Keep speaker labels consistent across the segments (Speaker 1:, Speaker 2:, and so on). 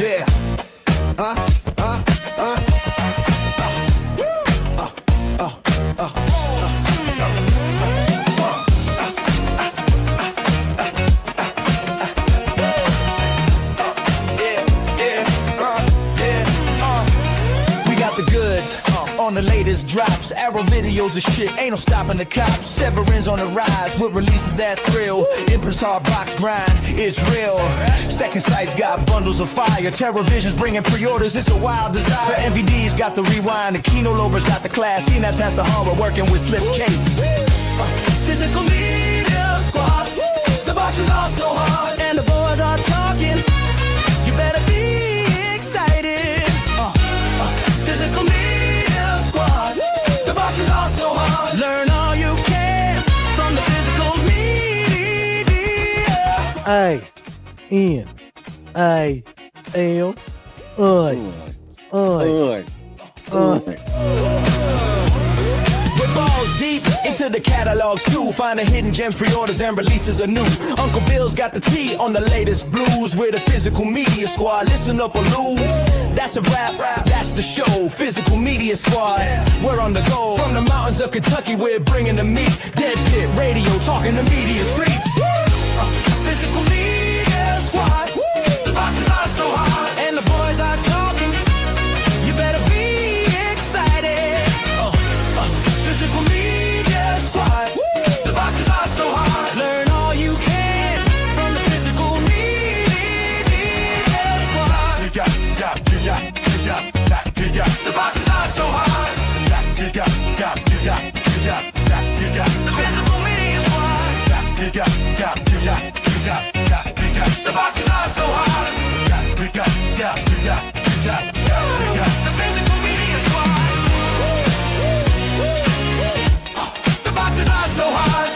Speaker 1: Yeah. On the latest drops, arrow videos of shit, ain't no stopping the cops. Severance on the rise with releases that thrill. Empress hard box grind, it's real. Second Sight's got bundles of fire. Terror Vision's bringing pre-orders, it's a wild desire. MVD's got the rewind, the Kino Lobers got the class. CNAPS has the horror working with slipcase. Physical Media Squad, the box is all so hard, and the boys are talking. You better be excited. Physical Media Squad, the box is all so hard. Learn all you can from the Physical Media Squad. With balls deep into the catalogs too. Finding hidden gems, pre-orders and releases anew. Uncle Bill's got the tea on the latest blues. We're the Physical Media Squad, listen up or lose. That's a rap, that's the show. Physical Media Squad, we're on the go. From the mountains of Kentucky, we're bringing the meat. DEADPIT Radio, talking to media treats. Physical Media Squad, the boxes are so hard, and the boys are talking. You better be excited. Physical Media Squad, the boxes are so hard. Learn all you can from the Physical Media Squad. The boxes are so hard. The Physical Media Squad. The boxes are so hard. The Physical Media Squad. The boxes are so hard.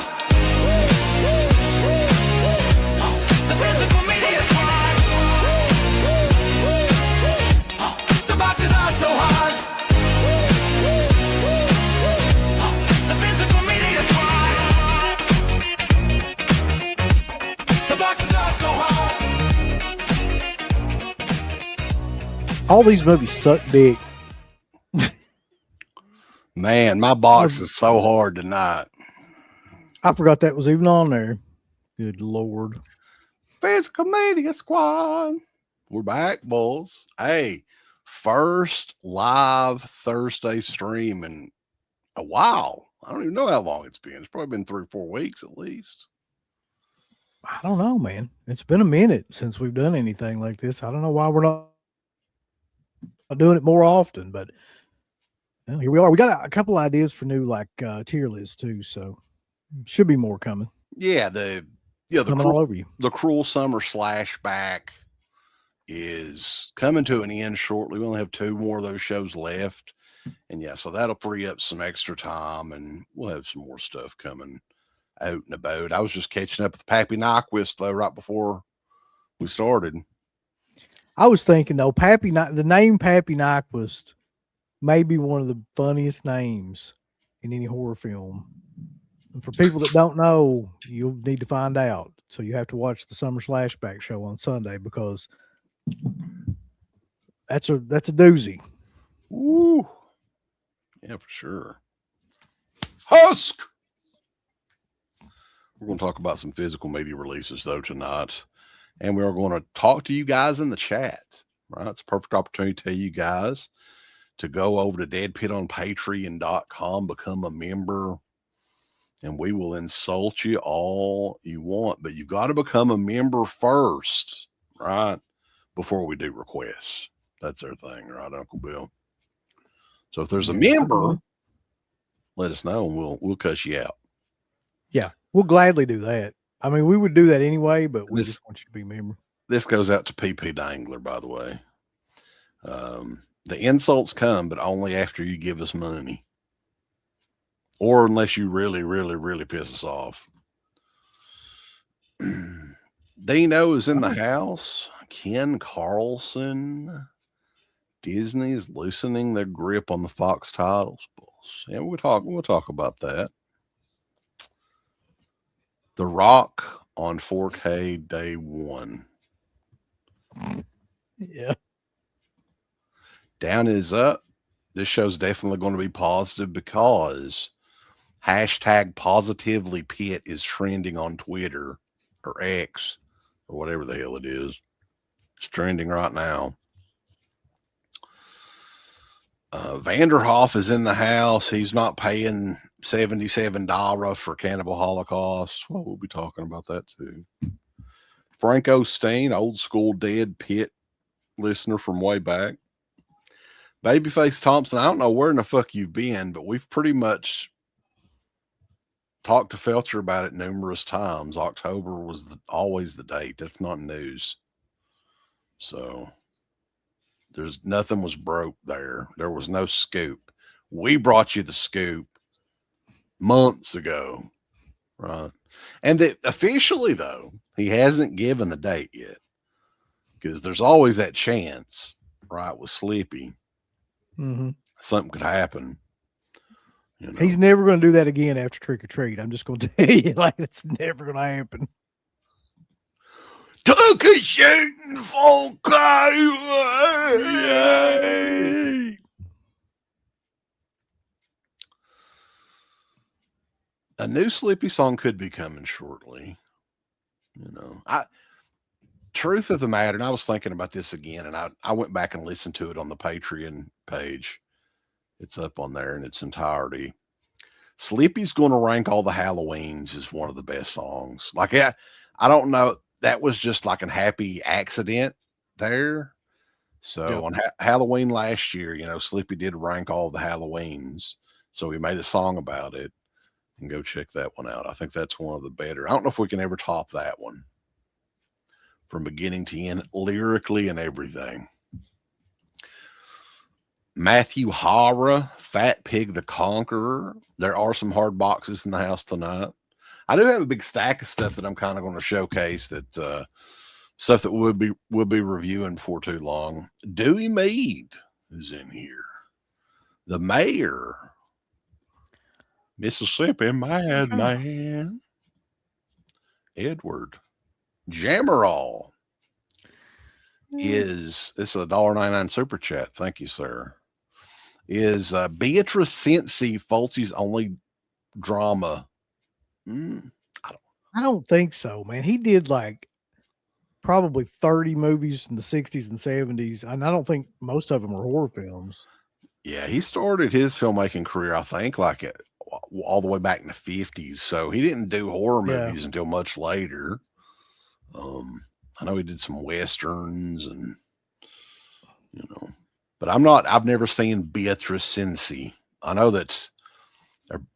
Speaker 1: The Physical Media Squad. The boxes are so hard. The Physical Media Squad. The boxes are so hard.
Speaker 2: All these movies suck dick.
Speaker 3: Man, my box is so hard tonight.
Speaker 2: I forgot that was even on there. Good Lord.
Speaker 3: Physical Media Squad. We're back, bulls. Hey, first live Thursday stream in a while. I don't even know how long it's been. It's probably been 3 or 4 weeks at least.
Speaker 2: I don't know, man. It's been a minute since we've done anything like this. I don't know why we're not doing it more often, but well, here we are. We got a couple ideas for new tier lists too, so should be more coming.
Speaker 3: Yeah, the
Speaker 2: coming all over you.
Speaker 3: The Cruel Summer Slashback is coming to an end shortly. We only have 2 more of those shows left. And yeah, so that'll free up some extra time, and we'll have some more stuff coming out and about. I was just catching up with Pappy Nyquist though right before we started.
Speaker 2: I was thinking though, the name Pappy Nyquist may be one of the funniest names in any horror film. And for people that don't know, you'll need to find out. So you have to watch the Summer Slashback show on Sunday, because that's a doozy.
Speaker 3: Ooh. Yeah, for sure. Husk! We're going to talk about some physical media releases though tonight. And we are going to talk to you guys in the chat, right? It's a perfect opportunity to tell you guys to go over to DEADPIT on Patreon.com, become a member, and we will insult you all you want. But you've got to become a member first, right? Before we do requests. That's our thing, right, Uncle Bill? So if there's a member, let us know and we'll cuss you out.
Speaker 2: Yeah, we'll gladly do that. I mean, we would do that anyway, but we just want you to be a member.
Speaker 3: This goes out to PP Dangler, by the way. The insults come, but only after you give us money. Or unless you really, really, really piss us off. Dino is in the house. Ken Carlson. Disney is loosening their grip on the Fox titles. Yeah, we'll talk about that. The Rock on 4K day 1.
Speaker 2: Yeah.
Speaker 3: Down is up. This show's definitely going to be positive because hashtag positively Pit is trending on Twitter or X or whatever the hell it is. It's trending right now. Vanderhoff is in the house. He's not paying $77 for Cannibal Holocaust. Well, we'll be talking about that too. Franco Steen, old school Dead Pit listener from way back. Babyface Thompson, I don't know where in the fuck you've been, but we've pretty much talked to Felcher about it numerous times. October was always the date. That's not news. So there's nothing was broke there. There was no scoop. We brought you the scoop months ago, right? And that officially, though, he hasn't given the date yet because there's always that chance, right? With Slippy, something could happen. You know?
Speaker 2: He's never going to do that again after Trick or Treat. I'm just going to tell you, like, it's never going to happen.
Speaker 3: Took a shooting for
Speaker 2: Yay!
Speaker 3: A new Slippy song could be coming shortly. You know, truth of the matter, and I was thinking about this again, and I went back and listened to it on the Patreon page. It's up on there in its entirety. Slippy's going to rank all the Halloweens as one of the best songs. Like, I don't know. That was just like a happy accident there. So on Halloween last year, you know, Slippy did rank all the Halloweens. So we made a song about it, and go check that one out. I think that's one of the better. I don't know if we can ever top that one from beginning to end, lyrically and everything. Matthew Hara, Fat Pig the Conqueror. There are some hard boxes in the house tonight. I do have a big stack of stuff that I'm kind of going to showcase, that stuff that we'll be reviewing for too long. Dewey Mead is in here. The mayor. Mississippi Madman. Edward. Jammerall. This is a $1.99 super chat. Thank you, sir. Is Beatrice Cincy Fulci's only drama?
Speaker 2: I don't think so, man. He did like probably 30 movies in the 60s and 70s, and I don't think most of them were horror films.
Speaker 3: Yeah, he started his filmmaking career, I think, like all the way back in the 50s. So he didn't do horror movies until much later. I know he did some westerns, and you know, but I've never seen Beatrice Cincy. I know that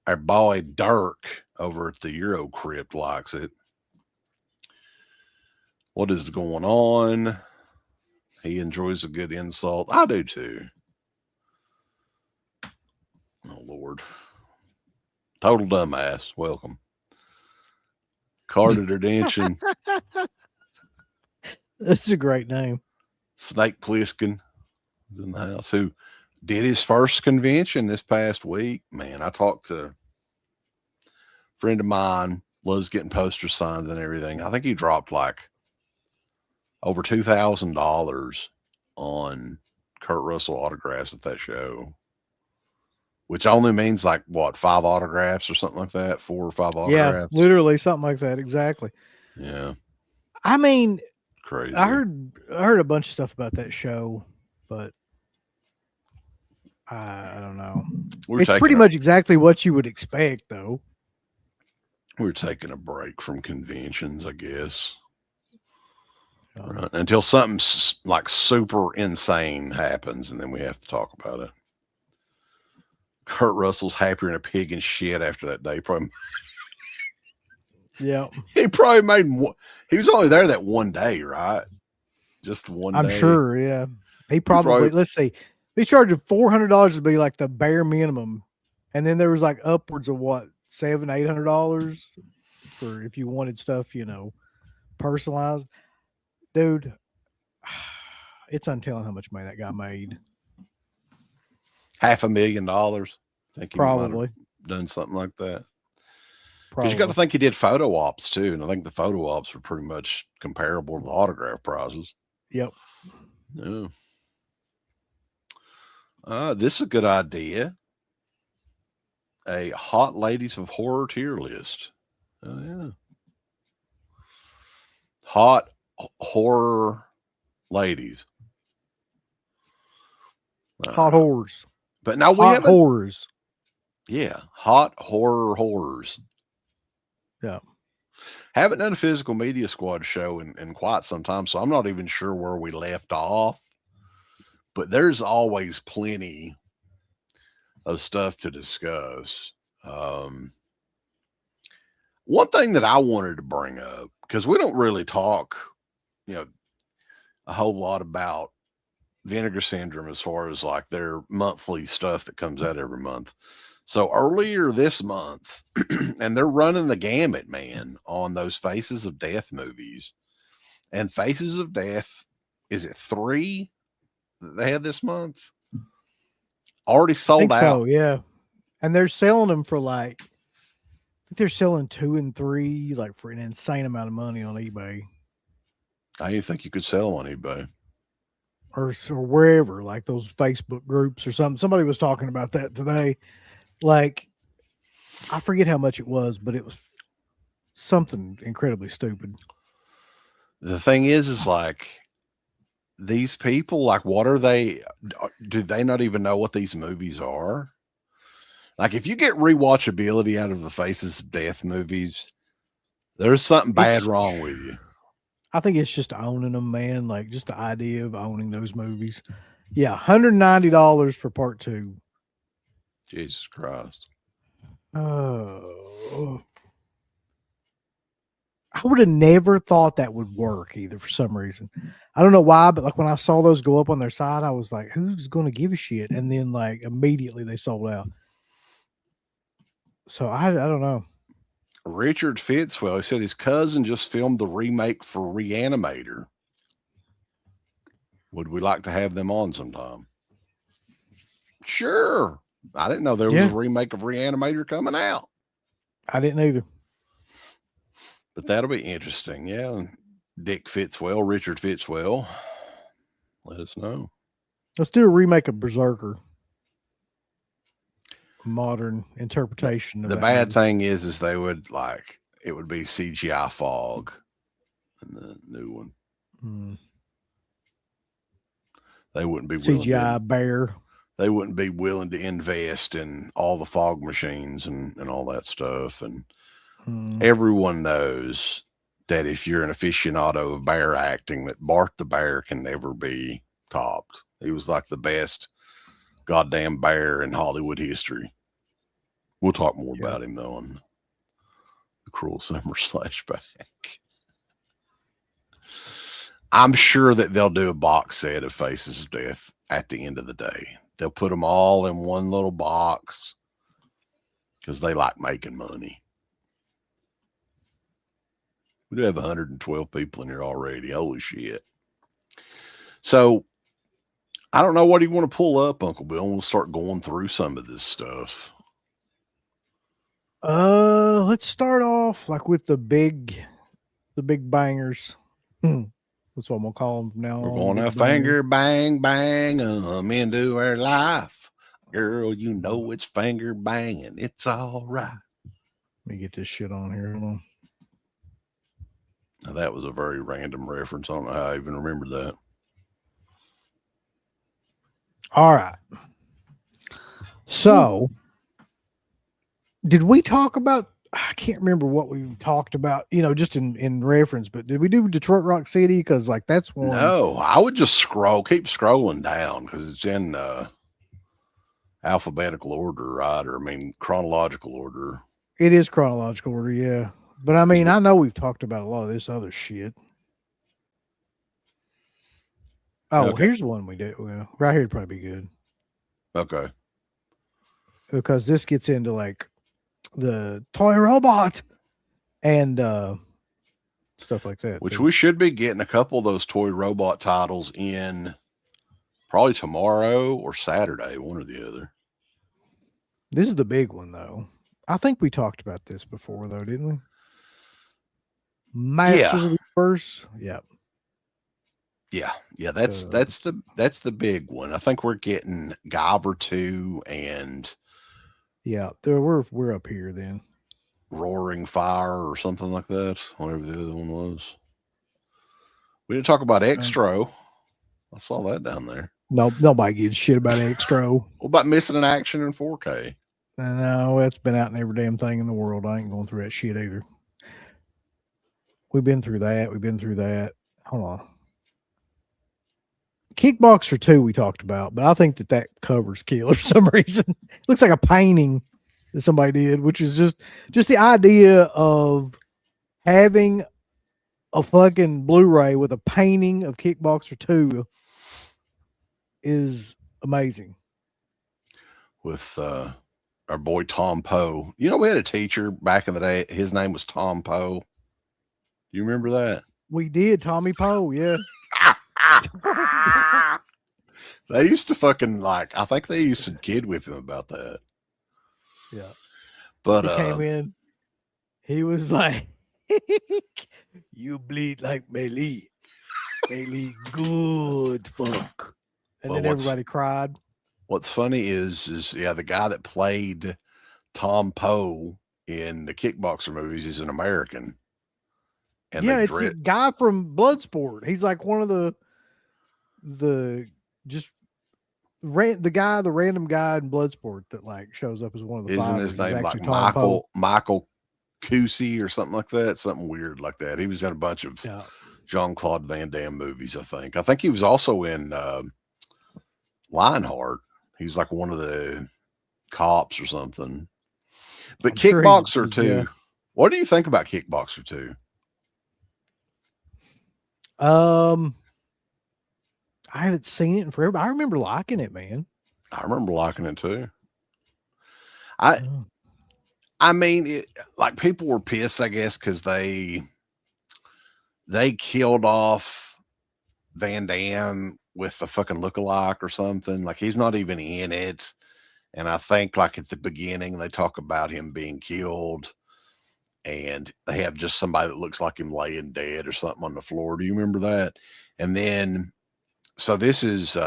Speaker 3: our boy Dirk over at the Euro Crypt likes it. What is going on? He enjoys a good insult. I do too. Oh Lord. Total dumbass. Welcome. Carter Dention.
Speaker 2: That's a great name.
Speaker 3: Snake Plissken is in the house, who did his first convention this past week. Man, I talked to a friend of mine, loves getting posters signed and everything. I think he dropped like over $2,000 on Kurt Russell autographs at that show, which only means like what, 5 autographs or something like that, 4 or 5 autographs.
Speaker 2: Yeah, literally something like that. Exactly.
Speaker 3: Yeah.
Speaker 2: I mean,
Speaker 3: crazy.
Speaker 2: I heard a bunch of stuff about that show, but I don't know. It's pretty much exactly what you would expect, though.
Speaker 3: We're taking a break from conventions, I guess. Right. Until something like super insane happens, and then we have to talk about it. Kurt Russell's happier than a pig in shit after that day. Probably.
Speaker 2: Yeah.
Speaker 3: He probably made one. He was only there that one day, right? Just one day.
Speaker 2: I'm sure, yeah. He probably, let's see. He charged $400 to be like the bare minimum. And then there was like upwards of what, $700-800 for if you wanted stuff, you know, personalized. Dude, it's untelling how much money that guy made.
Speaker 3: $500,000. I think he
Speaker 2: probably
Speaker 3: done something like that.
Speaker 2: Because
Speaker 3: you got to think he did photo ops too, and I think the photo ops were pretty much comparable to the autograph prizes.
Speaker 2: Yep.
Speaker 3: No. This is a good idea. A hot ladies of horror tier list. Oh yeah. Hot horror ladies.
Speaker 2: Hot horrors.
Speaker 3: But now we
Speaker 2: Hot
Speaker 3: have
Speaker 2: horrors.
Speaker 3: Yeah, hot horror horrors.
Speaker 2: Yeah.
Speaker 3: Haven't done a physical media squad show in quite some time, so I'm not even sure where we left off. But there's always plenty of stuff to discuss. One thing that I wanted to bring up, because we don't really talk, a whole lot about Vinegar Syndrome as far as like their monthly stuff that comes out every month. So earlier this month, and they're running the gamut, man, on those Faces of Death movies. And Faces of Death, is it 3 that they had this month? Already sold out.
Speaker 2: So, yeah. And they're selling them for I think they're selling 2 and 3 like for an insane amount of money on eBay.
Speaker 3: I didn't think you could sell on eBay.
Speaker 2: Or wherever, like those Facebook groups or something. Somebody was talking about that today. Like, I forget how much it was, but it was something incredibly stupid.
Speaker 3: The thing is like, these people, like, what are they? Do they not even know what these movies are? Like, if you get rewatchability out of the Faces of Death movies, there's something bad wrong with you.
Speaker 2: I think it's just owning them, man. Like, just the idea of owning those movies. Yeah, $190 for part 2.
Speaker 3: Jesus Christ.
Speaker 2: Oh. I would have never thought that would work either for some reason. I don't know why, but like when I saw those go up on their side, I was like, who's going to give a shit? And then like immediately they sold out. So I don't know.
Speaker 3: Richard Fitzwell, he said his cousin just filmed the remake for Reanimator. Would we like to have them on sometime? Sure. I didn't know there was a remake of Reanimator coming out.
Speaker 2: I didn't either.
Speaker 3: But that'll be interesting. Yeah. Dick Fitzwell, Richard Fitzwell. Let us know.
Speaker 2: Let's do a remake of Berserker. Modern interpretation of
Speaker 3: the bad thing is they would it would be CGI fog in the new one. They wouldn't be
Speaker 2: CGI bear.
Speaker 3: They wouldn't be willing to invest in all the fog machines and all that stuff. And everyone knows that if you're an aficionado of bear acting, that Bart the Bear can never be topped. He was like the best goddamn bear in Hollywood history. We'll talk more about him though on the Cruel Summer Flashback. I'm sure that they'll do a box set of Faces of Death at the end of the day. They'll put them all in one little box because they like making money. We do have 112 people in here already. Holy shit. So I don't know what you want to pull up, Uncle Bill, and we'll start going through some of this stuff.
Speaker 2: Let's start off like with the big bangers. That's what I'm gonna call them from now on.
Speaker 3: We're gonna finger bang bang into her life. Girl, you know it's finger banging. It's all right.
Speaker 2: Let me get this shit on here. Hold on.
Speaker 3: Now, that was a very random reference. I don't know how I even remember that.
Speaker 2: All right. So, did we talk about, I can't remember what we talked about, just in reference, but did we do Detroit Rock City? Because like that's one.
Speaker 3: No, I would just keep scrolling down because it's in alphabetical order, right? Or chronological order.
Speaker 2: It is chronological order, yeah. But I mean, I know we've talked about a lot of this other shit. Oh, okay. Here's one we did. Well, right here would probably be good.
Speaker 3: Okay.
Speaker 2: Because this gets into like the toy robot and stuff like that.
Speaker 3: Which we should be getting a couple of those toy robot titles in probably tomorrow or Saturday, one or the other.
Speaker 2: This is the big one, though. I think we talked about this before, though, didn't we? Masters of the Universe. Yep.
Speaker 3: Yeah, that's the big one. I think we're getting Guyver 2 and
Speaker 2: yeah, we're up here then.
Speaker 3: Roaring Fire or something like that. Whatever the other one was. We didn't talk about Extra. I saw that down there.
Speaker 2: No, nobody gives shit about Extra.
Speaker 3: What about Missing in Action in 4K?
Speaker 2: No, that's been out in every damn thing in the world. I ain't going through that shit either. We've been through that. Hold on. Kickboxer 2 we talked about, but I think that covers Killer for some reason. It looks like a painting that somebody did, which is just the idea of having a fucking Blu-ray with a painting of Kickboxer 2 is amazing.
Speaker 3: With our boy Tom Poe. You know, we had a teacher back in the day. His name was Tom Poe. Do you remember that?
Speaker 2: We did, Tommy Poe, yeah.
Speaker 3: They used to fucking I think they used to kid with him about that.
Speaker 2: Yeah.
Speaker 3: But
Speaker 2: he came in, he was like, you bleed like Melee. Melee, good fuck. And then everybody cried. What's
Speaker 3: funny is the guy that played Tom Poe in the Kickboxer movies is an American.
Speaker 2: And yeah, it's the guy from Bloodsport. He's like one of the random guy in Bloodsport that shows up as one of the
Speaker 3: Isn't
Speaker 2: fighters.
Speaker 3: His name like Michael Cusi or something like that? Something weird like that. He was in a bunch of Jean-Claude Van Damme movies, I think. I think he was also in Lionheart. He's like one of the cops or something. But Kickboxer 2, yeah. What do you think about Kickboxer 2?
Speaker 2: I haven't seen it in forever. I remember liking it, man.
Speaker 3: I remember liking it too. I mean, people were pissed, I guess, because they killed off Van Damme with a fucking lookalike or something. Like, he's not even in it. And I think at the beginning they talk about him being killed, and they have just somebody that looks like him laying dead or something on the floor. Do you remember that? And then, so this is,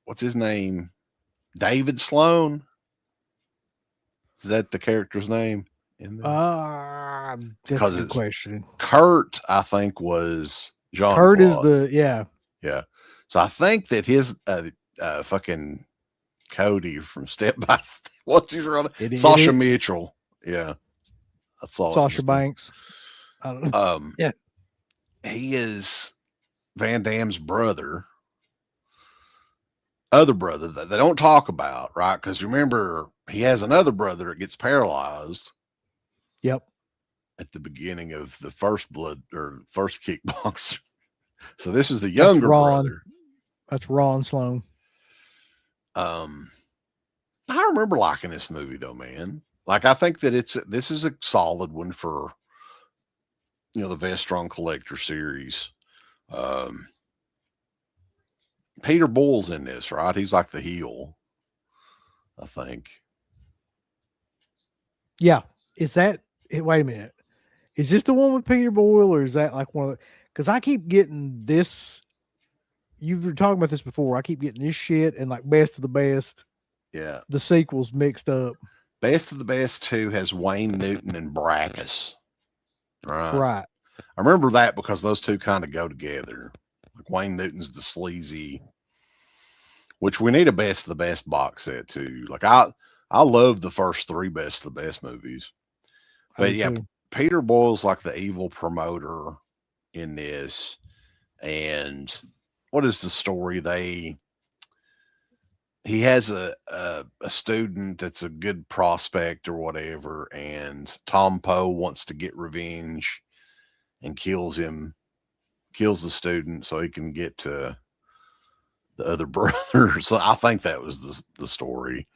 Speaker 3: what's his name? David Sloan? Is that the character's name?
Speaker 2: That's a good question.
Speaker 3: Kurt, I think, was Jean.
Speaker 2: Kurt is yeah.
Speaker 3: So I think that his fucking Cody from Step by Step. What's his real name? Sasha Mitchell. Yeah.
Speaker 2: Sasha Banks. I don't know.
Speaker 3: Yeah. He is Van Damme's other brother that they don't talk about, right? Because remember, he has another brother that gets paralyzed.
Speaker 2: Yep.
Speaker 3: At the beginning of the first Kickboxer. So this is the younger brother.
Speaker 2: That's Ron Sloan.
Speaker 3: I remember liking this movie though, man. I think that this is a solid one for, the Vestron Collector series. Peter Boyle's in this, right? He's like the heel, I think.
Speaker 2: Yeah. Wait a minute. Is this the one with Peter Boyle, or is that one of the, because I keep getting this. You've been talking about this before. I keep getting this shit and Best of the Best.
Speaker 3: Yeah.
Speaker 2: The sequels mixed up.
Speaker 3: Best of the Best 2 has Wayne Newton and Brackus.
Speaker 2: Right.
Speaker 3: I remember that because those two kind of go together. Wayne Newton's the sleazy, which we need a Best of the Best box set too. I love the first 3 Best of the Best movies. But yeah, Peter Boyle's the evil promoter in this. And what is the story? He has a student that's a good prospect or whatever, and Tom Poe wants to get revenge and kills the student so he can get to the other brother. So I think that was the story.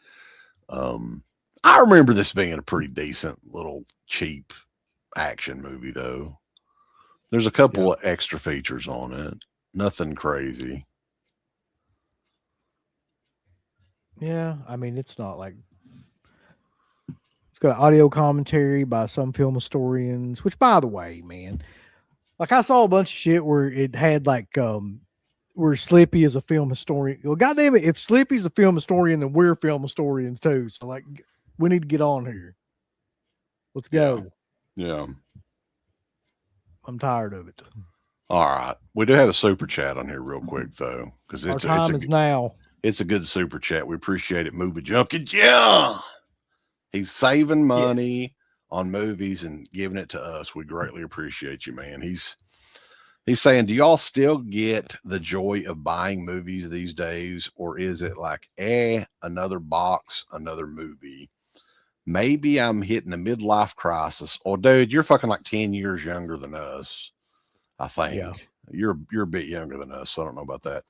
Speaker 3: I remember this being a pretty decent little cheap action movie though. There's a couple of extra features on it. Nothing crazy.
Speaker 2: Yeah, I mean, it's not it's got audio commentary by some film historians, which, by the way, man, Like I saw a bunch of shit where it had like where Slippy is a film historian. Well, goddamn it, if Slippy's a film historian, then we're film historians too. So like, we need to get on here. Let's go.
Speaker 3: Yeah.
Speaker 2: I'm tired of it.
Speaker 3: All right. We do have a super chat on here real quick though, because
Speaker 2: Our time is now.
Speaker 3: It's a good super chat. We appreciate it. Movie Junkie Jim. He's saving money on movies and giving it to us. We greatly appreciate you, man. He's saying, do y'all still get the joy of buying movies these days? Or is it like, another box, another movie? Maybe I'm hitting a midlife crisis. Or dude, you're fucking like 10 years younger than us. I think you're a bit younger than us. So I don't know about that.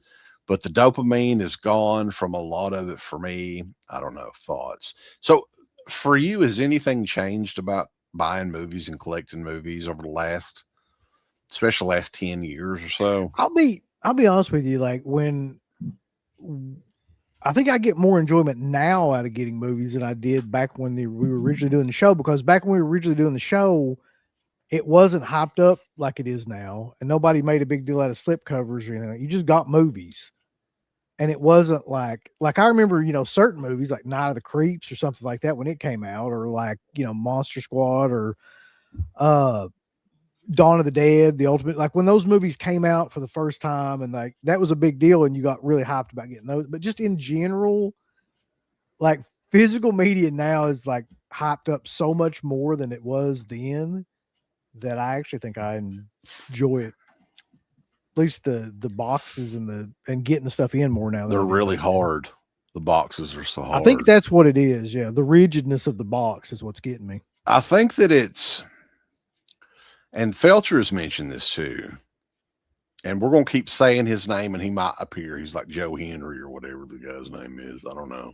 Speaker 3: But the dopamine is gone from a lot of it for me. I don't know, thoughts. So for you, has anything changed about buying movies and collecting movies over the last 10 years or so?
Speaker 2: I'll be honest with you. Like when I think I get more enjoyment now out of getting movies than I did back when we were originally doing the show, because back when we were originally doing the show, it wasn't hyped up like it is now. And nobody made a big deal out of slip covers or anything. You just got movies. And it wasn't like I remember, certain movies like Night of the Creeps or something like that when it came out, or like, Monster Squad or Dawn of the Dead, the Ultimate, like when those movies came out for the first time, and like that was a big deal and you got really hyped about getting those. But just in general, like physical media now is like hyped up so much more than it was then, that I actually think I enjoy it. At least the boxes and getting the stuff in more now.
Speaker 3: They're really hard. The boxes are so hard.
Speaker 2: I think that's what it is. Yeah. The rigidness of the box is what's getting me.
Speaker 3: I think that and Felcher has mentioned this too. And we're going to keep saying his name and he might appear. He's like Joe Henry or whatever the guy's name is. I don't know.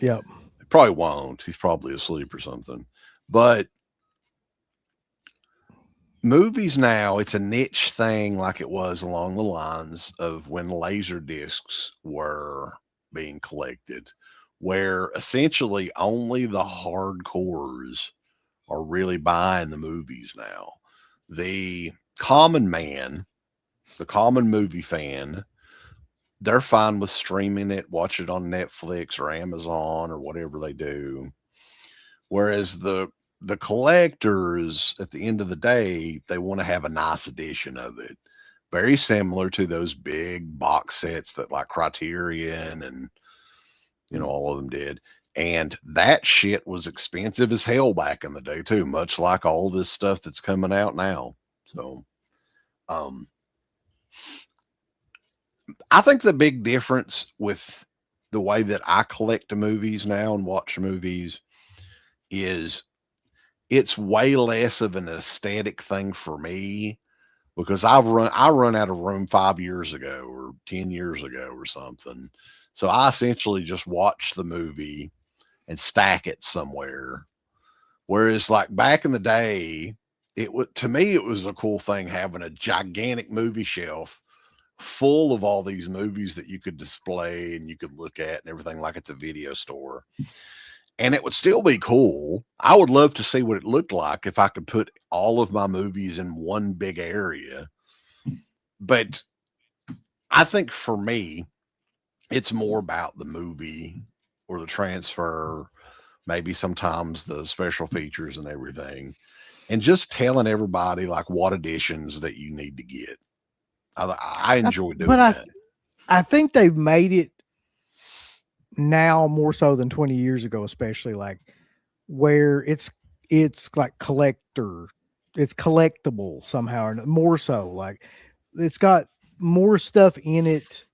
Speaker 2: Yep.
Speaker 3: He probably won't. He's probably asleep or something. But movies now, it's a niche thing like it was along the lines of when laser discs were being collected, where essentially only the hardcores are really buying the movies now. The common man, the common movie fan, they're fine with streaming it, watch it on Netflix or Amazon or whatever they do. Whereas the collectors, at the end of the day, they want to have a nice edition of it. Very similar to those big box sets that like Criterion and, all of them did. And that shit was expensive as hell back in the day too, much like all this stuff that's coming out now. So, I think the big difference with the way that I collect movies now and watch movies is it's way less of an aesthetic thing for me, because I run out of room 5 years ago or 10 years ago or something. So I essentially just watch the movie and stack it somewhere. Whereas like back in the day, to me, it was a cool thing having a gigantic movie shelf full of all these movies that you could display and you could look at and everything, like it's a video store. And it would still be cool. I would love to see what it looked like if I could put all of my movies in one big area. But I think for me, it's more about the movie or the transfer, maybe sometimes the special features and everything, and just telling everybody like what editions that you need to get. I enjoy doing that.
Speaker 2: I think they've made it now more so than 20 years ago, especially like where it's like it's collectible somehow, or more so like it's got more stuff in it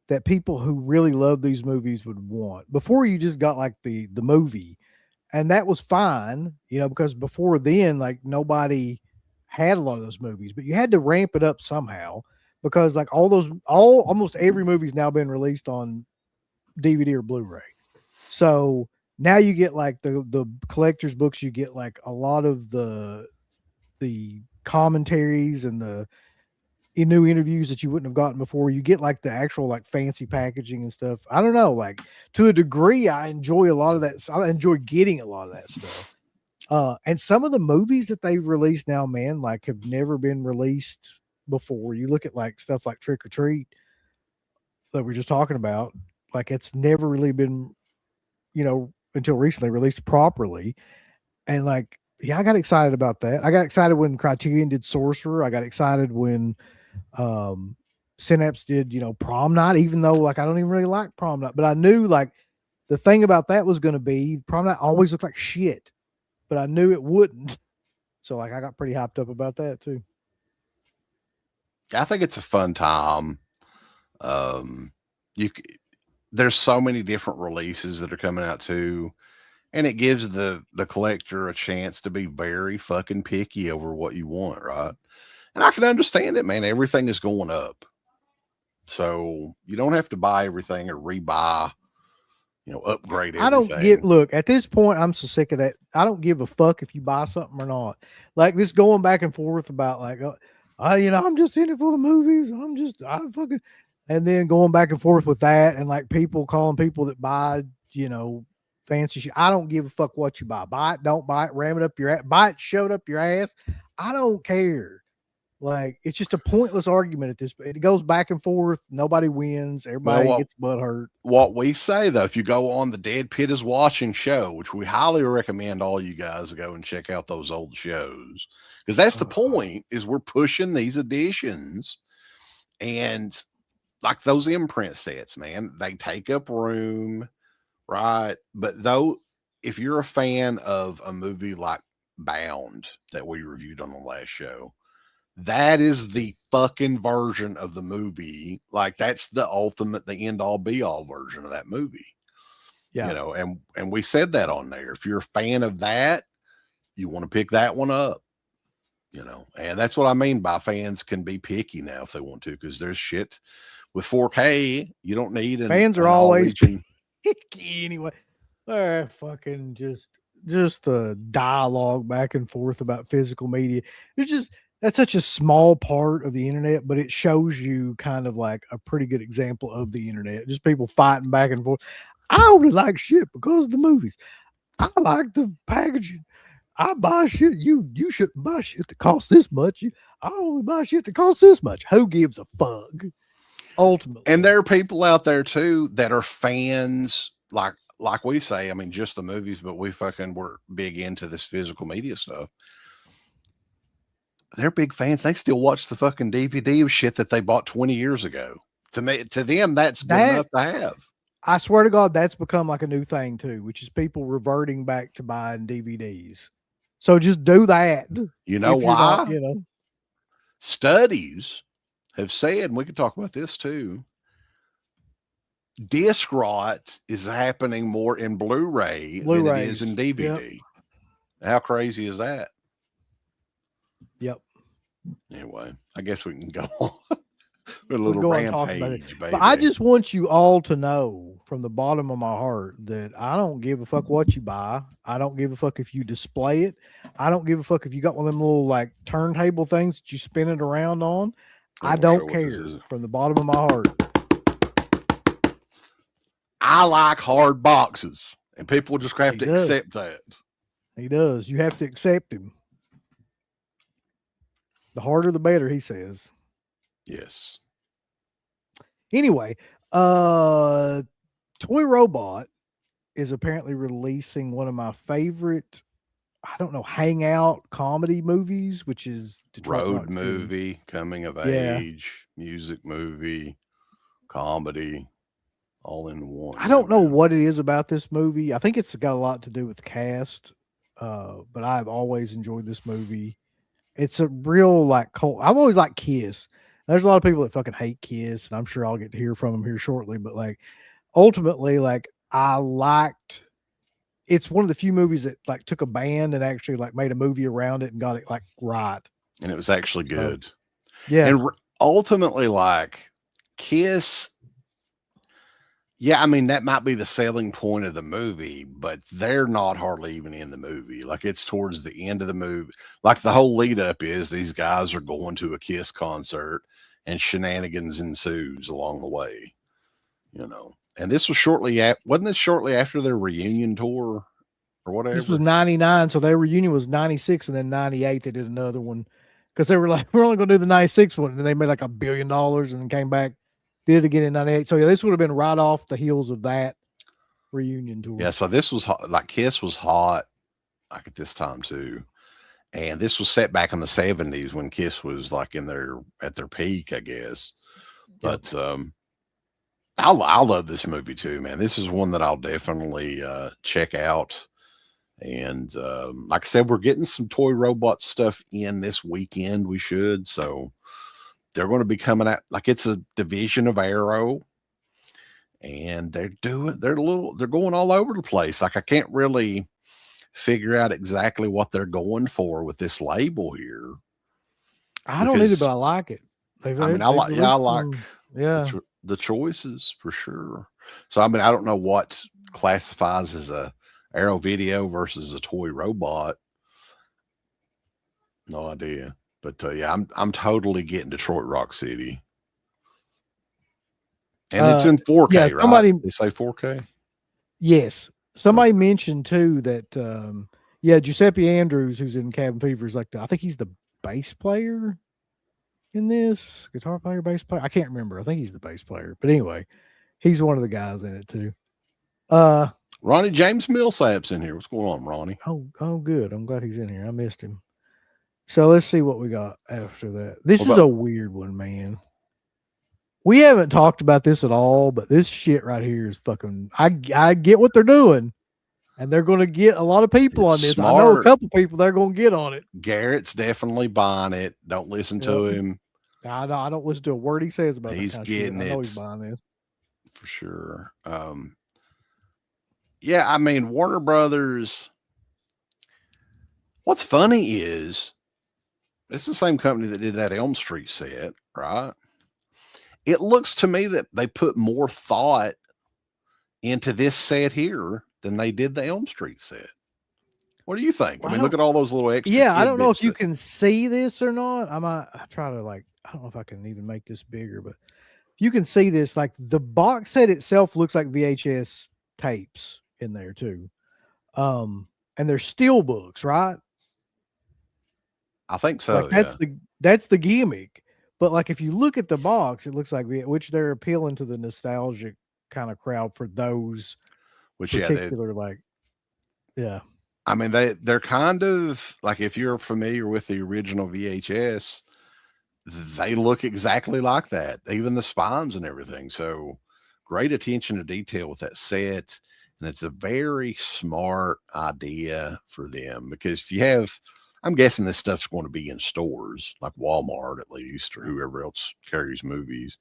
Speaker 2: that people who really love these movies would want. Before, you just got like the movie, and that was fine, because before then, like nobody had a lot of those movies, but you had to ramp it up somehow, because like almost every movie's now been released on DVD or Blu-ray. So now you get like the collector's books, you get like a lot of the commentaries and the new interviews that you wouldn't have gotten before. You get like the actual like fancy packaging and stuff. I don't know, like to a degree, I enjoy a lot of that. I enjoy getting a lot of that stuff. And some of the movies that they've released now, man, like have never been released before. You look at like stuff like Trick or Treat that we're just talking about, like it's never really been, until recently released properly. And like, yeah, I got excited about that. I got excited when Criterion did Sorcerer. I got excited when Synapse did, Prom Night, even though like I don't even really like Prom Night, but I knew like the thing about that was going to be Prom Night always looked like shit, but I knew it wouldn't. So like I got pretty hyped up about that too.
Speaker 3: I think it's a fun time. There's so many different releases that are coming out too, and it gives the collector a chance to be very fucking picky over what you want, right? And I can understand it, man. Everything is going up, so you don't have to buy everything or rebuy, upgrade everything.
Speaker 2: I don't look, at this point, I'm so sick of that. I don't give a fuck if you buy something or not. Like this going back and forth about like, I'm just in it for the movies. And then going back and forth with that and like people calling people that buy, fancy shit. I don't give a fuck what you buy. Buy it, don't buy it, ram it up your ass, buy it, shove it up your ass. I don't care. Like it's just a pointless argument at this point. It goes back and forth. Nobody wins. Everybody gets butt hurt.
Speaker 3: What we say though, if you go on the Dead Pit is Watching show, which we highly recommend all you guys to go and check out those old shows, because that's the point, is we're pushing these editions and like those imprint sets, man, they take up room, right? But though, if you're a fan of a movie like Bound that we reviewed on the last show, that is the fucking version of the movie. Like that's the ultimate, the end all be all version of that movie.
Speaker 2: Yeah.
Speaker 3: And we said that on there. If you're a fan of that, you want to pick that one up, and that's what I mean by fans can be picky now if they want to, because there's shit with 4K you don't need.
Speaker 2: Fans are always picky anyway. They're fucking just the dialogue back and forth about physical media. That's such a small part of the internet, but it shows you kind of like a pretty good example of the internet. Just people fighting back and forth. I only like shit because of the movies. I like the packaging. I buy shit. You shouldn't buy shit that costs this much. I only buy shit that costs this much. Who gives a fuck? Ultimately.
Speaker 3: And there are people out there too that are fans, like we say, I mean, just the movies, but we fucking were big into this physical media stuff. They're big fans. They still watch the fucking DVD of shit that they bought 20 years ago. To them, that's good enough to have.
Speaker 2: I swear to God, that's become like a new thing too, which is people reverting back to buying DVDs. So just do that.
Speaker 3: You know why? Studies have said, and we could talk about this too, disc rot is happening more in Blu-ray than it is in DVD. Yep. How crazy is that?
Speaker 2: Yep.
Speaker 3: Anyway, I guess we can go on with a little rampage, baby.
Speaker 2: But I just want you all to know from the bottom of my heart that I don't give a fuck what you buy. I don't give a fuck if you display it. I don't give a fuck if you got one of them little like turntable things that you spin it around on. I don't care from the bottom of my heart.
Speaker 3: I like hard boxes, and people just have to accept that.
Speaker 2: He does. You have to accept him. The harder, the better, he says.
Speaker 3: Yes.
Speaker 2: Anyway, Toy Robot is apparently releasing one of my favorite, hangout comedy movies, which is
Speaker 3: road movie, coming of age, music movie, comedy, all in one.
Speaker 2: I don't know what it is about this movie. I think it's got a lot to do with the cast, but I've always enjoyed this movie. It's a real like cult. I've always liked Kiss. There's a lot of people that fucking hate Kiss, and I'm sure I'll get to hear from them here shortly. But like, ultimately, like it's one of the few movies that like took a band and actually like made a movie around it and got it like right.
Speaker 3: And it was actually good.
Speaker 2: So, yeah.
Speaker 3: And ultimately, like Kiss. Yeah, I mean, that might be the selling point of the movie, but they're not hardly even in the movie. Like, it's towards the end of the movie. Like, the whole lead up is these guys are going to a Kiss concert and shenanigans ensues along the way, And this was wasn't it shortly after their reunion tour or whatever.
Speaker 2: This was 99, so their reunion was 96, and then 98 they did another one because they were like, we're only going to do the 96 one, and they made like $1 billion and then came back, did it again in 98. So yeah, this would have been right off the heels of that reunion tour.
Speaker 3: Yeah, so this was hot, like Kiss was hot like at this time too. And this was set back in the 70s when Kiss was like at their peak, I guess. But I love this movie too, man. This is one that I'll definitely check out. And like I said, we're getting some toy robot stuff in this weekend. We should. So they're going to be coming out like it's a division of Arrow. And they're going all over the place. Like I can't really figure out exactly what they're going for with this label here.
Speaker 2: I don't either, but I like it.
Speaker 3: I like the choices for sure. So I mean, I don't know what classifies as a Arrow video versus a toy robot. No idea. But yeah, I'm totally getting Detroit Rock City. And it's in 4K,
Speaker 2: yeah,
Speaker 3: right? They say 4K?
Speaker 2: Yes. Somebody mentioned too that Giuseppe Andrews, who's in Cabin Fever, is like I think he's the bass player in this. Guitar player, bass player. I can't remember. I think he's the bass player. But anyway, he's one of the guys in it too.
Speaker 3: Ronnie James Millsap's in here. What's going on, Ronnie?
Speaker 2: Oh, good. I'm glad he's in here. I missed him. So let's see what we got after that. This is a weird one, man. We haven't talked about this at all, but this shit right here is fucking. I get what they're doing, and they're going to get a lot of people on this. Smart. I know a couple people they're going to get on it.
Speaker 3: Garrett's definitely buying it. Don't listen to him.
Speaker 2: I don't listen to a word he says about it.
Speaker 3: He's getting it.
Speaker 2: I know he's buying this
Speaker 3: for sure. Yeah, I mean Warner Brothers. What's funny is it's the same company that did that Elm Street set, right? It looks to me that they put more thought into this set here than they did the Elm Street set. What do you think? I mean, look at all those little extra.
Speaker 2: Yeah, I don't know if you can see this or not. I try to I don't know if I can even make this bigger, but you can see this. Like the box set itself looks like VHS tapes in there too. And they're steel books, right?
Speaker 3: I think so.
Speaker 2: Like that's the gimmick. But like if you look at the box, it looks like which they're appealing to the nostalgic kind of crowd for those particular yeah.
Speaker 3: I mean they're kind of like if you're familiar with the original VHS, they look exactly like that, even the spines and everything. So great attention to detail with that set, and it's a very smart idea for them because if you have. I'm guessing this stuff's going to be in stores like Walmart at least, or whoever else carries movies.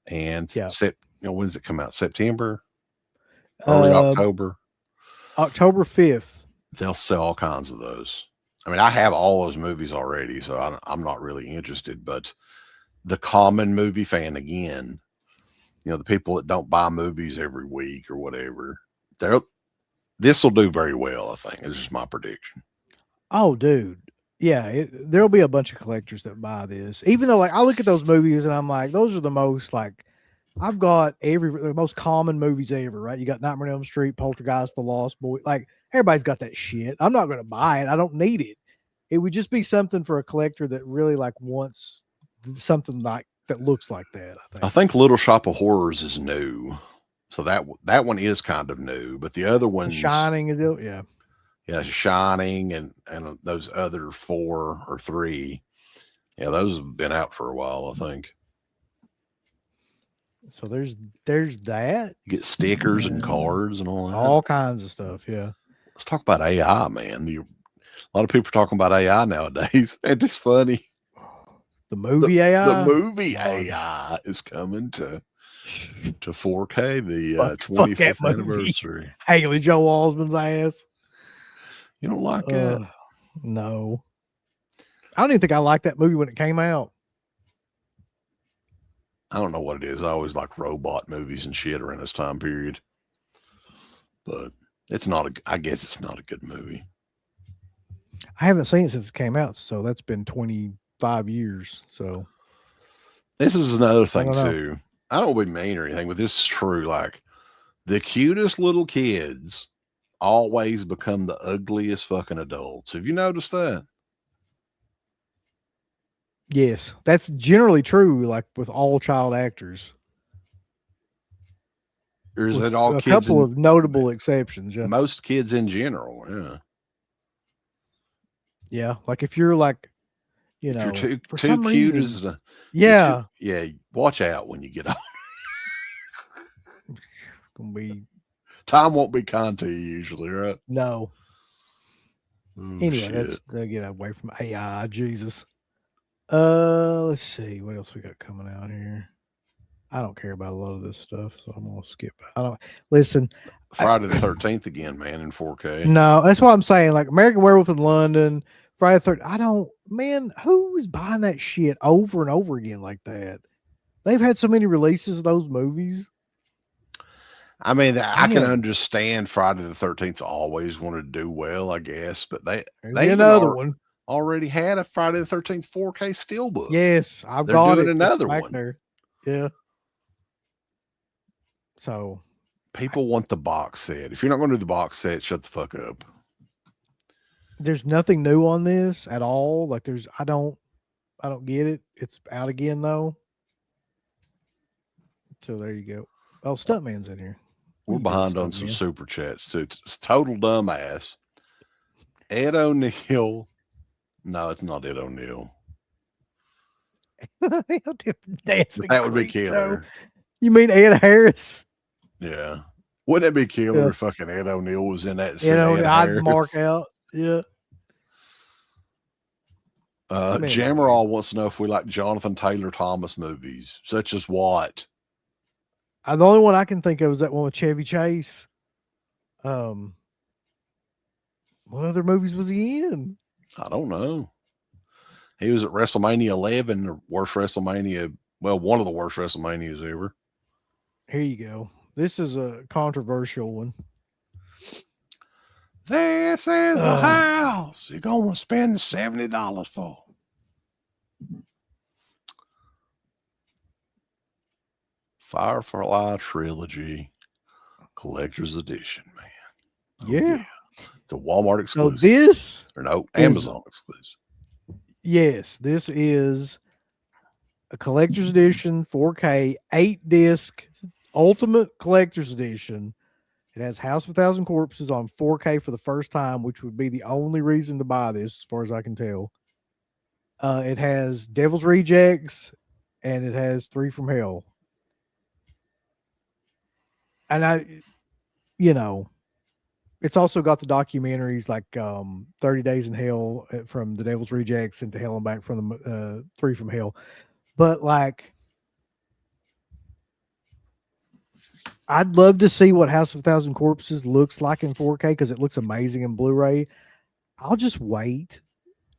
Speaker 3: And when does it come out? September, early October,
Speaker 2: October 5th.
Speaker 3: They'll sell all kinds of those. I mean, I have all those movies already, so I'm not really interested. But the common movie fan, again, the people that don't buy movies every week or whatever, this will do very well. I think it's just my prediction.
Speaker 2: Oh, dude. Yeah, there'll be a bunch of collectors that buy this. Even though, I look at those movies and I'm like, those are the most, I've got the most common movies ever, right? You got Nightmare on Elm Street, Poltergeist, The Lost Boy. Everybody's got that shit. I'm not going to buy it. I don't need it. It would just be something for a collector that really, wants something that looks like that,
Speaker 3: I think Little Shop of Horrors is new. So that one is kind of new, but the other ones.
Speaker 2: Shining is it? Yeah.
Speaker 3: Yeah, Shining and those other 4 or 3. Yeah, those have been out for a while, I think. So
Speaker 2: there's that.
Speaker 3: You get stickers and cards and all that.
Speaker 2: All kinds of stuff, yeah.
Speaker 3: Let's talk about AI, man. A lot of people are talking about AI nowadays. And it's funny.
Speaker 2: The movie AI?
Speaker 3: The movie AI is coming to 4K, the 25th anniversary.
Speaker 2: Haley Joel Osment's ass.
Speaker 3: You don't like it?
Speaker 2: No. I don't even think I liked that movie when it came out.
Speaker 3: I don't know what it is. I always like robot movies and shit around this time period. But I guess it's not a good movie.
Speaker 2: I haven't seen it since it came out, so that's been 25 years. So
Speaker 3: this is another thing too. I don't want to be mean or anything, but this is true. The cutest little kids always become the ugliest fucking adults. Have you noticed that?
Speaker 2: Yes, that's generally true. Like with all child actors,
Speaker 3: Or is
Speaker 2: with
Speaker 3: it all
Speaker 2: a
Speaker 3: kids?
Speaker 2: couple of notable exceptions. Yeah.
Speaker 3: Most kids in general. Yeah.
Speaker 2: Yeah, like if you're like,
Speaker 3: If you're
Speaker 2: for
Speaker 3: too
Speaker 2: some
Speaker 3: cute
Speaker 2: reason,
Speaker 3: as the
Speaker 2: yeah,
Speaker 3: yeah, watch out when you get on.
Speaker 2: gonna be
Speaker 3: Time won't be kind to you usually, right?
Speaker 2: no.
Speaker 3: Oh,
Speaker 2: Anyway,
Speaker 3: shit.
Speaker 2: that's get away from AI. Jesus. Let's see what else we got coming out here. I don't care about a lot of this stuff, so I'm gonna skip. I don't listen.
Speaker 3: Friday the 13th again, man, in 4K.
Speaker 2: No, that's what I'm saying. Like American Werewolf in London, Friday the 13th. I don't, man, who is buying that shit over and over again like that? They've had so many releases of those movies.
Speaker 3: I mean, I can
Speaker 2: Damn.
Speaker 3: understand Friday the 13th always wanted to do well, I guess, but they
Speaker 2: another one.
Speaker 3: already had a Friday the 13th 4K steelbook.
Speaker 2: Yes, I've
Speaker 3: They're
Speaker 2: got
Speaker 3: doing
Speaker 2: it.
Speaker 3: another
Speaker 2: It's back
Speaker 3: one.
Speaker 2: there. Yeah. So
Speaker 3: people want the box set. If you're not going to do the box set, shut the fuck up.
Speaker 2: There's nothing new on this at all. Like I don't get it. It's out again though. So there you go. Oh, Stuntman's in here.
Speaker 3: We're behind on some super chats too. It's total dumbass. Ed O'Neill. No, it's not Ed O'Neill. That would be killer.
Speaker 2: You mean Ed Harris?
Speaker 3: Yeah. Wouldn't it be killer if fucking Ed O'Neill was in that scene?
Speaker 2: I'd mark out. Yeah.
Speaker 3: Jammerall wants to know if we like Jonathan Taylor Thomas movies, such as what?
Speaker 2: The only one I can think of is that one with Chevy Chase. What other movies was he in?
Speaker 3: I don't know. He was at WrestleMania 11, the worst WrestleMania. Well, one of the worst WrestleManias ever.
Speaker 2: Here you go. This is a controversial one.
Speaker 3: This is the house you're going to spend $70 for. Firefly Trilogy Collector's Edition, man.
Speaker 2: Yeah.
Speaker 3: It's a Walmart exclusive.
Speaker 2: So this
Speaker 3: or no, Amazon exclusive.
Speaker 2: Yes, this is a collector's edition, 4K, 8-disc, ultimate collector's edition. It has House of a Thousand Corpses on 4K for the first time, which would be the only reason to buy this, as far as I can tell. It has Devil's Rejects, and it has 3 from Hell. And it's also got the documentaries like 30 Days in Hell from the Devil's Rejects and To Hell and Back from the 3 from Hell. But like, I'd love to see what House of a Thousand Corpses looks like in 4K because it looks amazing in Blu-ray. I'll just wait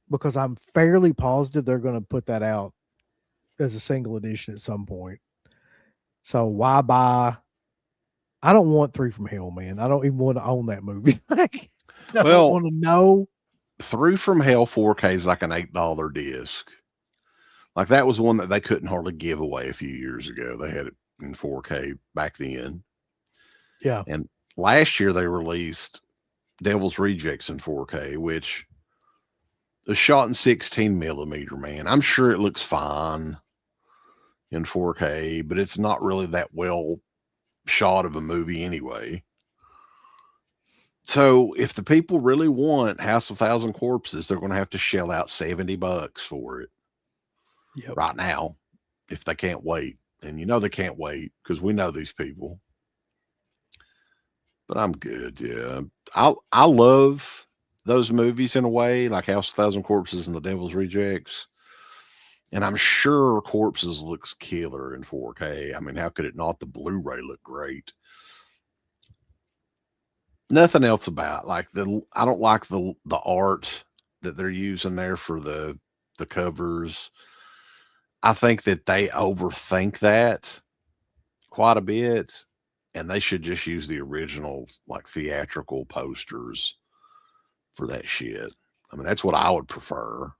Speaker 2: because I'm fairly positive they're going to put that out as a single edition at some point. So why buy? I don't want 3 from Hell, man. I don't even want to own that movie. I don't want to know.
Speaker 3: 3 from Hell 4K is like an $8 disc. Like that was one that they couldn't hardly give away a few years ago. They had it in 4K back then.
Speaker 2: Yeah.
Speaker 3: And last year they released Devil's Rejects in 4K, which is shot in 16 millimeter, man. I'm sure it looks fine in 4K, but it's not really that well shot of a movie anyway. So if the people really want House of a Thousand Corpses, they're going to have to shell out $70 for it.
Speaker 2: Yep.
Speaker 3: Right now, if they can't wait. And they can't wait because we know these people. But I'm good, yeah. I love those movies in a way, like House of a Thousand Corpses and The Devil's Rejects. And I'm sure Corpses looks killer in 4K. I mean, how could it not? The Blu-ray look great. Nothing else about I don't like the art that they're using there for the covers. I think that they overthink that quite a bit, and they should just use the original theatrical posters for that shit. I mean, that's what I would prefer.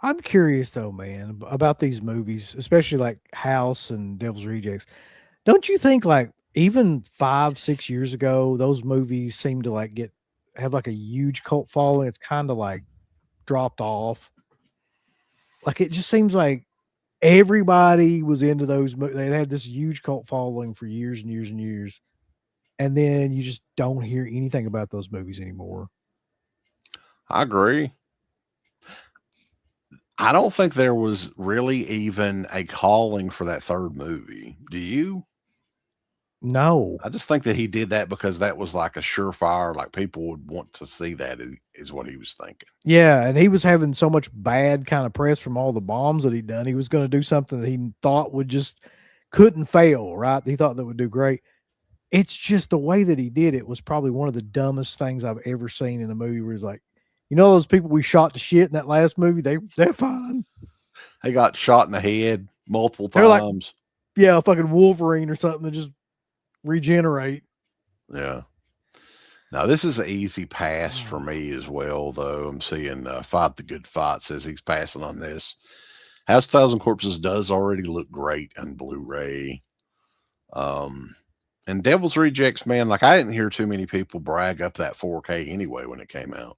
Speaker 2: I'm curious though, man, about these movies, especially like House and Devil's Rejects. Don't you think even 5-6 years ago, those movies seem to like have like a huge cult following. It's kind of like dropped off. Like it just seems like everybody was into those. They had this huge cult following for years and years and years, and then you just don't hear anything about those movies anymore.
Speaker 3: I agree. I don't think there was really even a calling for that third movie. Do you?
Speaker 2: No.
Speaker 3: I just think that he did that because that was like a surefire, like people would want to see that is what he was thinking.
Speaker 2: Yeah, and he was having so much bad kind of press from all the bombs that he'd done. He was going to do something that he thought couldn't fail, right? He thought that would do great. It's just the way that he did it was probably one of the dumbest things I've ever seen in a movie where he's like, you know, those people we shot to shit in that last movie, they're fine.
Speaker 3: They got shot in the head multiple
Speaker 2: They're like,
Speaker 3: times.
Speaker 2: yeah, fucking Wolverine or something to just regenerate.
Speaker 3: Yeah. Now, this is an easy pass for me as well, though. I'm seeing Fight the Good Fight says he's passing on this. House of 1,000 Corpses does already look great on Blu-ray. And Devil's Rejects, man, like I didn't hear too many people brag up that 4K anyway when it came out.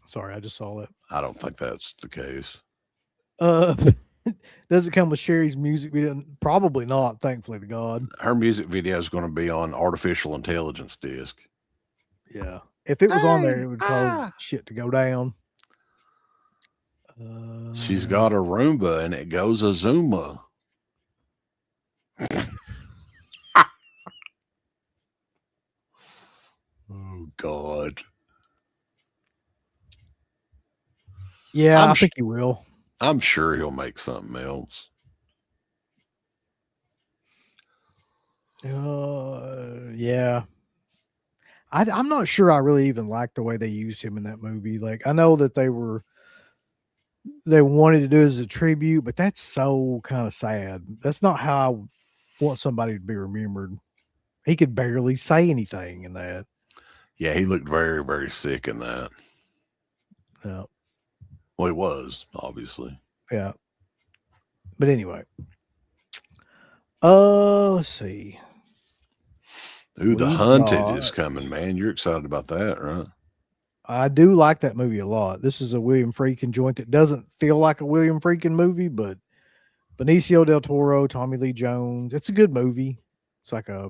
Speaker 2: Sorry, I just saw that.
Speaker 3: I don't think that's the case.
Speaker 2: Does it come with Sherry's music video? Probably not, thankfully to God.
Speaker 3: Her music video is going to be on artificial intelligence disc.
Speaker 2: Yeah. If it was on there, it would cause shit to go down.
Speaker 3: She's got a Roomba and it goes a Zuma. Oh, God.
Speaker 2: Yeah, I think he will.
Speaker 3: I'm sure he'll make something else.
Speaker 2: Yeah. I'm not sure I really even liked the way they used him in that movie. Like, I know that they wanted to do it as a tribute, but that's so kind of sad. That's not how I want somebody to be remembered. He could barely say anything in that.
Speaker 3: Yeah, he looked very, very sick in that.
Speaker 2: Yeah.
Speaker 3: Well, he was, obviously.
Speaker 2: Yeah. But anyway. Let's see.
Speaker 3: Ooh, The Hunted is coming, man. You're excited about that, right?
Speaker 2: I do like that movie a lot. This is a William Friedkin joint that doesn't feel like a William Friedkin movie, but Benicio del Toro, Tommy Lee Jones. It's a good movie. It's like I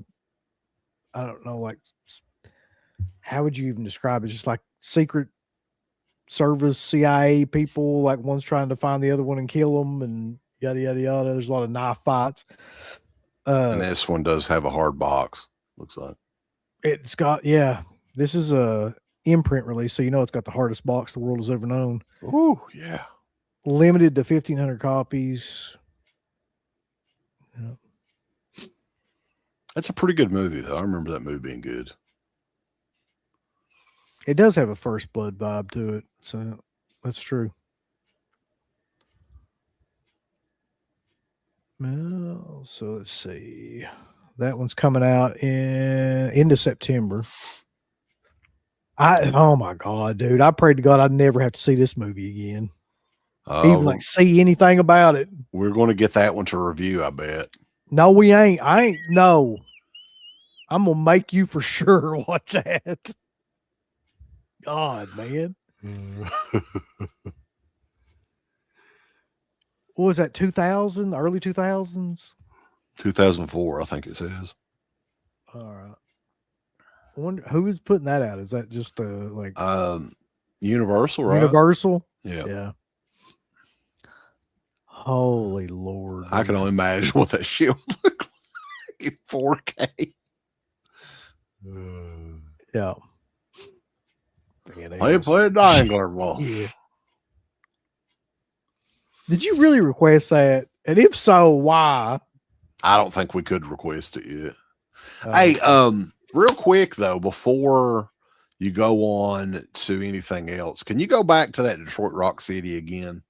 Speaker 2: don't know, like, how would you even describe it? Just like Secret Service CIA people, like one's trying to find the other one and kill them and yada, yada, yada. There's a lot of knife fights.
Speaker 3: And this one does have a hard box, looks like.
Speaker 2: It's got, yeah, this is a imprint release, so you know it's got the hardest box the world has ever known.
Speaker 3: Ooh, yeah.
Speaker 2: Limited to 1,500 copies. Yeah.
Speaker 3: That's a pretty good movie, though. I remember that movie being good.
Speaker 2: It does have a First Blood vibe to it, so that's true. Well, so let's see. That one's coming out into September. Oh my God, dude. I prayed to God I'd never have to see this movie again. Even like see anything about it.
Speaker 3: We're going to get that one to review, I bet.
Speaker 2: No, we ain't. No. I'm going to make you for sure watch that. God, man. What was that, 2000? Early 2000s?
Speaker 3: 2004, I think it says.
Speaker 2: All right. I wonder who is putting that out. Is that just like
Speaker 3: Universal, right?
Speaker 2: Universal?
Speaker 3: Yeah.
Speaker 2: Yeah. Holy Lord.
Speaker 3: I can only imagine what that shit would look like in 4K.
Speaker 2: Yeah.
Speaker 3: Play a Dangler ball.
Speaker 2: Yeah. Did you really request that? And if so, why?
Speaker 3: I don't think we could request it yet. Hey, real quick though, before you go on to anything else, can you go back to that Detroit Rock City again?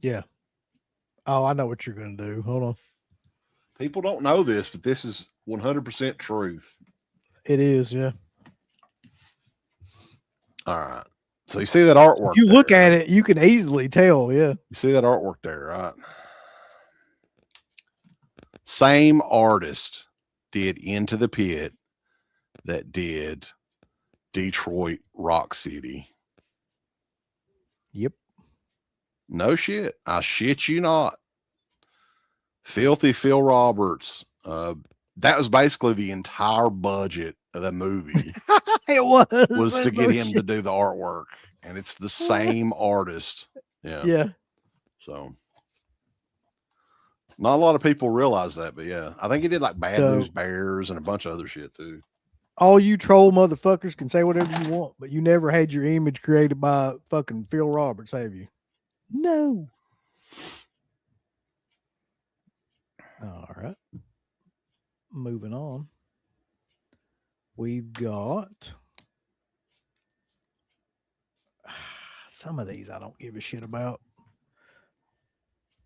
Speaker 2: Yeah. Oh, I know what you're going to do. Hold on.
Speaker 3: People don't know this, but this is 100% truth.
Speaker 2: It is, yeah.
Speaker 3: All right. So you see that artwork.
Speaker 2: If you look at it, you can easily tell, yeah.
Speaker 3: You see that artwork there, right? Same artist did Into the Pit that did Detroit Rock City.
Speaker 2: Yep.
Speaker 3: No shit. I shit you not. Filthy Phil Roberts. That was basically the entire budget of the movie.
Speaker 2: It was.
Speaker 3: Was to get him to do the artwork. And it's the same artist. Yeah.
Speaker 2: Yeah.
Speaker 3: So not a lot of people realize that, but yeah. I think he did like Bad News Bears and a bunch of other shit too.
Speaker 2: All you troll motherfuckers can say whatever you want, but you never had your image created by fucking Phil Roberts, have you? No. All right. Moving on. We've got some of these I don't give a shit about.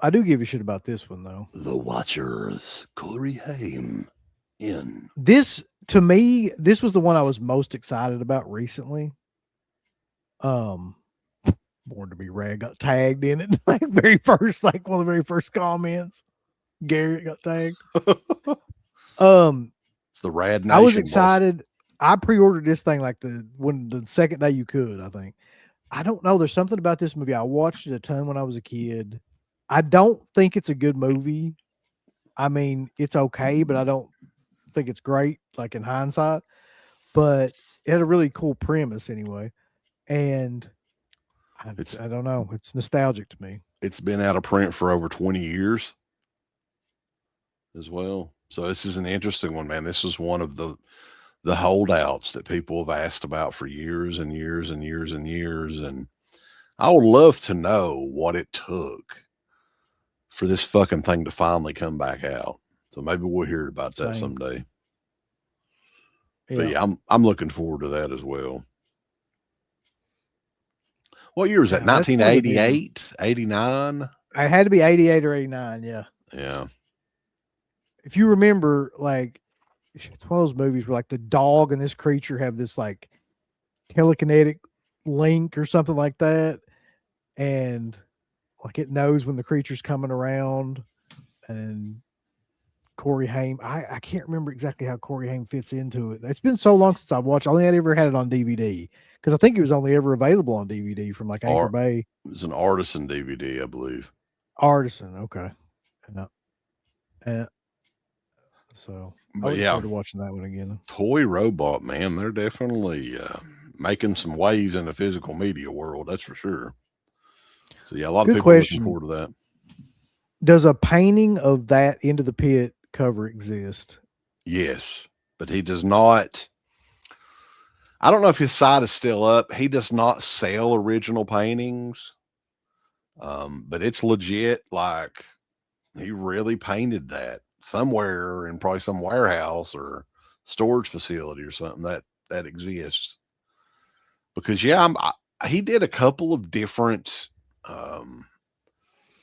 Speaker 2: I do give a shit about this one, though.
Speaker 3: The Watchers, Corey Haim in.
Speaker 2: This, to me, this was the one I was most excited about recently. Born to be Rad got tagged in it. Like one of the very first comments. Garrett got tagged.
Speaker 3: It's the Rad Nation.
Speaker 2: I was excited. I pre-ordered this thing like the second day you could, I think. I don't know. There's something about this movie. I watched it a ton when I was a kid. I don't think it's a good movie. I mean, it's okay, but I don't think it's great, like in hindsight. But it had a really cool premise anyway. And I don't know. It's nostalgic to me.
Speaker 3: It's been out of print for over 20 years as well. So this is an interesting one, man. This is one of the holdouts that people have asked about for years and years and years and years. And I would love to know what it took for this fucking thing to finally come back out. So maybe we'll hear about that someday. Yeah. But yeah, I'm looking forward to that as well. What year was that? 1988, 89?
Speaker 2: I had to be 88 or 89. Yeah.
Speaker 3: Yeah.
Speaker 2: If you remember, like, it's one of those movies where like the dog and this creature have this like telekinetic link or something like that. And like it knows when the creature's coming around. And Corey Haim, I can't remember exactly how Corey Haim fits into it. It's been so long since I've watched. I only had ever had it on DVD because I think it was only ever available on DVD from like Anchor Bay.
Speaker 3: It was an Artisan DVD, I believe.
Speaker 2: Artisan, okay. So I look forward to watching that one again.
Speaker 3: Toy Robot, man, they're definitely making some waves in the physical media world. That's for sure. So yeah, a lot of people are looking forward to that.
Speaker 2: Does a painting of that Into the Pit cover exist?
Speaker 3: Yes, but he does not. I don't know if his site is still up. He does not sell original paintings, but it's legit. Like he really painted that somewhere in probably some warehouse or storage facility or something that exists. Because yeah, he did a couple of different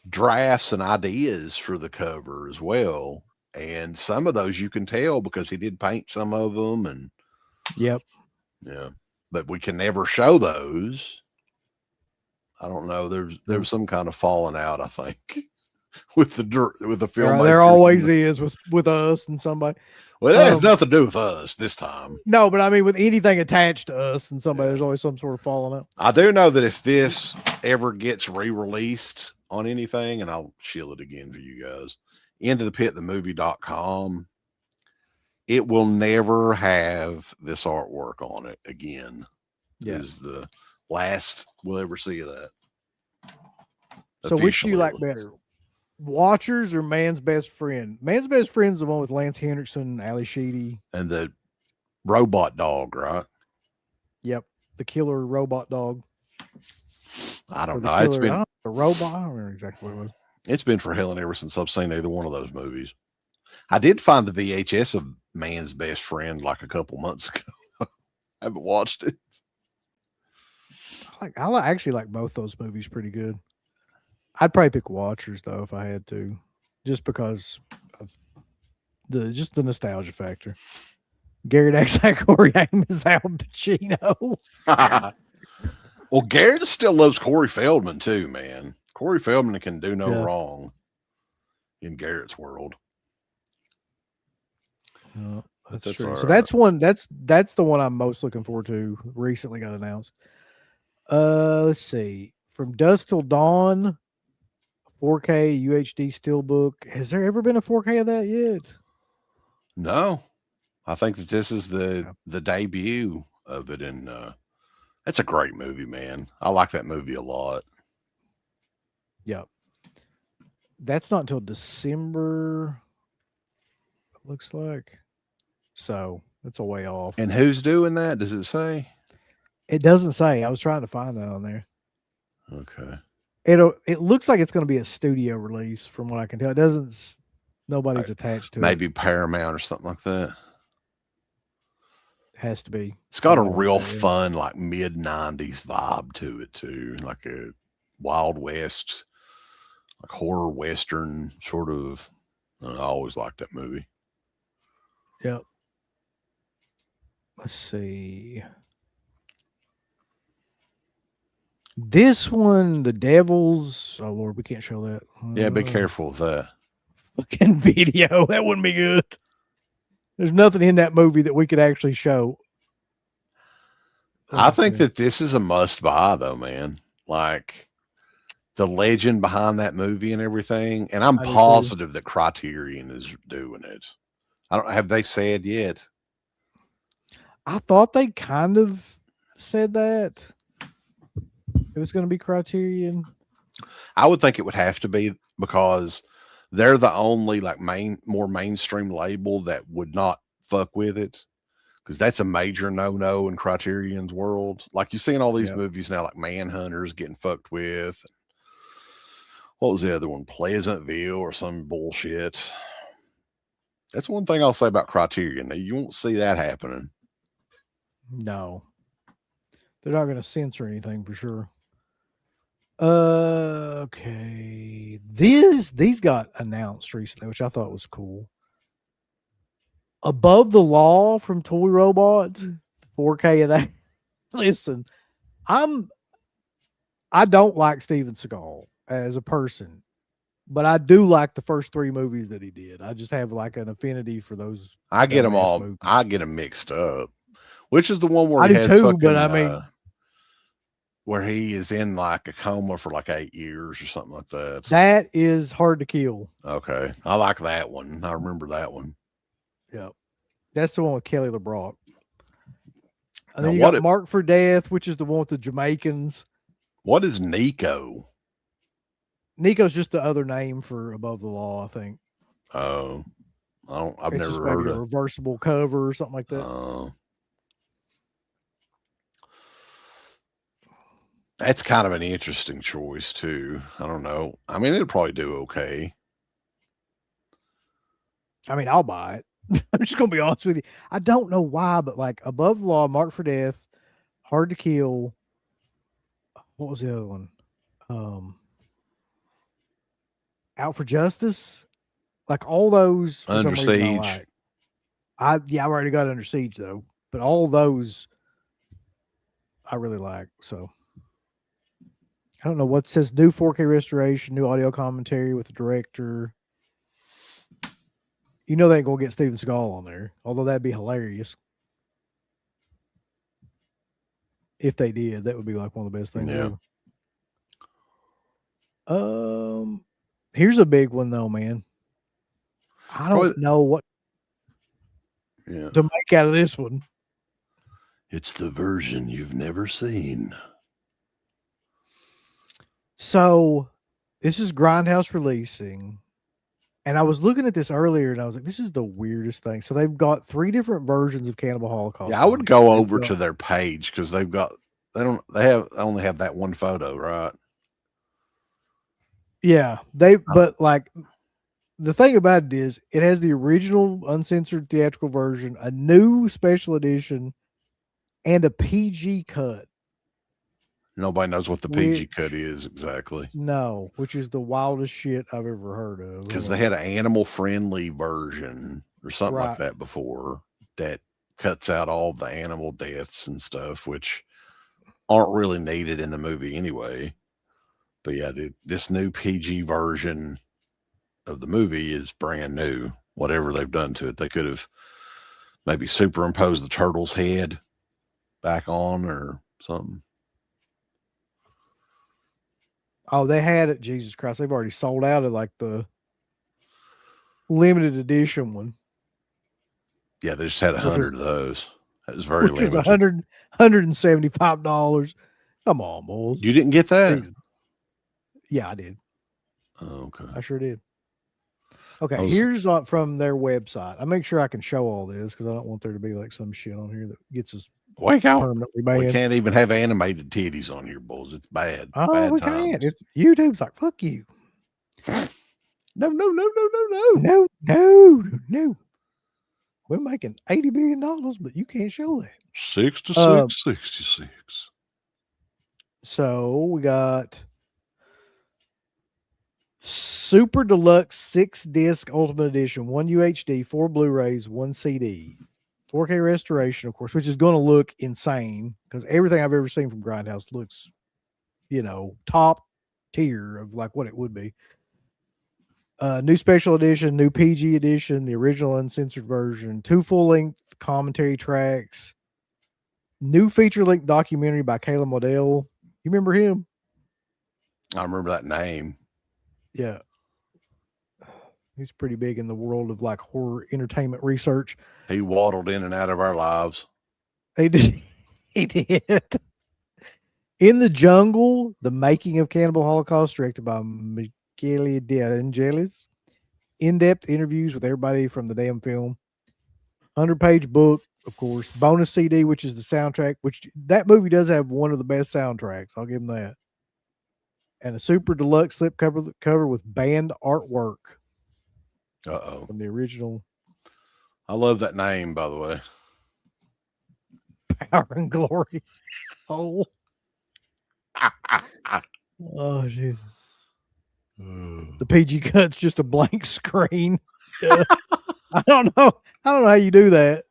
Speaker 3: drafts and ideas for the cover as well, and some of those you can tell because he did paint some of them. And
Speaker 2: yep,
Speaker 3: yeah, but we can never show those. I don't know. There was some kind of falling out, I think, with the filmmaker.
Speaker 2: There always is with us and somebody.
Speaker 3: Well, it has nothing to do with us this time.
Speaker 2: No, but I mean, with anything attached to us and somebody, there's always some sort of falling out.
Speaker 3: I do know that if this ever gets re-released on anything, and I'll shill it again for you guys, IntoThePitTheMovie.com, it will never have this artwork on it again. Yeah. It is the last we'll ever see of that.
Speaker 2: So which do you like better? Watchers or Man's Best Friend? Man's Best Friend is the one with Lance Henriksen, Ali Sheedy.
Speaker 3: And the robot dog, right?
Speaker 2: Yep. The killer robot dog.
Speaker 3: I don't know. It's been
Speaker 2: a robot. I don't remember exactly what it was.
Speaker 3: It's been for hell and ever since I've seen either one of those movies. I did find the VHS of Man's Best Friend like a couple months ago. I haven't watched it.
Speaker 2: I actually like both those movies pretty good. I'd probably pick Watchers though if I had to, just because of the nostalgia factor. Garrett acts like Corey Haim is Al Pacino.
Speaker 3: Well, Garrett still loves Corey Feldman too, man. Corey Feldman can do no wrong in Garrett's world.
Speaker 2: That's
Speaker 3: That's
Speaker 2: true.
Speaker 3: all
Speaker 2: So
Speaker 3: right.
Speaker 2: that's one. That's the one I'm most looking forward to. Recently got announced. Let's see. From Dusk Till Dawn, 4K UHD Steelbook. Has there ever been a 4K of that yet?
Speaker 3: No, I think that this is
Speaker 2: Yeah.
Speaker 3: the debut of it, and that's a great movie, man. I like that movie a lot.
Speaker 2: Yep. That's not until December. It looks like. So that's a way off.
Speaker 3: And who's doing that? Does it say?
Speaker 2: It doesn't say. I was trying to find that on there.
Speaker 3: Okay.
Speaker 2: It looks like it's going to be a studio release from what I can tell. It doesn't. Nobody's attached to it.
Speaker 3: Maybe Paramount or something like that.
Speaker 2: It has to be.
Speaker 3: It's got a
Speaker 2: Something like
Speaker 3: real
Speaker 2: that, yeah.
Speaker 3: fun, like mid-90s vibe to it too, like a Wild West, like horror western sort of. I always liked that movie.
Speaker 2: Yep. Let's see. This one, The Devils. Oh Lord, we can't show that.
Speaker 3: Yeah, be careful with that.
Speaker 2: Fucking video. That wouldn't be good. There's nothing in that movie that we could actually show.
Speaker 3: I think that this is a must buy though, man. Like the legend behind that movie and everything. And I'm
Speaker 2: I do too.
Speaker 3: positive that Criterion is doing it. Have they said yet?
Speaker 2: I thought they kind of said that it was going to be Criterion.
Speaker 3: I would think it would have to be because they're the only like more mainstream label that would not fuck with it. Because that's a major no-no in Criterion's world. Like you see in all these movies now, like Manhunters getting fucked with. What was the other one? Pleasantville or some bullshit. That's one thing I'll say about Criterion. You won't see that happening.
Speaker 2: No. They're not going to censor anything for sure. Okay. These got announced recently, which I thought was cool. Above the Law from Toy Robot, 4K of that. Listen, I don't like Steven Seagal as a person, but I do like the first 3 movies that he did. I just have like an affinity for those.
Speaker 3: I get them all.
Speaker 2: Movies.
Speaker 3: I get them mixed up. Which is the one where
Speaker 2: I
Speaker 3: he
Speaker 2: do
Speaker 3: had
Speaker 2: too,
Speaker 3: fucking,
Speaker 2: but I mean,
Speaker 3: where he is in like a coma for like 8 years or something like that.
Speaker 2: That is Hard to Kill.
Speaker 3: Okay, I like that one. I remember that one.
Speaker 2: Yep. That's the one with Kelly LeBrock. And then you got Mark for Death, which is the one with the Jamaicans.
Speaker 3: What is Nico?
Speaker 2: Nico's just the other name for Above the Law, I think.
Speaker 3: Oh, I've
Speaker 2: It's
Speaker 3: never
Speaker 2: just
Speaker 3: heard
Speaker 2: a reversible cover or something like that.
Speaker 3: That's kind of an interesting choice too. I don't know. I mean, it'll probably do okay.
Speaker 2: I mean, I'll buy it. I'm just gonna be honest with you. I don't know why, but like Above the Law, Mark for Death, Hard to Kill. What was the other one? Out for Justice. Like all those for
Speaker 3: Under
Speaker 2: some reason
Speaker 3: Siege.
Speaker 2: I like. I've already got Under Siege though, but all those I really like. So I don't know what says new 4K restoration, new audio commentary with the director. You know they ain't gonna get Steven Seagal on there, although that'd be hilarious. If they did, that would be like one of the best things ever. Here's a big one though, man. I don't know what to make out of this one.
Speaker 3: It's the version you've never seen.
Speaker 2: So this is Grindhouse releasing. And I was looking at this earlier and I was like, this is the weirdest thing. So they've got 3 different versions of Cannibal Holocaust.
Speaker 3: Yeah, I would go over to their page because they only have that one photo, right?
Speaker 2: Yeah, but like the thing about it is it has the original uncensored theatrical version, a new special edition, and a PG cut.
Speaker 3: Nobody knows what the PG cut is exactly.
Speaker 2: No, which is the wildest shit I've ever heard of.
Speaker 3: Because they had an animal-friendly version or something like that before that cuts out all the animal deaths and stuff, which aren't really needed in the movie anyway. But yeah, this new PG version of the movie is brand new. Whatever they've done to it, they could have maybe superimpose the turtle's head back on or something.
Speaker 2: Oh, they had it. Jesus Christ. They've already sold out of like the limited edition one.
Speaker 3: Yeah, they just had 100 of those. That was very
Speaker 2: Which is
Speaker 3: limited.
Speaker 2: $175. Come on, boys.
Speaker 3: You didn't get that?
Speaker 2: Jesus. Yeah, I did.
Speaker 3: Oh, okay.
Speaker 2: I sure did. Okay, here's from their website. I make sure I can show all this because I don't want there to be like some shit on here that gets us permanently banned.
Speaker 3: We can't even have animated titties on here, boys. It's bad.
Speaker 2: Oh,
Speaker 3: bad
Speaker 2: we
Speaker 3: times.
Speaker 2: can't. It's YouTube's like, fuck you. No. We're making $80 billion, but you can't show that.
Speaker 3: 6 to 6, 66.
Speaker 2: So we got Super Deluxe 6-disc Ultimate Edition, 1 UHD, 4 Blu-rays, 1 CD, 4K restoration, of course, which is going to look insane because everything I've ever seen from Grindhouse looks, top tier of like what it would be. New special edition, new PG edition, the original uncensored version, 2 full-length commentary tracks, new feature-length documentary by Caleb Waddell. You remember him?
Speaker 3: I remember that name.
Speaker 2: Yeah. He's pretty big in the world of like horror entertainment research.
Speaker 3: He waddled in and out of our lives.
Speaker 2: He did. He did. In the Jungle, the making of Cannibal Holocaust, directed by Michele De Angelis. In-depth interviews with everybody from the damn film. 100-page book, of course. Bonus CD, which is the soundtrack, which that movie does have one of the best soundtracks. I'll give him that. And a super deluxe slip cover with band artwork.
Speaker 3: Uh-oh.
Speaker 2: From the original.
Speaker 3: I love that name, by the way.
Speaker 2: Power and Glory. Oh. Oh, Jesus. The PG cut's just a blank screen. I don't know how you do that.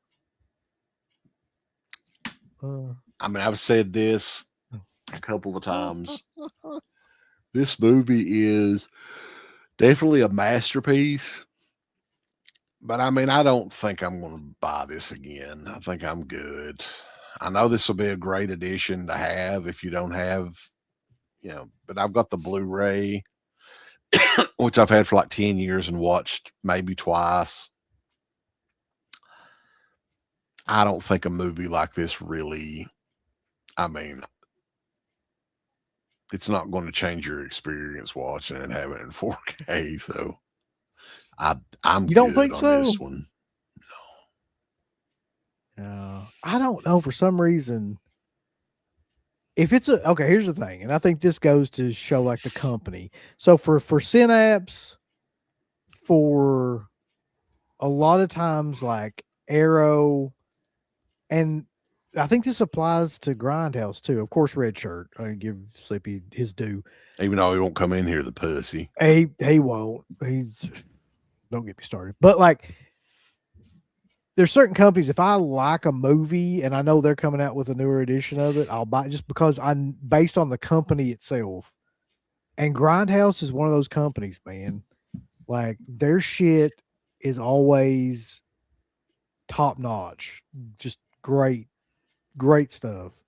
Speaker 3: I mean, I've said this a couple of times. This movie is definitely a masterpiece. But I mean, I don't think I'm going to buy this again. I think I'm good. I know this will be a great addition to have if you don't have, but I've got the Blu-ray, which I've had for like 10 years and watched maybe twice. I don't think a movie like this really, it's not going to change your experience watching it and having it in 4K. So I'm
Speaker 2: you don't
Speaker 3: good
Speaker 2: think
Speaker 3: on
Speaker 2: so?
Speaker 3: this one.
Speaker 2: No. I don't know. For some reason, if it's okay, here's the thing, and I think this goes to show like the company. So for Synapse, for a lot of times like Arrow, and I think this applies to Grindhouse too. Of course, Red Shirt. I give Slippy his due.
Speaker 3: Even though he won't come in here, the pussy.
Speaker 2: He won't. Don't get me started. But like, there's certain companies, if I like a movie and I know they're coming out with a newer edition of it, I'll buy it just because I'm based on the company itself. And Grindhouse is one of those companies, man. Like, their shit is always top notch. Just great stuff.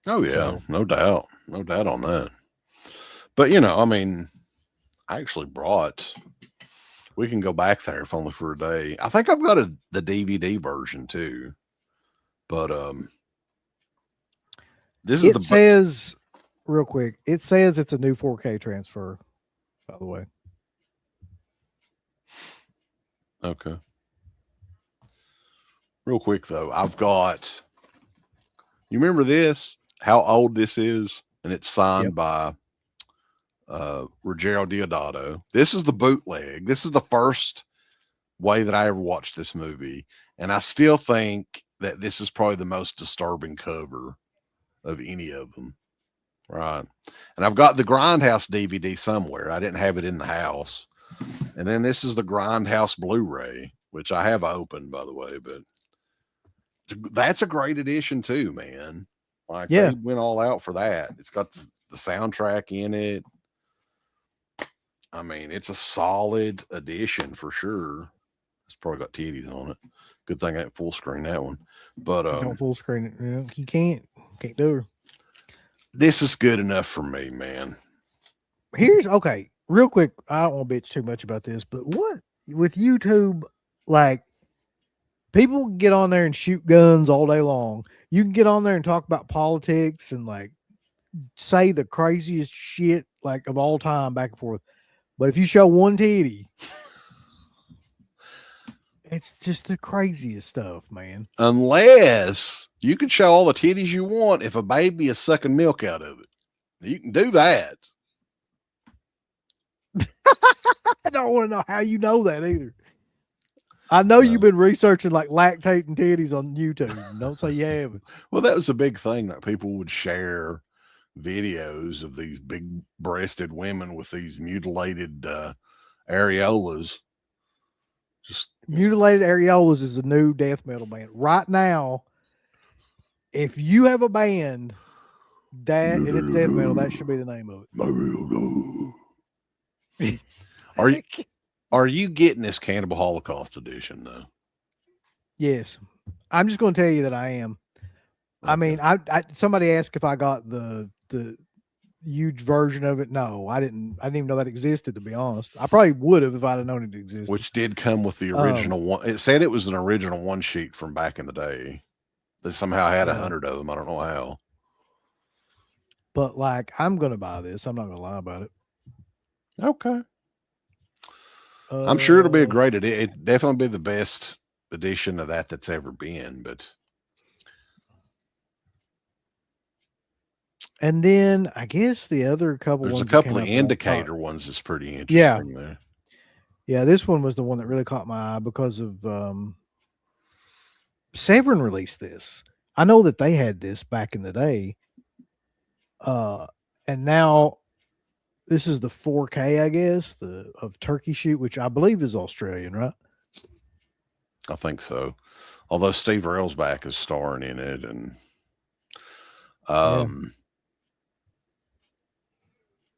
Speaker 3: Oh yeah, no doubt on that. But I actually we can go back there if only for a day. I think I've got the DVD version too. But it
Speaker 2: says real quick, it says it's a new 4K transfer, by the way.
Speaker 3: Okay. Real quick though, you remember this? How old this is? And it's signed by Ruggero Deodato. This is the bootleg. This is the first way that I ever watched this movie. And I still think that this is probably the most disturbing cover of any of them. Right. And I've got the Grindhouse DVD somewhere. I didn't have it in the house. And then this is the Grindhouse Blu-ray, which I have opened, by the way, but that's a great edition too, man. Like, they went all out for that. It's got the soundtrack in it. I mean, it's a solid edition for sure. It's probably got titties on it. Good thing I ain't full screen that one. But
Speaker 2: Don't full screen it. You know, you can't do it.
Speaker 3: this is good enough for me, man.
Speaker 2: Here's okay, real quick. I don't want to bitch too much about this, but what with YouTube, like people get on there and shoot guns all day long. You can get on there and talk about politics and like say the craziest shit like of all time back and forth. But if you show one titty, it's just the craziest stuff, man.
Speaker 3: Unless you can show all the titties you want if a baby is sucking milk out of it. You can do that.
Speaker 2: I don't want to know how you know that either. I know you've been researching like lactating titties on YouTube. Don't say you haven't.
Speaker 3: Well, that was a big thing that people would share videos of these big breasted women with these mutilated areolas. Just
Speaker 2: Mutilated areolas is a new death metal band right now. If you have a band that and it's death metal, that should be the name of it.
Speaker 3: Are you getting this Cannibal Holocaust edition though?
Speaker 2: Yes, I'm just going to tell you that I am. Okay. I mean, I somebody asked if I got the huge version of it. No, I didn't even know that existed, to be honest. I probably would have if I'd have known it existed.
Speaker 3: Which did come with the original one. It said it was an original one sheet from back in the day. They somehow had 100 of them. I don't know how.
Speaker 2: But like, I'm going to buy this. I'm not going to lie about it.
Speaker 3: Okay. I'm sure it'll be a great edition. It definitely be the best edition of that's ever been, but.
Speaker 2: And then I guess the other couple
Speaker 3: there's
Speaker 2: ones
Speaker 3: a couple of indicator ones that's pretty interesting.
Speaker 2: Yeah.
Speaker 3: There.
Speaker 2: Yeah. This one was the one that really caught my eye because of, Severin released this. I know that they had this back in the day. And now this is the 4K, I guess, of Turkey Shoot, which I believe is Australian, right?
Speaker 3: I think so. Although Steve Railsback is starring in it, and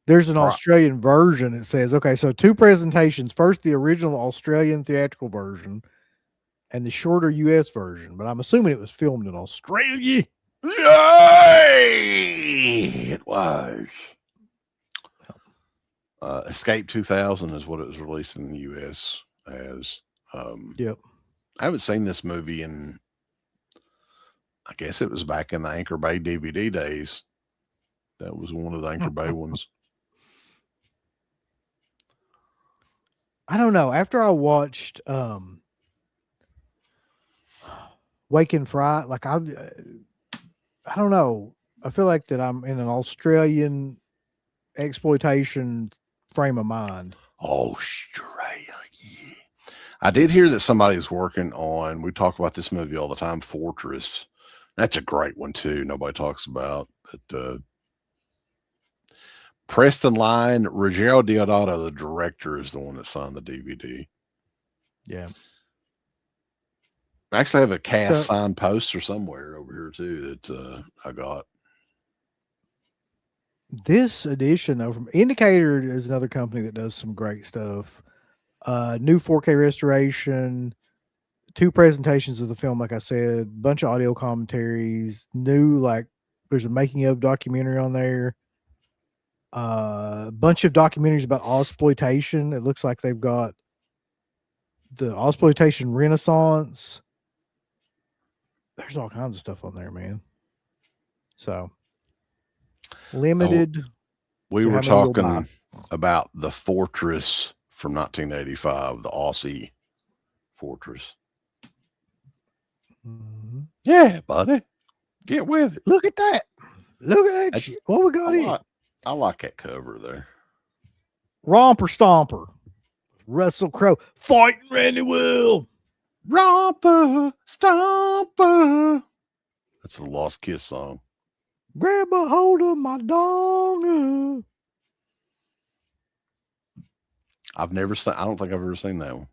Speaker 2: there's an Australian version. It says, okay, so 2 presentations. First, the original Australian theatrical version and the shorter US version. But I'm assuming it was filmed in Australia.
Speaker 3: Yay! It was. Escape 2000 is what it was released in the US as.
Speaker 2: Yep.
Speaker 3: I haven't seen this movie in, I guess it was back in the Anchor Bay DVD days. That was one of the Anchor Bay ones.
Speaker 2: I don't know. After I watched Wake and Fright, like I don't know. I feel like that I'm in an Australian exploitation frame of mind.
Speaker 3: Australia. I did hear that somebody is working on, we talk about this movie all the time, Fortress. That's a great one too. Nobody talks about, but Preston Line, Rogero Deodato, the director, is the one that signed the DVD.
Speaker 2: Yeah.
Speaker 3: I actually have a cast signed poster somewhere over here too that I got.
Speaker 2: This edition, though, from Indicator is another company that does some great stuff. New 4K restoration, 2 presentations of the film, like I said, bunch of audio commentaries, new, like, there's a making of documentary on there. A bunch of documentaries about Ozploitation. It looks like they've got the Ozploitation Renaissance. There's all kinds of stuff on there, man. So limited.
Speaker 3: We were talking about the Fortress from 1985, the Aussie Fortress.
Speaker 2: Mm-hmm.
Speaker 3: Yeah, buddy. Get with it.
Speaker 2: Look at that. Look at that shit. What we got here?
Speaker 3: I like that cover there.
Speaker 2: Romper Stomper. Russell Crowe fighting Randy Will.
Speaker 3: Romper Stomper. That's the Lost Kiss song.
Speaker 2: Grab a hold of my dong.
Speaker 3: I don't think I've ever seen that one.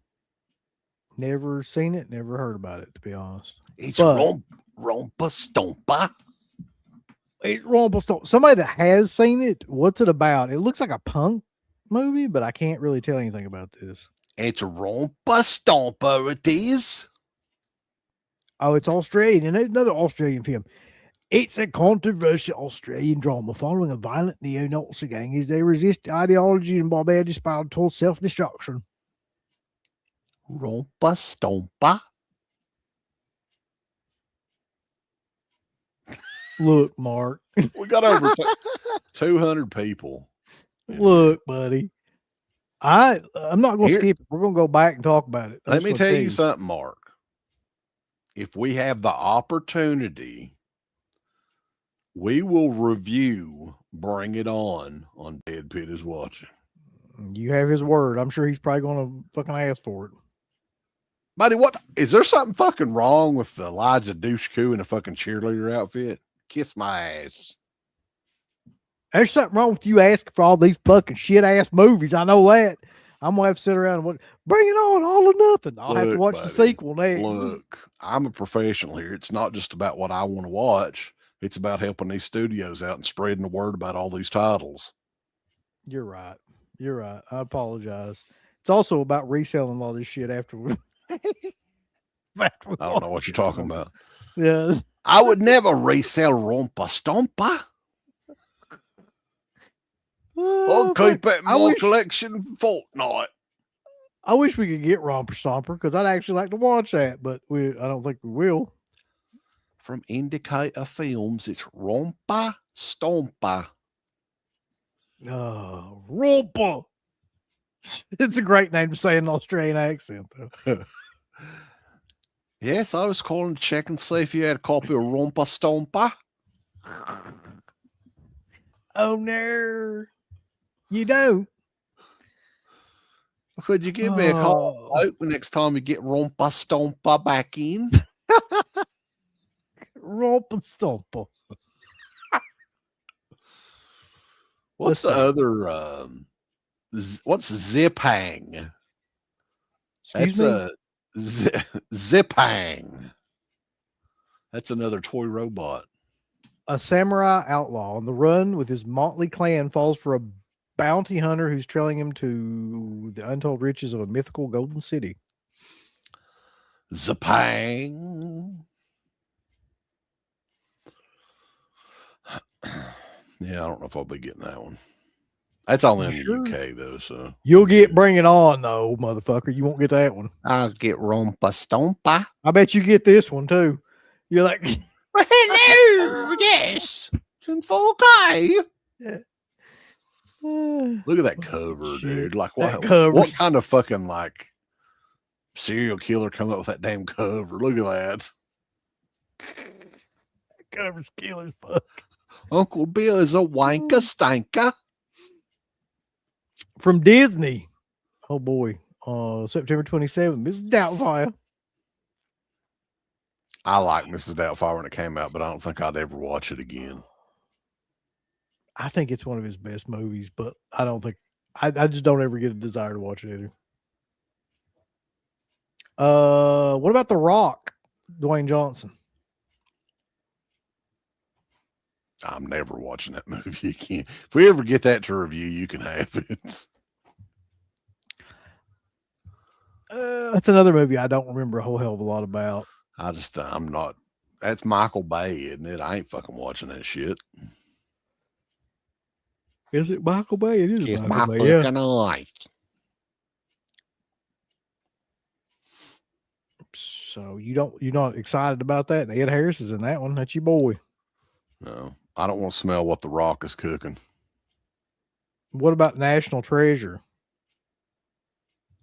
Speaker 2: Never seen it, never heard about it, to be honest.
Speaker 3: It's Romper Stomper.
Speaker 2: It's Romper Stomper. Somebody that has seen it, what's it about? It looks like a punk movie, but I can't really tell anything about this.
Speaker 3: It's Romper Stomper, it is.
Speaker 2: Oh, it's Australian, and it's another Australian film. It's a controversial Australian drama following a violent neo-Nazi gang as they resist ideology and barbarity spiraled towards self-destruction.
Speaker 3: Romper Stomper.
Speaker 2: Look, Mark.
Speaker 3: We got over 200 people.
Speaker 2: Look, buddy. I'm not going to skip it. We're going to go back and talk about it.
Speaker 3: Let me tell you something, Mark. If we have the opportunity, we will review Bring It On Dead Pit is Watching.
Speaker 2: You have his word. I'm sure he's probably going to fucking ask for it.
Speaker 3: Buddy, what is there something fucking wrong with Elijah Dushku in a fucking cheerleader outfit? Kiss my ass.
Speaker 2: There's something wrong with you asking for all these fucking shit ass movies. I know that. I'm gonna have to sit around and watch. Bring It On, All or Nothing. I'll have to watch the sequel next.
Speaker 3: Look, I'm a professional here. It's not just about what I want to watch. It's about helping these studios out and spreading the word about all these titles.
Speaker 2: You're right. You're right. I apologize. It's also about reselling all this shit afterwards.
Speaker 3: I don't know what you're talking about.
Speaker 2: Yeah.
Speaker 3: I would never resell Romper Stomper. I'll keep it in my collection for fortnight.
Speaker 2: I wish we could get Romper Stomper because I'd actually like to watch that, but I don't think we will.
Speaker 3: From Indicator Films, it's Romper Stomper.
Speaker 2: Romper. It's a great name to say in an Australian accent, though.
Speaker 3: Yes, I was calling to check and see if you had a copy of Romper Stomper.
Speaker 2: Oh, no. You don't.
Speaker 3: Could you give me a call next time you get Romper Stomper back in?
Speaker 2: Romper Stomper.
Speaker 3: What's the other? What's Zipang?
Speaker 2: Excuse me?
Speaker 3: Zipang. That's another toy robot.
Speaker 2: A samurai outlaw on the run with his motley clan falls for a bounty hunter who's trailing him to the untold riches of a mythical golden city.
Speaker 3: Zipang. Yeah, I don't know if I'll be getting that one. That's only in the UK, though, so.
Speaker 2: You'll get Bring It On, though, motherfucker. You won't get that one.
Speaker 3: I'll get Romper Stomper.
Speaker 2: I bet you get this one, too. You're like,
Speaker 3: well, hello, yes, it's in 4K.
Speaker 2: Yeah.
Speaker 3: Look at that cover, dude. Like, what kind of fucking, like, serial killer come up with that damn cover? Look at that.
Speaker 2: That cover's killer as fuck.
Speaker 3: Uncle Bill is a wanker stanker.
Speaker 2: From Disney. Oh boy. September 27th. Mrs. Doubtfire.
Speaker 3: I like Mrs. Doubtfire when it came out, but I don't think I'd ever watch it again.
Speaker 2: I think it's one of his best movies, but I don't think I just don't ever get a desire to watch it either. What about The Rock? Dwayne Johnson.
Speaker 3: I'm never watching that movie again. If we ever get that to review, you can have it.
Speaker 2: That's another movie I don't remember a whole hell of a lot about.
Speaker 3: I'm not. That's Michael Bay, isn't it? I ain't fucking watching that shit.
Speaker 2: Is it Michael Bay? It is
Speaker 3: Michael Bay. Fucking eyes.
Speaker 2: So you're not excited about that? Ed Harris is in that one. That's your boy.
Speaker 3: No, I don't want to smell what The Rock is cooking.
Speaker 2: What about National Treasure?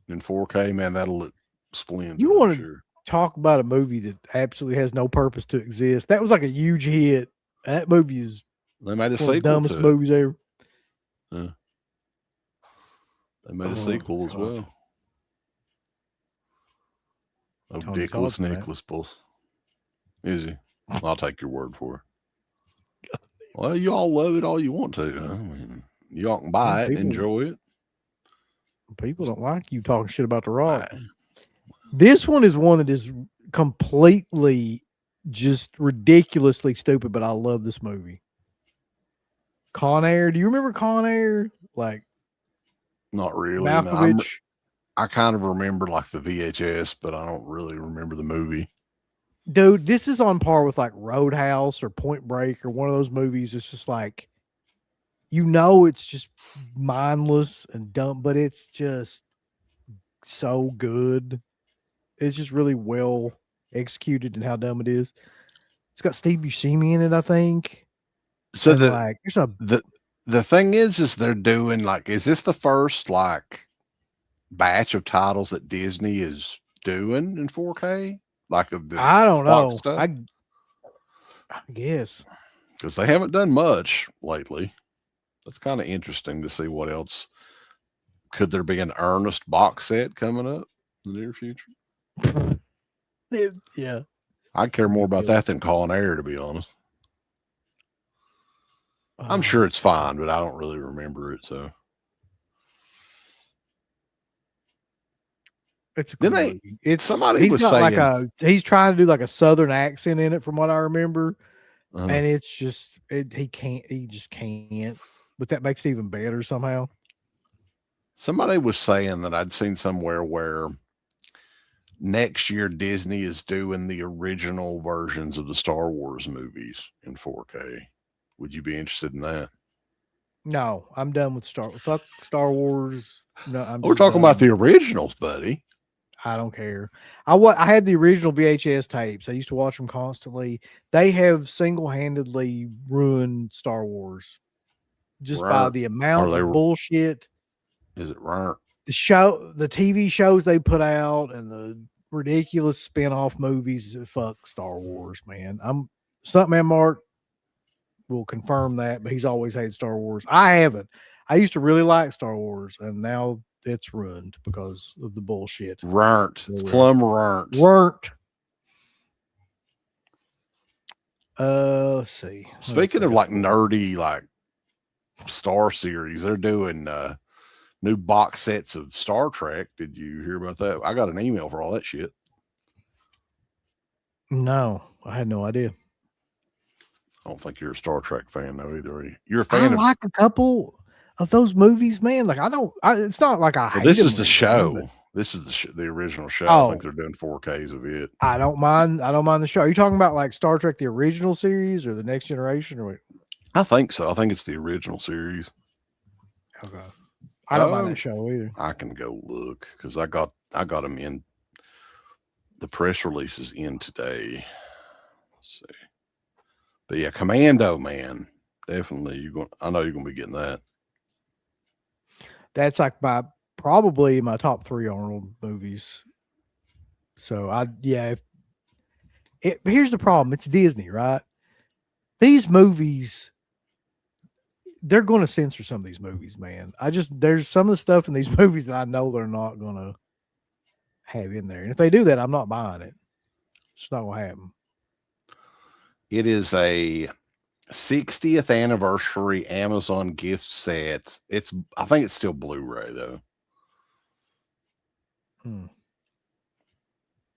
Speaker 3: In 4K, man, that'll look splendid.
Speaker 2: You want to talk about a movie that absolutely has no purpose to exist? That was like a huge hit. That movie is
Speaker 3: they made a
Speaker 2: one of the dumbest movies ever.
Speaker 3: Yeah. They made a sequel as well. Of Dickless Nicholas Bulls. Is he? I'll take your word for it. Well, you all love it all you want to. I mean, you all can buy it and enjoy it.
Speaker 2: People don't like you talking shit about The Rock. This one is one that is completely just ridiculously stupid, but I love this movie. Con Air. Do you remember Con Air? Like,
Speaker 3: not really.
Speaker 2: Malkovich.
Speaker 3: I kind of remember like the VHS, but I don't really remember the movie.
Speaker 2: Dude, this is on par with like Roadhouse or Point Break or one of those movies. It's just like, it's just mindless and dumb, but it's just so good. It's just really well executed and how dumb it is. It's got Steve Buscemi in it, I think.
Speaker 3: So
Speaker 2: And like,
Speaker 3: the thing is they're doing like, is this the first like batch of titles that Disney is doing in 4K? Like of the
Speaker 2: I don't know.
Speaker 3: stuff?
Speaker 2: I guess
Speaker 3: because they haven't done much lately. That's kind of interesting to see what else. Could there be an Ernest box set coming up in the near future?
Speaker 2: Yeah.
Speaker 3: I'd care more about that than Calling Air, to be honest. I'm sure it's fine, but I don't really remember it. So
Speaker 2: it's
Speaker 3: somebody was saying
Speaker 2: he's trying to do like a Southern accent in it, from what I remember,
Speaker 3: uh-huh.
Speaker 2: and it's just he just can't. But that makes it even better somehow.
Speaker 3: Somebody was saying that I'd seen somewhere where next year Disney is doing the original versions of the Star Wars movies in 4K. Would you be interested in that?
Speaker 2: No, I'm done with fuck Star Wars. No,
Speaker 3: we're talking about the originals, buddy.
Speaker 2: I don't care. I had the original VHS tapes. I used to watch them constantly. They have single-handedly ruined Star Wars just by the amount of bullshit.
Speaker 3: Is it right?
Speaker 2: The TV shows they put out and the ridiculous spin-off movies. Fuck Star Wars, man. Stuntman Mark will confirm that, but he's always hated Star Wars. I haven't. I used to really like Star Wars, and now it's ruined because of the bullshit.
Speaker 3: Runt. It's plumb runt.
Speaker 2: Let's see.
Speaker 3: Speaking of like nerdy, like Star series, they're doing new box sets of Star Trek. Did you hear about that? I got an email for all that shit.
Speaker 2: No, I had no idea.
Speaker 3: I don't think you're a Star Trek fan though either. Are you? You're a fan.
Speaker 2: I like a couple of those movies, man. Like it's not like I hate
Speaker 3: this
Speaker 2: them
Speaker 3: is the show. This is the original show.
Speaker 2: Oh,
Speaker 3: I think they're doing 4Ks of it.
Speaker 2: I don't mind the show. Are you talking about like Star Trek the original series or the Next Generation or what?
Speaker 3: I think so. I think it's the original series.
Speaker 2: Okay. I don't mind that show either.
Speaker 3: I can go look because I got them in. The press release is in today. Let's see. But yeah, Commando, man, definitely I know you're gonna be getting that.
Speaker 2: That's like probably my top 3 Arnold movies. So here's the problem. It's Disney, right? These movies, they're going to censor some of these movies, man. There's some of the stuff in these movies that I know they're not going to have in there. And if they do that, I'm not buying it. It's not going to happen.
Speaker 3: It is a 60th anniversary Amazon gift set. I think it's still Blu-ray though.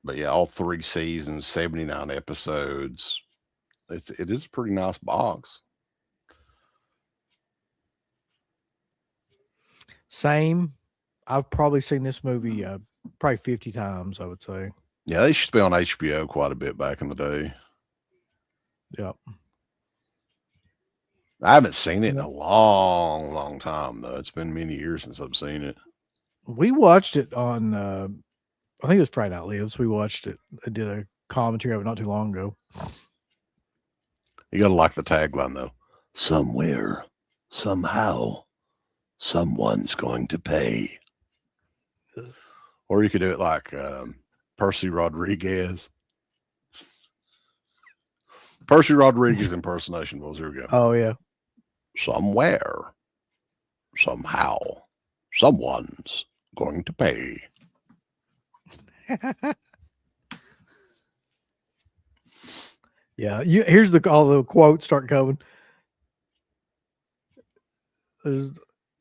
Speaker 3: But yeah, all 3 seasons, 79 episodes. It is a pretty nice box.
Speaker 2: Same. I've probably seen this movie probably 50 times, I would say.
Speaker 3: Yeah, they used to be on HBO quite a bit back in the day.
Speaker 2: Yep.
Speaker 3: I haven't seen it in a long, long time though. It's been many years since I've seen it.
Speaker 2: We watched it on I think it was Friday Night Lives. We watched it. I did a commentary of it not too long ago.
Speaker 3: You gotta like the tagline though. Somewhere, somehow, someone's going to pay. Or you could do it like Percy Rodriguez. Percy Rodriguez impersonation was. Here we go.
Speaker 2: Oh yeah.
Speaker 3: Somewhere, somehow, someone's going to pay.
Speaker 2: Yeah. Here's all the quotes start coming. There's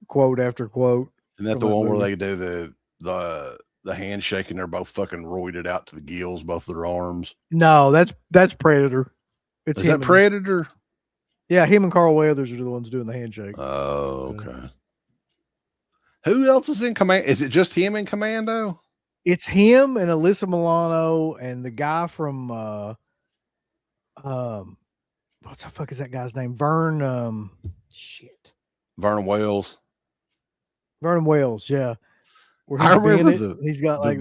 Speaker 2: quote after quote.
Speaker 3: Isn't that the one where they do the handshake and they're both fucking roided out to the gills, both their arms?
Speaker 2: No, that's Predator.
Speaker 3: Is that Predator?
Speaker 2: Yeah, him and Carl Weathers are the ones doing the handshake.
Speaker 3: Oh, okay. Who else is in Commando? Is it just him in Commando?
Speaker 2: It's him and Alyssa Milano and the guy from what the fuck is that guy's name? Vernon
Speaker 3: Wales.
Speaker 2: Vernon Wells, yeah. Where
Speaker 3: I remember
Speaker 2: he's got like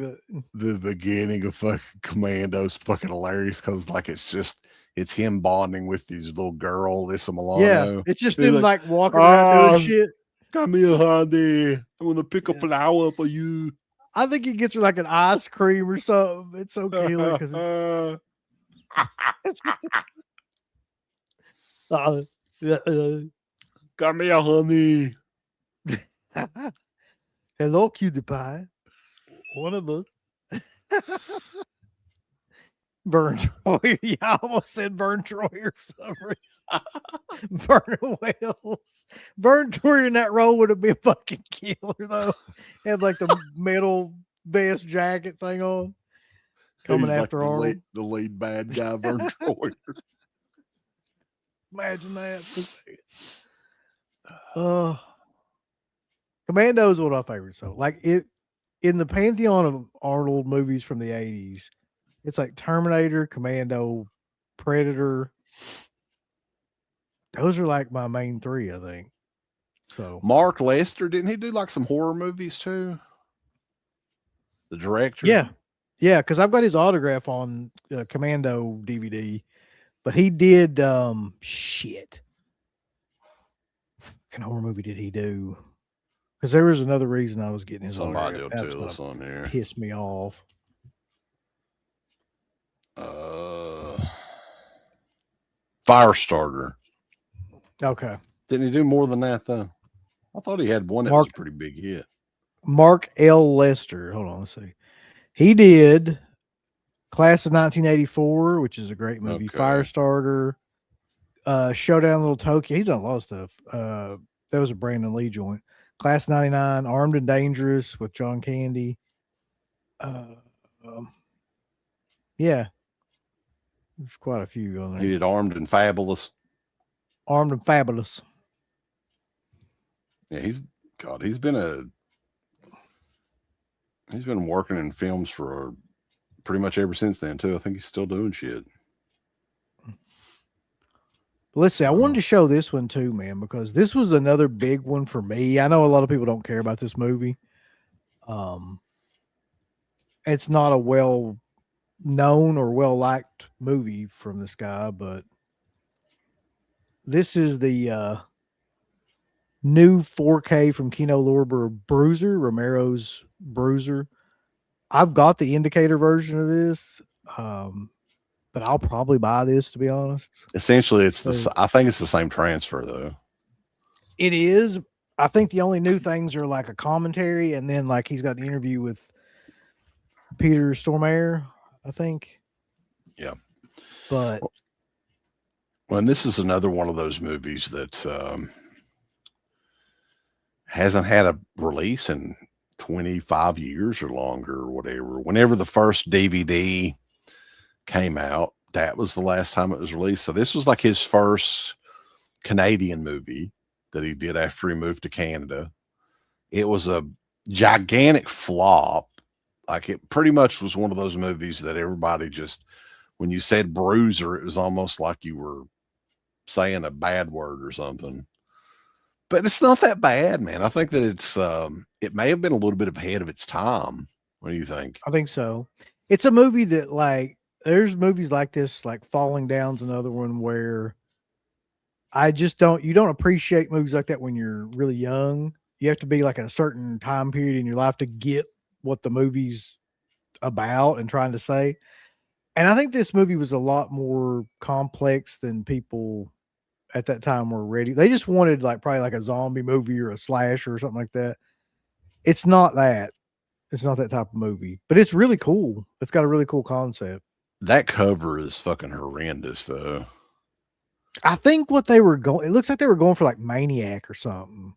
Speaker 3: the beginning of fucking Commando's fucking hilarious because like it's him bonding with his little girl, Alyssa Milano.
Speaker 2: Yeah, it's just them like walking around doing shit.
Speaker 3: Come here, honey. I'm gonna pick a flower for you.
Speaker 2: I think he gets her like an ice cream or something. It's so cute because
Speaker 3: come here, honey.
Speaker 2: Hello, cutie pie. One of us. Vern Troyer. Yeah, I almost said Vern Troyer for some reason. Vernon Wells. Vern Troyer in that role would have been fucking killer, though. Had like the metal vest jacket thing on. Coming
Speaker 3: He's
Speaker 2: after
Speaker 3: like
Speaker 2: Arnold.
Speaker 3: the lead bad guy, Vern Troyer.
Speaker 2: Imagine that. Commando is one of my favorites. So, like it in the pantheon of Arnold movies from the 80s, it's like Terminator, Commando, Predator. Those are like my main three, I think. So
Speaker 3: Mark Lester, didn't he do like some horror movies too? The director?
Speaker 2: Yeah, because I've got his autograph on Commando DVD, but he did shit. What kind of horror movie did he do? Because there was another reason I was getting his
Speaker 3: Somebody will
Speaker 2: autograph.
Speaker 3: tell us on here.
Speaker 2: Piss me off.
Speaker 3: Firestarter.
Speaker 2: Okay.
Speaker 3: Didn't he do more than that though? I thought he had one that was a pretty big hit.
Speaker 2: Mark L. Lester. Hold on, let's see. He did Class of 1984, which is a great movie.
Speaker 3: Okay.
Speaker 2: Firestarter, Showdown Little Tokyo. He's done a lot of stuff. That was a Brandon Lee joint. Class 99, Armed and Dangerous with John Candy. Yeah. There's quite a few on there.
Speaker 3: He did Armed and Fabulous.
Speaker 2: Armed and Fabulous.
Speaker 3: Yeah, he's been working in films for pretty much ever since then too. I think he's still doing shit.
Speaker 2: Let's see. I wanted to show this one too, man, because this was another big one for me. I know a lot of people don't care about this movie. It's not a well known or well liked movie from this guy, but this is the new 4K from Kino Lorber Bruiser, Romero's Bruiser. I've got the indicator version of this, but I'll probably buy this, to be honest.
Speaker 3: Essentially, I think it's the same transfer though.
Speaker 2: It is. I think the only new things are like a commentary, and then like he's got an interview with Peter Stormare, I think.
Speaker 3: Yeah.
Speaker 2: But
Speaker 3: and this is another one of those movies that hasn't had a release in 25 years or longer or whatever. Whenever the first DVD came out, that was the last time it was released. So this was like his first Canadian movie that he did after he moved to Canada. It was a gigantic flop. Like it pretty much was one of those movies that everybody just, when you said Bruiser, it was almost like you were saying a bad word or something. But it's not that bad, man. I think that it may have been a little bit ahead of its time. What do you think?
Speaker 2: I think so. It's a movie that like, there's movies like this, like Falling Down's another one where you don't appreciate movies like that when you're really young. You have to be like at a certain time period in your life to get what the movie's about and trying to say. And I think this movie was a lot more complex than people at that time were ready. They just wanted like probably like a zombie movie or a slasher or something like that. It's not that. It's not that type of movie, but it's really cool. It's got a really cool concept.
Speaker 3: That cover is fucking horrendous though.
Speaker 2: I think what they were going, it looks like they were going for like Maniac or something.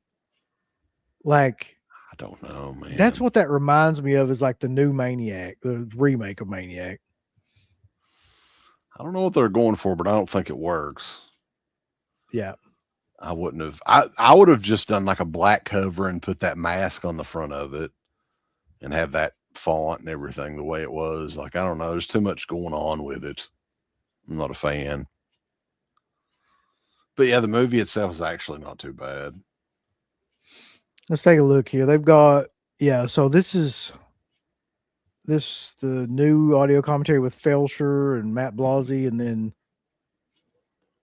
Speaker 2: Like,
Speaker 3: I don't know, man.
Speaker 2: That's what that reminds me of, is like the new Maniac, the remake of Maniac.
Speaker 3: I don't know what they're going for, but I don't think it works.
Speaker 2: Yeah.
Speaker 3: I wouldn't have. I would have just done like a black cover and put that mask on the front of it and have that font and everything the way it was. Like, I don't know. There's too much going on with it. I'm not a fan. But yeah, the movie itself is actually not too bad.
Speaker 2: Let's take a look here. They've got, so this is the new audio commentary with Felsher and Matt Blasey, and then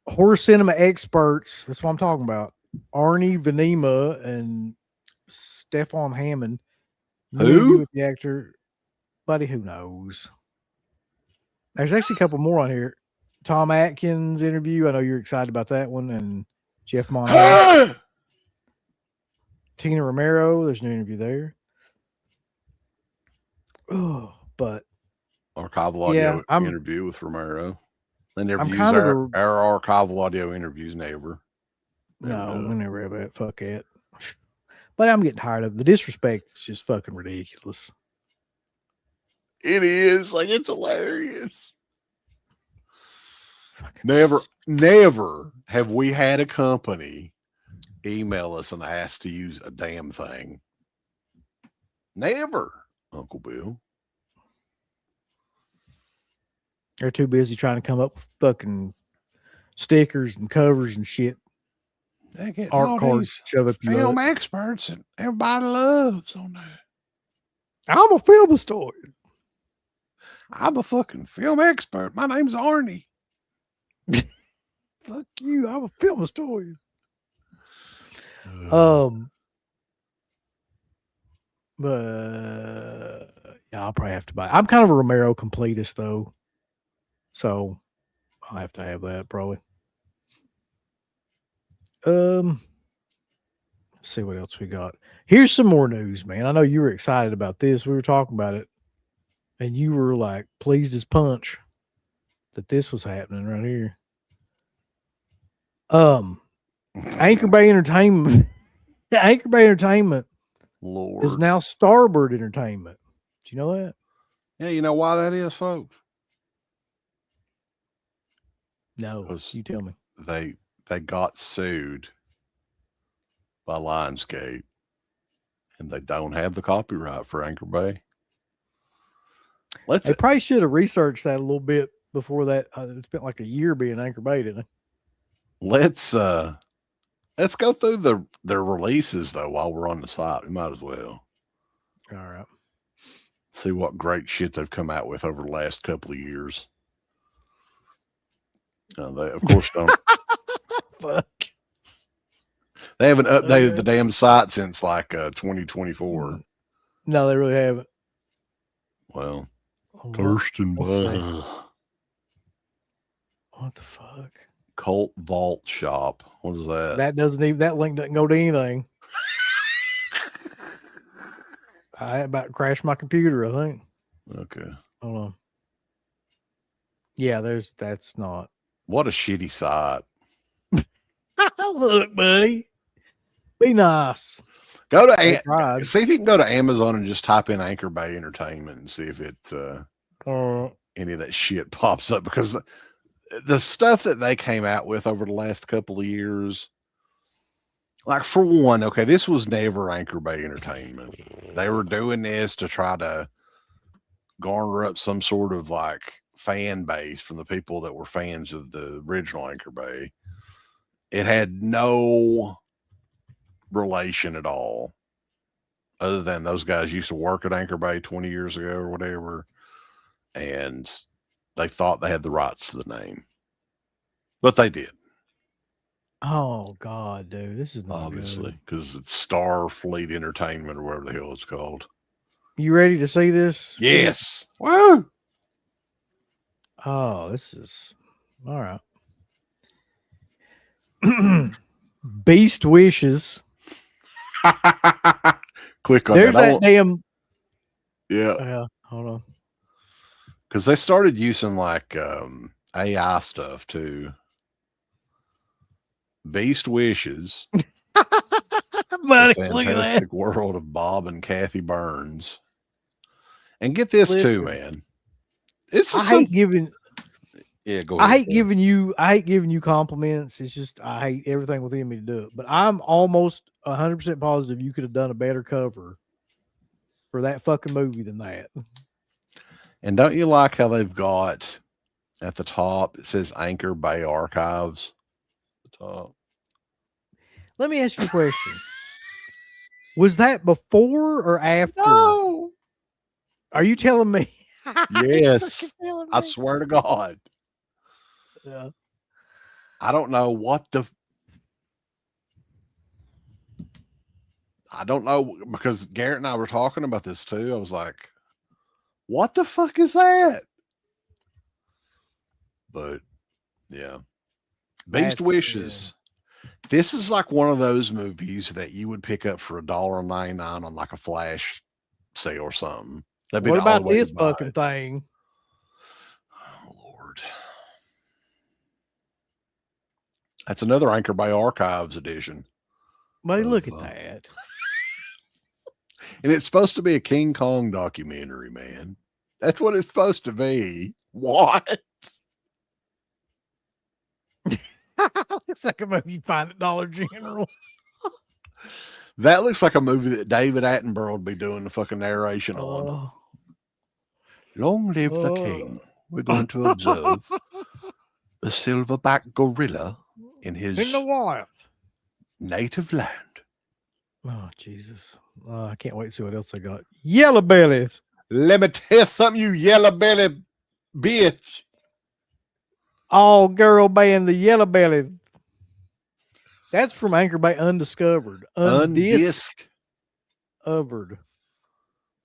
Speaker 2: horror cinema experts. That's what I'm talking about. Arnie Venema and Stefan Hammond.
Speaker 3: Who?
Speaker 2: With the actor, buddy, who knows? There's actually a couple more on here. Tom Atkins interview. I know you're excited about that one. And Jeff Monahan. Tina Romero. There's an interview there. Oh, but
Speaker 3: archival audio interview with Romero. They never use our archival audio interviews. Never.
Speaker 2: No, we never have that. Fuck it. But I'm getting tired of the disrespect. It's just fucking ridiculous.
Speaker 3: It is. Like, it's hilarious. Never have we had a company email us and ask to use a damn thing. Never, Uncle Bill.
Speaker 2: They're too busy trying to come up with fucking stickers and covers and shit.
Speaker 3: They get
Speaker 2: art cards, shove up your
Speaker 3: film experts, and everybody loves on that.
Speaker 2: I'm a film historian.
Speaker 3: I'm a fucking film expert. My name's Arnie.
Speaker 2: Fuck you. I'm a film historian. But I'll probably have to buy. I'm kind of a Romero completist though, so I'll have to have that probably. Let's see what else we got. Here's some more news, man. I know you were excited about this. We were talking about it, and you were like pleased as punch that this was happening right here. Anchor Bay Entertainment. Anchor Bay Entertainment
Speaker 3: Lord.
Speaker 2: Is now Starboard Entertainment. Do you know that?
Speaker 3: Yeah, you know why that is, folks?
Speaker 2: No, you tell me.
Speaker 3: They got sued by Lionsgate, and they don't have the copyright for Anchor Bay.
Speaker 2: They probably should have researched that a little bit before that. It spent like a year being Anchor Bay, didn't it?
Speaker 3: Let's go through their releases though while we're on the site. We might as well.
Speaker 2: All right.
Speaker 3: See what great shit they've come out with over the last couple of years. They of course don't.
Speaker 2: Fuck.
Speaker 3: They haven't updated the damn site since like 2024.
Speaker 2: No, they really haven't.
Speaker 3: Well, Thurston.
Speaker 2: What the fuck?
Speaker 3: Cult Vault Shop. What is that?
Speaker 2: That link doesn't go to anything. I about crashed my computer, I think.
Speaker 3: Okay.
Speaker 2: Hold on. Yeah, that's not.
Speaker 3: What a shitty site.
Speaker 2: Look, buddy. Be nice.
Speaker 3: Go to see if you can go to Amazon and just type in Anchor Bay Entertainment and see if it any of that shit pops up, because the stuff that they came out with over the last couple of years, like for one, okay, this was never Anchor Bay Entertainment. They were doing this to try to garner up some sort of like fan base from the people that were fans of the original Anchor Bay. It had no relation at all, other than those guys used to work at Anchor Bay 20 years ago or whatever, and they thought they had the rights to the name, but they did.
Speaker 2: Oh God, dude, this is not
Speaker 3: obviously because it's Starfleet Entertainment or whatever the hell it's called.
Speaker 2: You ready to see this?
Speaker 3: Yes. Woo!
Speaker 2: Oh, this is all right. Beast Wishes.
Speaker 3: Click on
Speaker 2: There's
Speaker 3: that.
Speaker 2: Damn.
Speaker 3: Yeah.
Speaker 2: Hold on.
Speaker 3: Because they started using like AI stuff too. Beast Wishes.
Speaker 2: Buddy,
Speaker 3: the
Speaker 2: look at that.
Speaker 3: Fantastic World of Bob and Kathy Burns. And get this too, man.
Speaker 2: I hate giving.
Speaker 3: Yeah, go ahead.
Speaker 2: I hate giving you compliments. It's just I hate everything within me to do it. But I'm almost 100% positive you could have done a better cover for that fucking movie than that.
Speaker 3: And don't you like how they've got at the top, it says Anchor Bay Archives? At the top.
Speaker 2: Let me ask you a question. Was that before or after?
Speaker 3: No.
Speaker 2: Are you telling me?
Speaker 3: Yes. I swear to God.
Speaker 2: Yeah.
Speaker 3: I don't know what I don't know, because Garrett and I were talking about this too. I was like, what the fuck is that? But yeah. Beast Wishes. Yeah. This is like one of those movies that you would pick up for $1.99 on like a flash sale or something. That'd be
Speaker 2: what
Speaker 3: the
Speaker 2: about
Speaker 3: only way
Speaker 2: this
Speaker 3: to buy
Speaker 2: fucking
Speaker 3: it.
Speaker 2: thing?
Speaker 3: Oh, Lord. That's another Anchor Bay Archives edition.
Speaker 2: Buddy, look at that.
Speaker 3: And it's supposed to be a King Kong documentary, man. That's what it's supposed to be. What?
Speaker 2: Looks like a movie you'd find at Dollar General.
Speaker 3: That looks like a movie that David Attenborough would be doing the fucking narration on. Long live the king. We're going to observe the silverback gorilla in the
Speaker 2: wild
Speaker 3: native land.
Speaker 2: Oh, Jesus. I can't wait to see what else I got. Yellow bellies.
Speaker 3: Let me tell you something, you yellow belly bitch.
Speaker 2: All girl band, the Yellow Belly. That's from Anchor Bay Undiscovered. Undiscovered.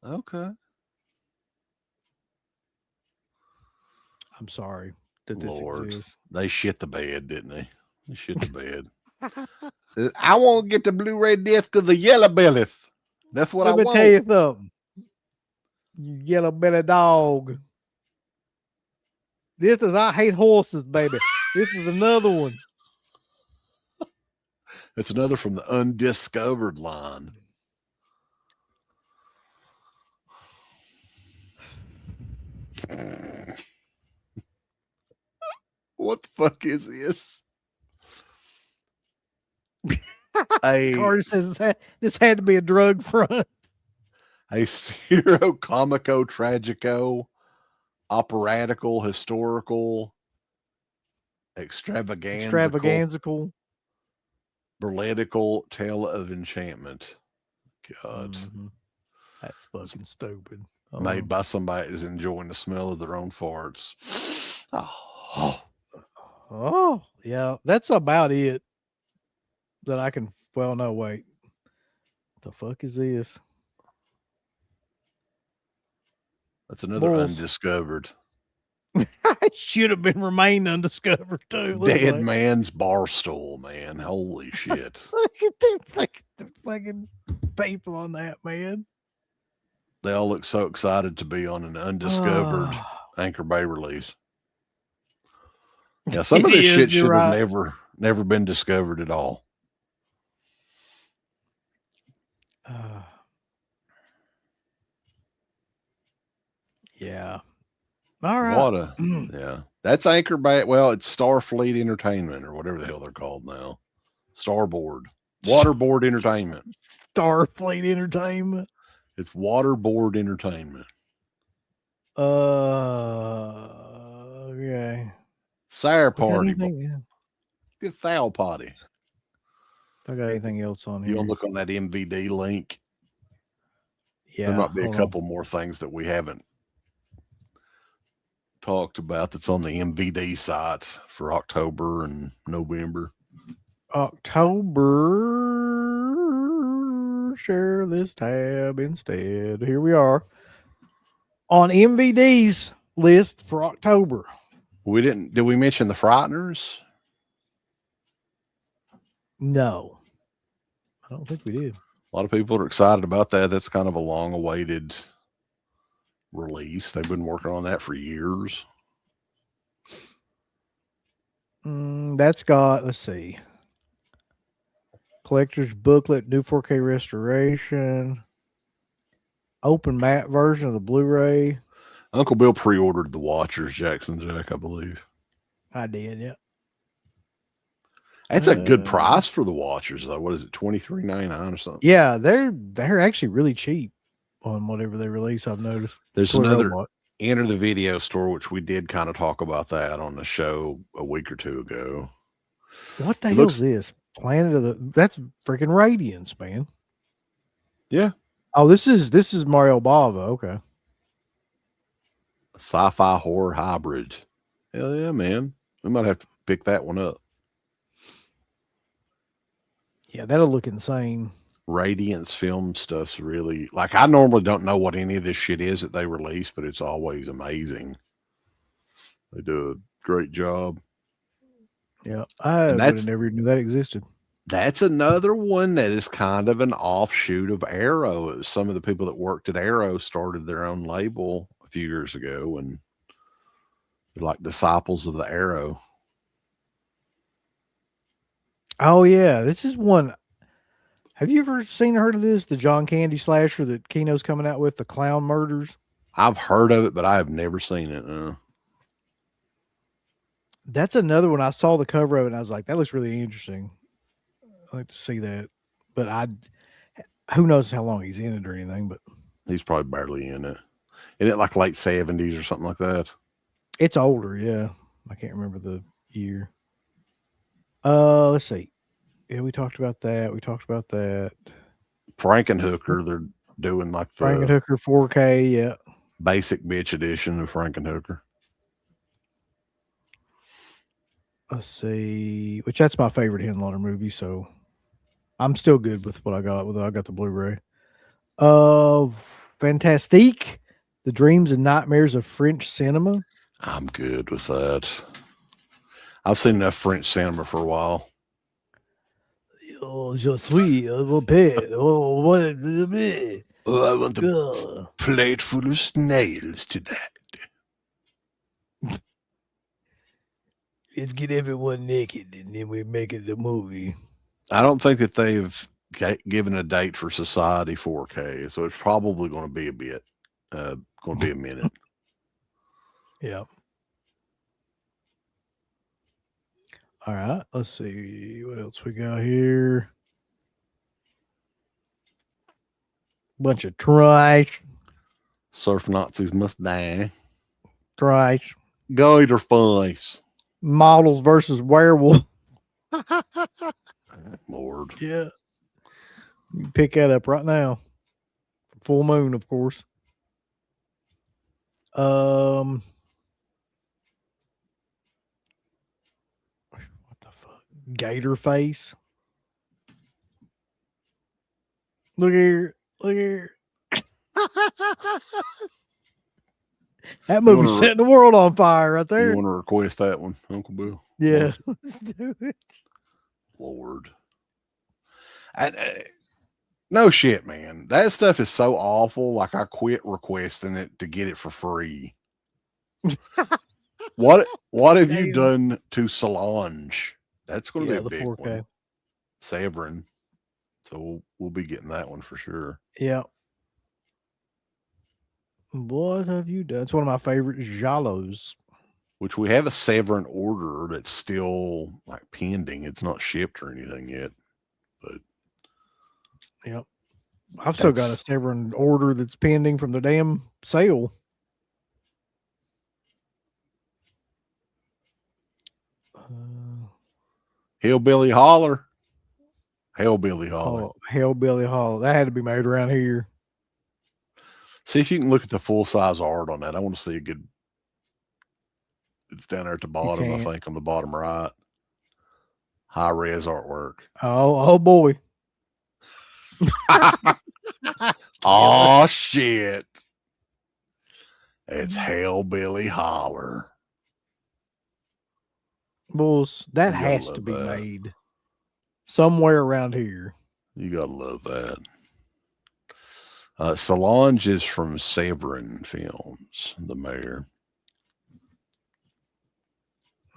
Speaker 3: Okay.
Speaker 2: I'm sorry that this
Speaker 3: Lord,
Speaker 2: exists.
Speaker 3: they shit the bed, didn't they? They shit the bed. I want to get the Blu-ray disc of the Yellow Bellies. That's what I want.
Speaker 2: Let me tell you something. You yellow belly dog. This is I Hate Horses, baby. This is another one.
Speaker 3: It's another from the Undiscovered line. What the fuck is this?
Speaker 2: Carter says this had to be a drug front.
Speaker 3: A Ciro Comico Tragico Operatical Historical
Speaker 2: Extravaganzical
Speaker 3: Burletical Tale of Enchantment. God.
Speaker 2: Mm-hmm. That's fucking stupid.
Speaker 3: Made by somebody who's enjoying the smell of their own farts.
Speaker 2: Oh, yeah. That's about it that I can. Well, no, wait. What the fuck is this?
Speaker 3: That's another Undiscovered.
Speaker 2: It should have been remained undiscovered too.
Speaker 3: Dead man's barstool, man. Holy shit.
Speaker 2: Look at the fucking people on that, man.
Speaker 3: They all look so excited to be on an undiscovered Anchor Bay release. Yeah, some of this shit should have never been discovered at all.
Speaker 2: Yeah. All right.
Speaker 3: Yeah. That's Anchor Bay. Well, it's Starfleet Entertainment or whatever the hell they're called now. Starboard. Waterboard Entertainment.
Speaker 2: Starfleet Entertainment.
Speaker 3: It's Waterboard Entertainment.
Speaker 2: Okay.
Speaker 3: Sour Party. Good foul potty.
Speaker 2: I got anything else on here?
Speaker 3: You want to look on that MVD link?
Speaker 2: Yeah.
Speaker 3: There might be a couple more things that we haven't talked about that's on the MVD sites for October and November.
Speaker 2: October. Share this tab instead. Here we are on MVD's list for October.
Speaker 3: Did we mention the Frighteners?
Speaker 2: No, I don't think we did.
Speaker 3: A lot of people are excited about that. That's kind of a long awaited release. They've been working on that for years.
Speaker 2: That's got, let's see, collector's booklet, new 4K restoration, open matte version of the Blu-ray.
Speaker 3: Uncle Bill pre-ordered the Watchers, Jackson Jack, I believe.
Speaker 2: I did, yeah.
Speaker 3: That's a good price for the watchers, though. What is it, $23.99 or something?
Speaker 2: Yeah, they're actually really cheap on whatever they release. I've noticed.
Speaker 3: There's
Speaker 2: Twitter
Speaker 3: another
Speaker 2: Robot.
Speaker 3: Enter the Video Store, which we did kind of talk about that on the show a week or two ago.
Speaker 2: What the hell's this? Planet of the That's freaking Radiance, man.
Speaker 3: Yeah.
Speaker 2: Oh, this is Mario Bava. Okay.
Speaker 3: Sci-fi horror hybrid. Hell yeah, man. We might have to pick that one up.
Speaker 2: Yeah, that'll look insane.
Speaker 3: Radiance film stuff's really, like, I normally don't know what any of this shit is that they release, but it's always amazing. They do a great job.
Speaker 2: Yeah, I would have never knew that existed.
Speaker 3: That's another one that is kind of an offshoot of Arrow. It was some of the people that worked at Arrow started their own label a few years ago, and they're like disciples of the Arrow.
Speaker 2: Oh yeah, this is one. Have you ever seen or heard of this? The John Candy slasher that Kino's coming out with, the Clown Murders.
Speaker 3: I've heard of it, but I have never seen it.
Speaker 2: That's another one. I saw the cover of it and I was like, that looks really interesting. I'd like to see that. But who knows how long he's in it or anything, but
Speaker 3: he's probably barely in it. Isn't it like late 70s or something like that? It's
Speaker 2: older, yeah. I can't remember the year. Let's see. Yeah, we talked about that.
Speaker 3: Frankenhooker, they're doing like the
Speaker 2: Frankenhooker 4K, yeah.
Speaker 3: Basic bitch edition of Frankenhooker.
Speaker 2: Let's see, which that's my favorite Henlotter movie, so I'm still good with what I got. I got the Blu-ray. Fantastique, The Dreams and Nightmares of French Cinema.
Speaker 3: I'm good with that. I've seen enough French cinema for a while.
Speaker 2: Oh, je suis mon père. Oh, what?
Speaker 3: Oh, I want a plate full of snails tonight.
Speaker 2: Let's get everyone naked and then we make it the movie.
Speaker 3: I don't think that they've given a date for Society 4K, so it's probably going to be a minute.
Speaker 2: Yeah. All right, let's see what else we got here. Bunch of trash.
Speaker 3: Surf Nazis must die.
Speaker 2: Trash.
Speaker 3: Gator face.
Speaker 2: Models versus werewolf.
Speaker 3: Lord.
Speaker 2: Yeah. You can pick that up right now. Full moon, of course. What the fuck? Gator face. Look here. That movie's setting the world on fire right there.
Speaker 3: You want to request that one, Uncle Bill?
Speaker 2: Yeah, let's do it.
Speaker 3: Lord. No shit, man. That stuff is so awful. Like, I quit requesting it to get it for free. What have you done to Solange? That's going to be a big 4K one. Severin. So we'll be getting that one for sure.
Speaker 2: Yeah. What have you done? It's one of my favorite giallos.
Speaker 3: Which we have a Severin order that's still like pending. It's not shipped or anything yet. But
Speaker 2: yep. I've still got a Severin order that's pending from the damn sale.
Speaker 3: Hillbilly Holler. Hellbilly Holler.
Speaker 2: Oh, Hellbilly Holler. That had to be made around here.
Speaker 3: See if you can look at the full-size art on that. I want to see a good... It's down there at the bottom, I think, on the bottom right. High-res artwork.
Speaker 2: Oh boy.
Speaker 3: Oh, shit. It's Hellbilly Holler.
Speaker 2: Bulls, that has to be made somewhere around here.
Speaker 3: You gotta love that. Solange is from Severin Films, the mayor.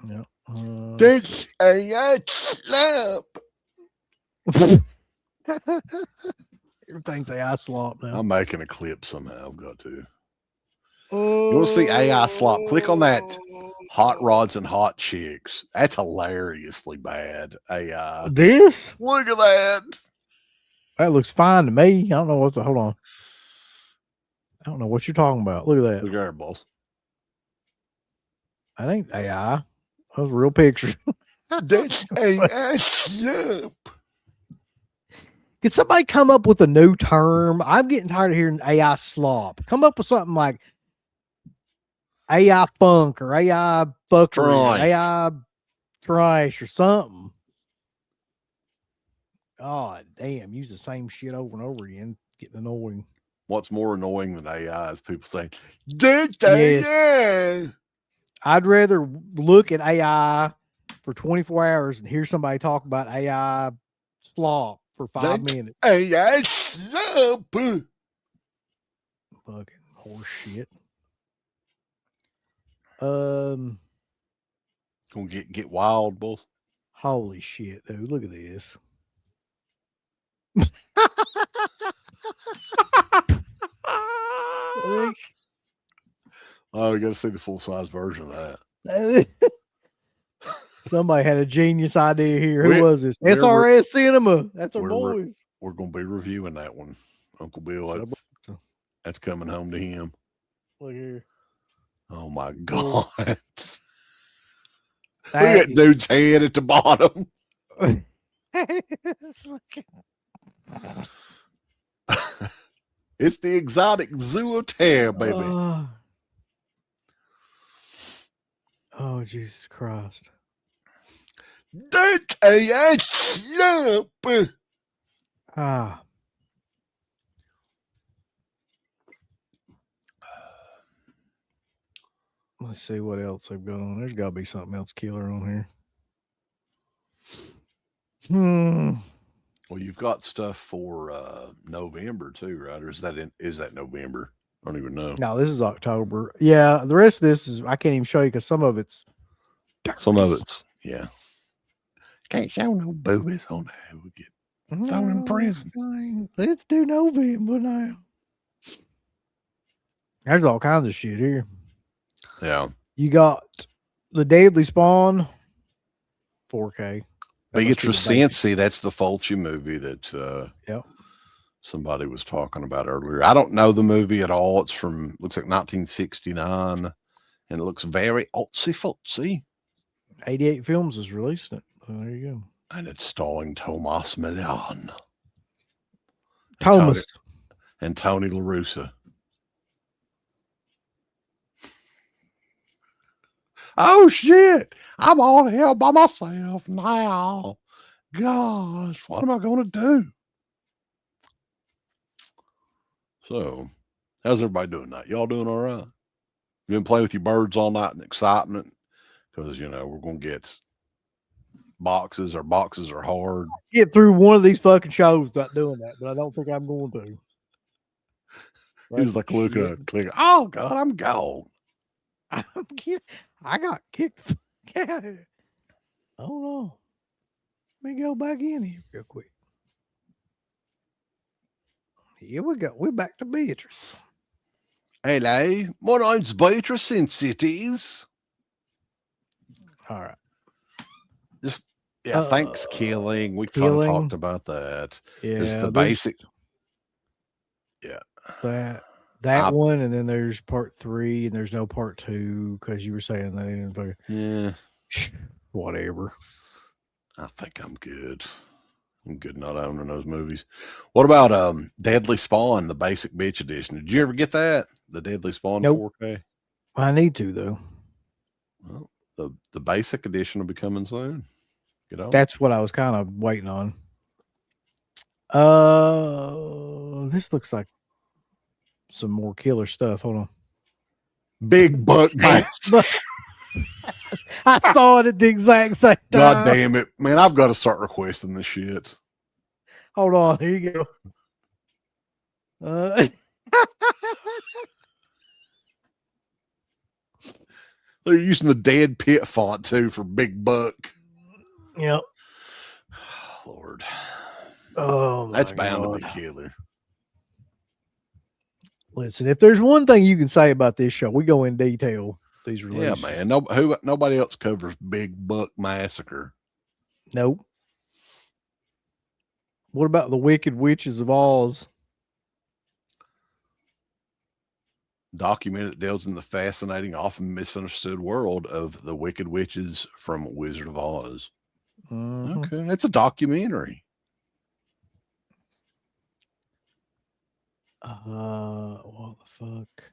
Speaker 2: Yep.
Speaker 3: That's a slap.
Speaker 2: Everything's AI slop now.
Speaker 3: I'm making a clip somehow. I've got to. You want to see AI slop? Click on that Hot rods and hot chicks. That's hilariously bad. AI.
Speaker 2: This?
Speaker 3: Look at that.
Speaker 2: That looks fine to me. I don't know what the, hold on. I don't know what you're talking about. Look at that.
Speaker 3: Look at our boss.
Speaker 2: I ain't AI. Those real pictures.
Speaker 3: That's AI. Yep.
Speaker 2: Could somebody come up with a new term? I'm getting tired of hearing AI slop. Come up with something like AI funk or AI fuckery or
Speaker 3: Trash.
Speaker 2: AI trash or something. God damn, use the same shit over and over again. Getting annoying.
Speaker 3: What's more annoying than AI is people saying, that's
Speaker 2: Yes.
Speaker 3: AI.
Speaker 2: I'd rather look at AI for 24 hours and hear somebody talk about AI slop for 5 minutes.
Speaker 3: AI slop.
Speaker 2: Fucking horse shit.
Speaker 3: Gonna get wild, boss.
Speaker 2: Holy shit, dude. Look at this.
Speaker 3: Oh, you gotta see the full-size version of that.
Speaker 2: Somebody had a genius idea here. Who was this? SRS Cinema. That's our boys.
Speaker 3: We're gonna be reviewing that one. Uncle Bill, that's coming home to him.
Speaker 2: Look here.
Speaker 3: Oh my God. Look at that dude's head at the bottom. It's the exotic zootear, baby.
Speaker 2: Oh, Jesus Christ.
Speaker 3: That's a slump.
Speaker 2: Ah. Let's see what else they've got on. There's got to be something else killer on here.
Speaker 3: Well, you've got stuff for November too, right? Or is that November? I don't even know.
Speaker 2: No, this is October. Yeah, the rest of this is I can't even show you because some of it's
Speaker 3: yeah. Can't show no boobies on that. We get thrown in prison.
Speaker 2: Let's do November now. There's all kinds of shit here.
Speaker 3: Yeah.
Speaker 2: You got the Deadly Spawn 4K.
Speaker 3: Beatrice Cincy, that's the Fulci movie that somebody was talking about earlier. I don't know the movie at all. It's from looks like 1969 and it looks very artsy fultsy.
Speaker 2: 88 Films is releasing it. So there you go.
Speaker 3: And it's starring Tomas Milian.
Speaker 2: Thomas.
Speaker 3: And Tony La Russa. Oh shit! I'm on here by myself now. Gosh, what am I going to do? So, how's everybody doing tonight? Y'all doing all right? You been playing with your birds all night in excitement? Because, we're going to get boxes. Our boxes are hard.
Speaker 2: Get through one of these fucking shows without doing that, but I don't think I'm going to.
Speaker 3: He was like, click. Oh, God, I'm gone.
Speaker 2: I got kicked out of here. Oh no. Let me go back in here real quick. Here we go. We're back to Beatrice.
Speaker 3: Hello. My name's Beatrice in cities.
Speaker 2: All right.
Speaker 3: Thanks, killing. We kind of talked about that.
Speaker 2: Yeah.
Speaker 3: It's the basic.
Speaker 2: Yeah. That one, and then there's part 3, and there's no part 2 because you were saying they didn't fucking.
Speaker 3: Yeah.
Speaker 2: Whatever.
Speaker 3: I think I'm good. I'm good not owning those movies. What about Deadly Spawn, the basic bitch edition? Did you ever get that? The Deadly Spawn 4K?
Speaker 2: I need to though.
Speaker 3: Well, the basic edition will be coming soon.
Speaker 2: That's what I was kind of waiting on. This looks like some more killer stuff. Hold on.
Speaker 3: Big buck bass.
Speaker 2: I saw it at the exact same time.
Speaker 3: God damn it. Man, I've got to start requesting this shit.
Speaker 2: Hold on. Here you go.
Speaker 3: They're using the DEADPIT font too for Big Buck.
Speaker 2: Yep.
Speaker 3: Lord.
Speaker 2: Oh,
Speaker 3: that's bound to be killer.
Speaker 2: Listen, if there's one thing you can say about this show, we go in detail. these
Speaker 3: Yeah,
Speaker 2: releases.
Speaker 3: man. Nobody else covers Big Buck Massacre.
Speaker 2: Nope. What about the Wicked Witches of Oz?
Speaker 3: Document that deals in the fascinating, often misunderstood world of the Wicked Witches from Wizard of Oz.
Speaker 2: Mhm.
Speaker 3: Okay, it's a documentary.
Speaker 2: What the fuck?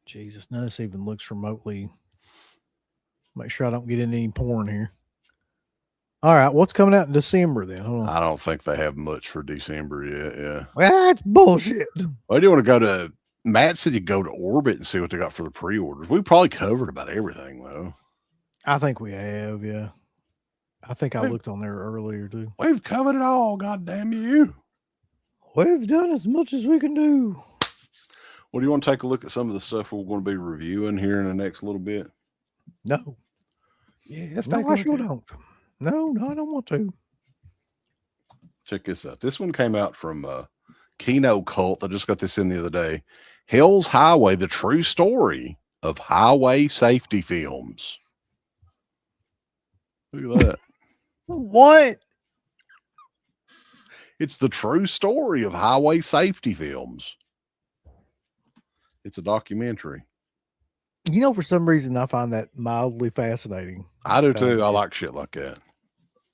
Speaker 2: Jesus, none of this even looks remotely. Make sure I don't get into any porn here. All right, what's coming out in December then? Hold on.
Speaker 3: I don't think they have much for December yet. Yeah.
Speaker 2: That's bullshit.
Speaker 3: Why do you want to go to? Matt said you go to Orbit and see what they got for the pre-orders. We probably covered about everything though.
Speaker 2: I think we have, yeah. I think I looked on there earlier too.
Speaker 3: We've covered it all. God damn you!
Speaker 2: We've done as much as we can do.
Speaker 3: Well, do you want to take a look at some of the stuff we're going to be reviewing here in the next little bit?
Speaker 2: No.
Speaker 3: Yeah, let's
Speaker 2: No,
Speaker 3: take a
Speaker 2: I
Speaker 3: look
Speaker 2: sure
Speaker 3: at it.
Speaker 2: don't. No, I don't want to.
Speaker 3: Check this out. This one came out from Kino Cult. I just got this in the other day. Hell's Highway, the true story of highway safety films. Look at that.
Speaker 2: What?
Speaker 3: It's the true story of highway safety films. It's a documentary.
Speaker 2: You know, for some reason, I find that mildly fascinating.
Speaker 3: I do too. I like shit like that.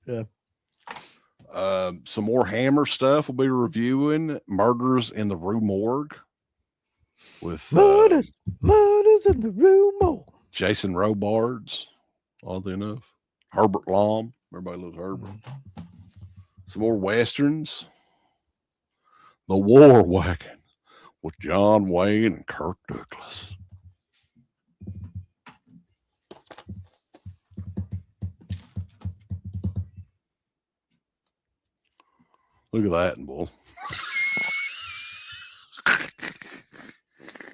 Speaker 2: Yeah.
Speaker 3: Some more Hammer stuff we'll be reviewing. Murders in the Rue Morgue with
Speaker 2: Murders in the Rue Morgue.
Speaker 3: Jason Robards, oddly enough. Herbert Lom. Everybody loves Herbert. Some more Westerns. The War Wagon with John Wayne and Kirk Douglas. Look at that, bull.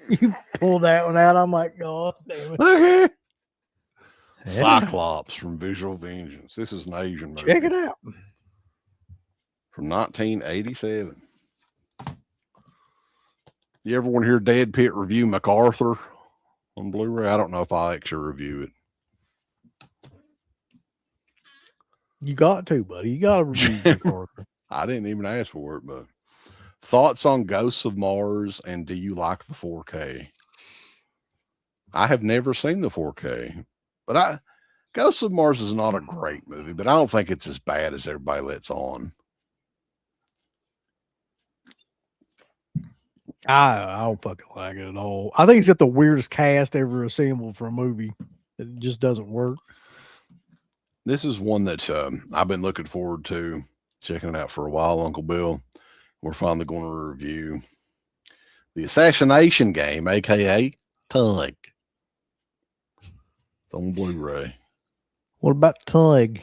Speaker 2: You pulled that one out. I'm like, God damn it.
Speaker 3: Okay.
Speaker 2: Yeah.
Speaker 3: Cyclops from Visual Vengeance. This is an Asian movie.
Speaker 2: Check it out.
Speaker 3: From 1987. You ever want to hear DEADPIT review MacArthur on Blu-ray? I don't know if I'll actually review it.
Speaker 2: You got to, buddy. You got to review MacArthur.
Speaker 3: I didn't even ask for it, but thoughts on Ghosts of Mars and do you like the 4K? I have never seen the 4K, but Ghosts of Mars is not a great movie, but I don't think it's as bad as everybody lets on.
Speaker 2: I don't fucking like it at all. I think it's got the weirdest cast ever assembled for a movie. It just doesn't work.
Speaker 3: This is one that I've been looking forward to checking it out for a while, Uncle Bill. We're finally going to review The Assassination Game, aka Tug. It's on Blu-ray.
Speaker 2: What about Tug?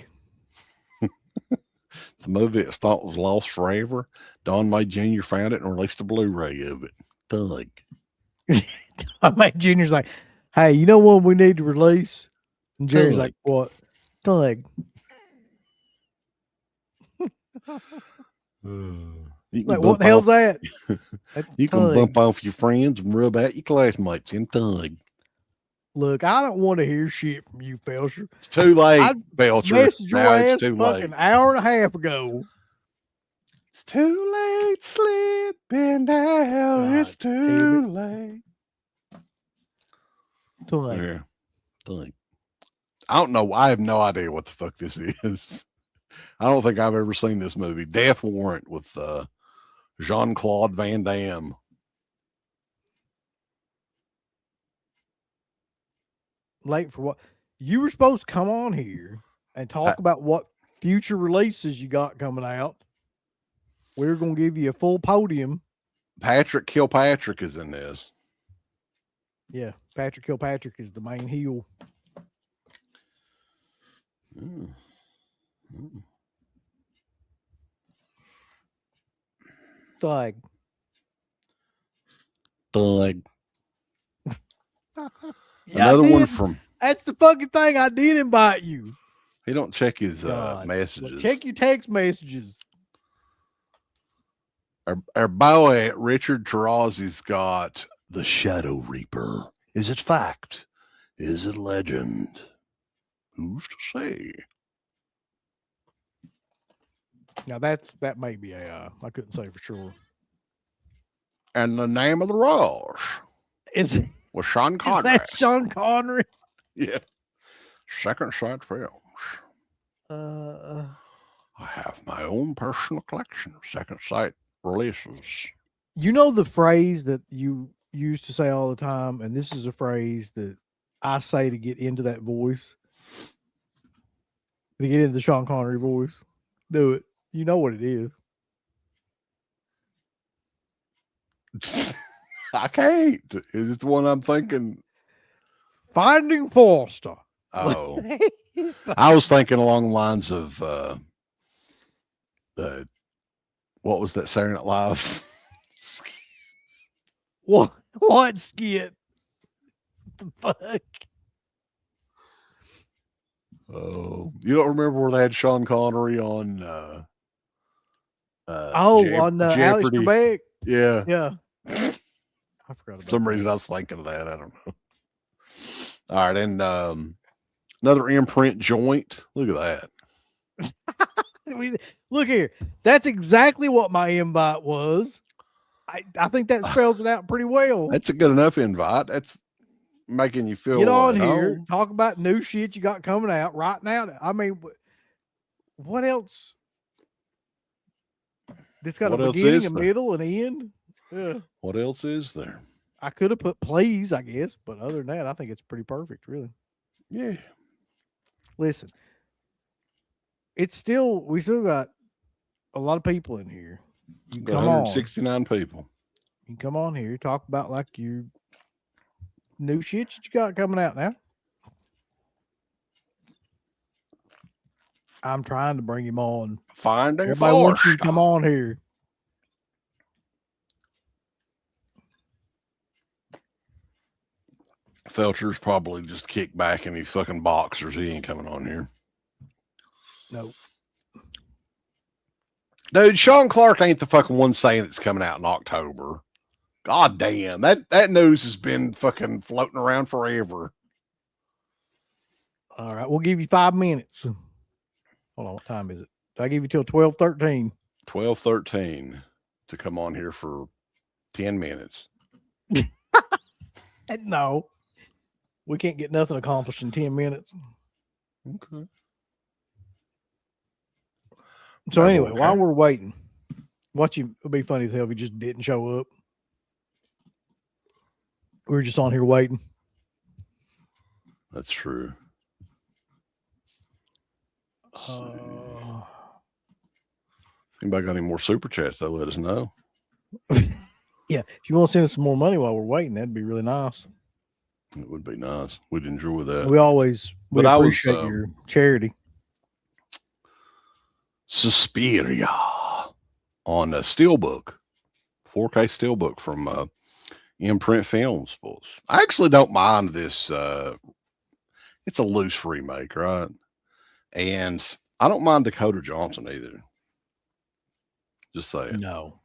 Speaker 3: The movie it's thought was lost forever. Don May Jr. found it and released a Blu-ray of it. Tug.
Speaker 2: I made Junior's like, hey, you know what we need to release? And Jerry's
Speaker 3: Tug.
Speaker 2: like, what? Tug. Like, what the hell's that? That's
Speaker 3: You can
Speaker 2: Tug.
Speaker 3: bump off your friends and rub out your classmates in Tug.
Speaker 2: Look, I don't want to hear shit from you, Felcher.
Speaker 3: It's too late,
Speaker 2: I
Speaker 3: Belcher.
Speaker 2: Messaged your
Speaker 3: Now
Speaker 2: ass
Speaker 3: it's too
Speaker 2: fucking
Speaker 3: late.
Speaker 2: hour and a half ago.
Speaker 3: It's too late, slipping down.
Speaker 2: God
Speaker 3: It's too late.
Speaker 2: Tug.
Speaker 3: Yeah. Tug. I don't know. I have no idea what the fuck this is. I don't think I've ever seen this movie. Death Warrant with Jean-Claude Van Damme.
Speaker 2: Late for what? You were supposed to come on here and talk about what future releases you got coming out. We're going to give you a full podium.
Speaker 3: Patrick Kilpatrick is in this.
Speaker 2: Yeah, Patrick Kilpatrick is the main heel.
Speaker 3: Mm. Mm.
Speaker 2: Tug.
Speaker 3: Tug.
Speaker 2: Yeah,
Speaker 3: Another
Speaker 2: I
Speaker 3: one
Speaker 2: did.
Speaker 3: from.
Speaker 2: That's the fucking thing. I did invite you.
Speaker 3: He don't check his
Speaker 2: God.
Speaker 3: messages.
Speaker 2: Check your text messages.
Speaker 3: Our boy Richard Tarazi's got The Shadow Reaper Is it fact? Is it legend? Who's to say?
Speaker 2: Now that may be AI. I couldn't say for sure.
Speaker 3: And the name of the rose
Speaker 2: Is
Speaker 3: was Sean
Speaker 2: is
Speaker 3: Connery.
Speaker 2: that Sean Connery?
Speaker 3: Yeah. Second Sight Films.
Speaker 2: Uh,
Speaker 3: I have my own personal collection of Second Sight releases.
Speaker 2: you know the phrase that you used to say all the time, and this is a phrase that I say to get into that voice, to get into the Sean Connery voice. Do it. You know what it is.
Speaker 3: I can't. Is it the one I'm thinking?
Speaker 2: Finding Forster.
Speaker 3: Oh, I was thinking along the lines of what was that Saturday Night Live?
Speaker 2: What skit? What the fuck?
Speaker 3: Oh, you don't remember where they had Sean Connery on?
Speaker 2: On Alex
Speaker 3: Jeopardy?
Speaker 2: Trebek?
Speaker 3: Yeah.
Speaker 2: Yeah. I forgot about
Speaker 3: For some
Speaker 2: that.
Speaker 3: reason I was thinking of that. I don't know. All right, and another imprint joint. Look at that.
Speaker 2: Look here. That's exactly what my invite was. I think that spells it out pretty well.
Speaker 3: That's a good enough invite. That's making you feel
Speaker 2: Get on
Speaker 3: at
Speaker 2: here,
Speaker 3: home.
Speaker 2: talk about new shit you got coming out right now. I mean, what else? It's got
Speaker 3: What
Speaker 2: a
Speaker 3: else
Speaker 2: beginning,
Speaker 3: is
Speaker 2: a
Speaker 3: there?
Speaker 2: middle, and end. Yeah.
Speaker 3: What else is there?
Speaker 2: I could have put please, I guess, but other than that, I think it's pretty perfect, really.
Speaker 3: Yeah.
Speaker 2: Listen, we still got a lot of people in here. You
Speaker 3: Got
Speaker 2: come on.
Speaker 3: 169 people.
Speaker 2: You can come on here, talk about like your new shit that you got coming out now. I'm trying to bring him on.
Speaker 3: Finding
Speaker 2: Everybody wants you to
Speaker 3: Forster.
Speaker 2: come on here.
Speaker 3: Felcher's probably just kicked back in these fucking boxers. He ain't coming on here.
Speaker 2: No.
Speaker 3: Dude, Sean Clark ain't the fucking one saying it's coming out in October. God damn. That news has been fucking floating around forever.
Speaker 2: All right. We'll give you 5 minutes. Hold on. What time is it? I give you till 12:13.
Speaker 3: 12:13 to come on here for 10 minutes.
Speaker 2: No. We can't get nothing accomplished in 10 minutes.
Speaker 3: Okay.
Speaker 2: So
Speaker 3: Maybe
Speaker 2: anyway,
Speaker 3: we'll
Speaker 2: while
Speaker 3: care.
Speaker 2: we're waiting, it'll be funny as hell if he just didn't show up. We were just on here waiting.
Speaker 3: That's true. Anybody got any more super chats, though, let us know.
Speaker 2: Yeah, if you want to send us some more money while we're waiting, that'd be really nice.
Speaker 3: It would be nice. We'd enjoy that.
Speaker 2: We
Speaker 3: But I was,
Speaker 2: appreciate your charity.
Speaker 3: Suspiria on a steelbook, 4K steelbook from Imprint Films. I actually don't mind this. It's a loose remake, right? And I don't mind Dakota Johnson either. Just saying.
Speaker 2: No.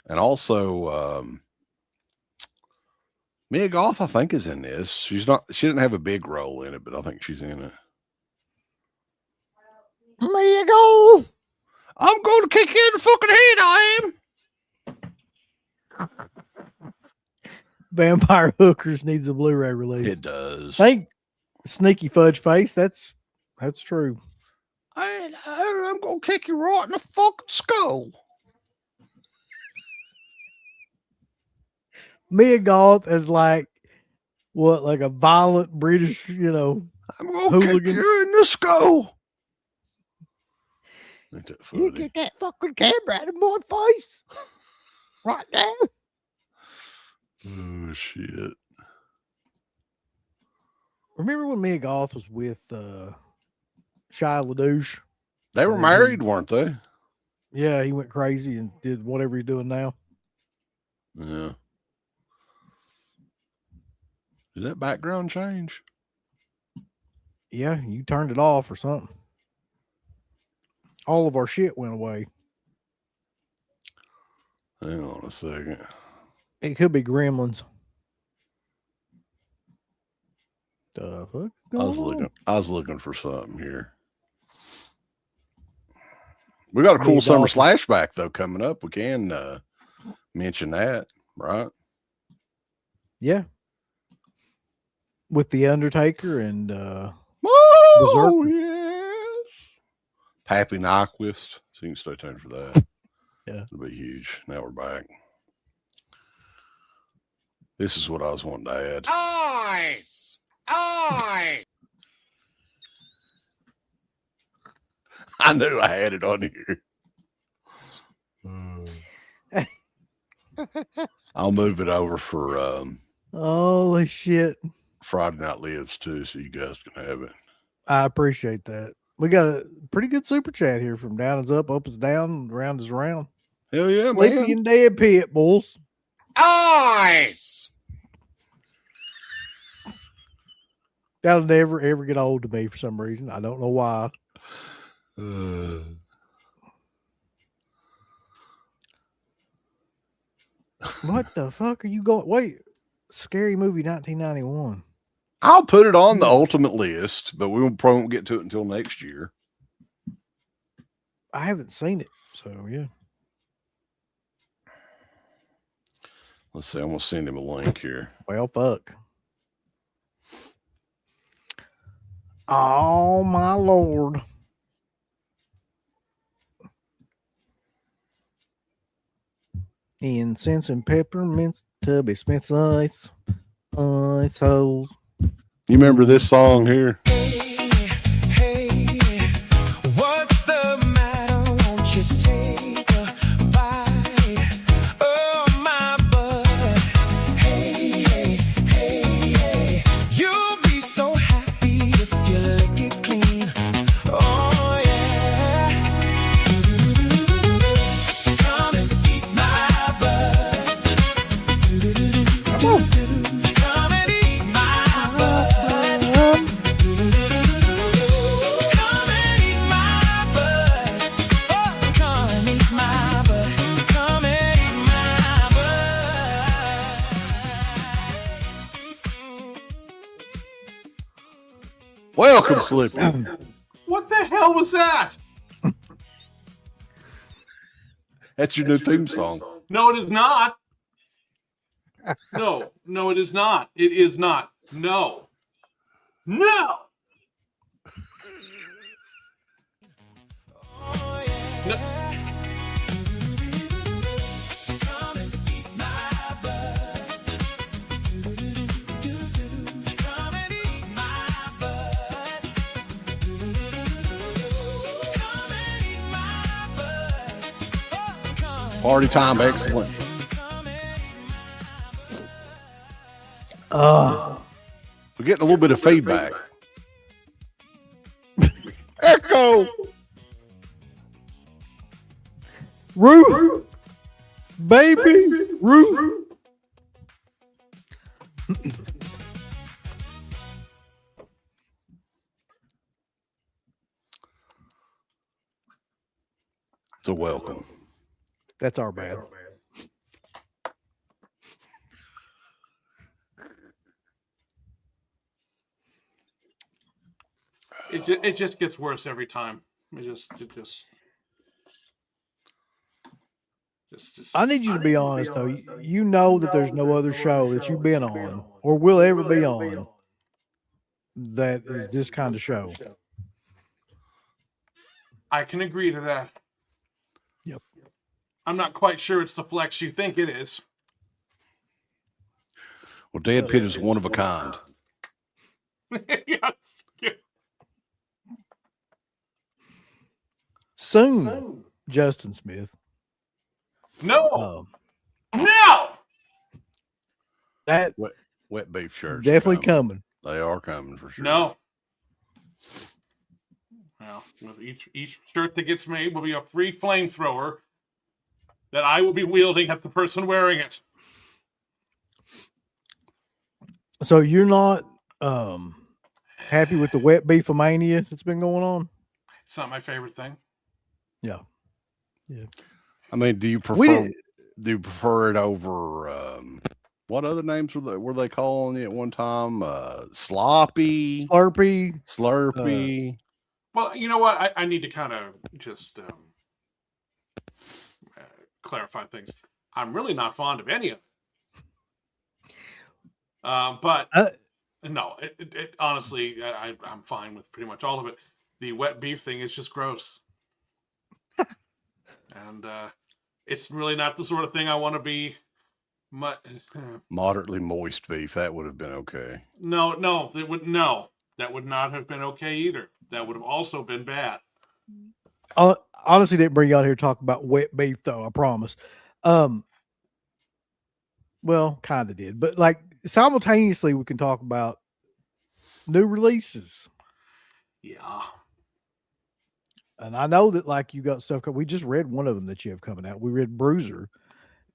Speaker 3: And also, Mia Goth, I think, is in this. She didn't have a big role in it, but I think she's in it.
Speaker 2: Mia Goth.
Speaker 3: I'm going to kick you in the fucking head, I am.
Speaker 2: Vampire Hookers needs a Blu-ray release.
Speaker 3: It does.
Speaker 2: Thank Sneaky Fudge Face. That's true.
Speaker 3: I'm going to kick you right in the fucking skull.
Speaker 2: Mia Goth is like a violent British,
Speaker 3: I'm going to
Speaker 2: hooligan.
Speaker 3: kick you in the skull. Ain't that funny?
Speaker 2: You get that fucking camera out of my face right now.
Speaker 3: Oh, shit.
Speaker 2: Remember when Mia Goth was with Shia LaDouche?
Speaker 3: They were married, weren't they?
Speaker 2: Yeah, he went crazy and did whatever he's doing now.
Speaker 3: Yeah. Did that background change?
Speaker 2: Yeah, you turned it off or something. All of our shit went away.
Speaker 3: Hang on a second.
Speaker 2: It could be Gremlins. The fuck?
Speaker 3: I was looking for something here. We got a cool summer slashback though coming up. We can mention that, right?
Speaker 2: Yeah. With the Undertaker and
Speaker 3: oh yes, Pappy Nyquist. So you can stay tuned for that.
Speaker 2: Yeah,
Speaker 3: it'll be huge. Now we're back. This is what I was wanting to add. I knew I had it on here. I'll move it over for
Speaker 2: holy shit,
Speaker 3: Friday Night Lives too, so you guys can have it.
Speaker 2: I appreciate that. We got a pretty good super chat here from Down is Up is Down, Round is Round.
Speaker 3: Hell yeah,
Speaker 2: Sleepy
Speaker 3: man.
Speaker 2: and Dead Pit, bulls. That'll never ever get old to me for some reason. I don't know why. What the fuck are you going? Wait, Scary Movie 1991.
Speaker 3: I'll put it on the ultimate list, but we probably won't get to it until next year.
Speaker 2: I haven't seen it, so yeah.
Speaker 3: Let's see. I'm gonna send him a link here.
Speaker 2: Well, fuck. Oh my lord. Incense and peppermint, Tubby Smith's ice holes.
Speaker 3: You remember this song here?
Speaker 1: What's the matter? Won't you take a bite of my butt? Hey, you'll be so happy if you lick it clean. Oh yeah. Come and eat my butt. Come and eat my butt.
Speaker 3: Welcome, Slippy.
Speaker 4: What the hell was that?
Speaker 3: That's your new theme song.
Speaker 4: No, it is not. No, it is not. It is not. No. No.
Speaker 3: Party time, excellent. We're getting a little bit of feedback. Echo.
Speaker 2: Ruth, baby, Ruth.
Speaker 3: So welcome.
Speaker 2: That's our bad.
Speaker 4: It just gets worse every time. It just.
Speaker 2: I need you to be honest, though. You know that there's no other show that you've been on or will ever be on that is this kind of show.
Speaker 4: I can agree to that.
Speaker 2: Yep.
Speaker 4: I'm not quite sure it's the flex you think it is.
Speaker 3: Well, Dead Pit is one of a kind.
Speaker 4: Yes.
Speaker 2: Soon, Justin Smith.
Speaker 4: No. No.
Speaker 2: That
Speaker 3: Wet beef shirts.
Speaker 2: definitely coming.
Speaker 3: They are coming for sure.
Speaker 4: No. Well, with each shirt that gets made will be a free flamethrower that I will be wielding at the person wearing it.
Speaker 2: So you're not happy with the wet beefomania that's been going on?
Speaker 4: It's not my favorite thing.
Speaker 2: Yeah.
Speaker 3: I mean, do you prefer it over what other names were they calling it at one time? Sloppy,
Speaker 2: Slurpee.
Speaker 4: Well, you know what? I need to kind of just clarify things. I'm really not fond of any of it. But no, it honestly, I'm fine with pretty much all of it. The wet beef thing is just gross. And it's really not the sort of thing I want to be.
Speaker 3: Moderately moist beef, that would have been okay.
Speaker 4: No, that would not have been okay either. That would have also been bad.
Speaker 2: Honestly, didn't bring you out here to talk about wet beef, though. I promise. Well, kind of did, but like simultaneously, we can talk about new releases.
Speaker 4: Yeah.
Speaker 2: And I know that like you got stuff. We just read one of them that you have coming out. We read Bruiser.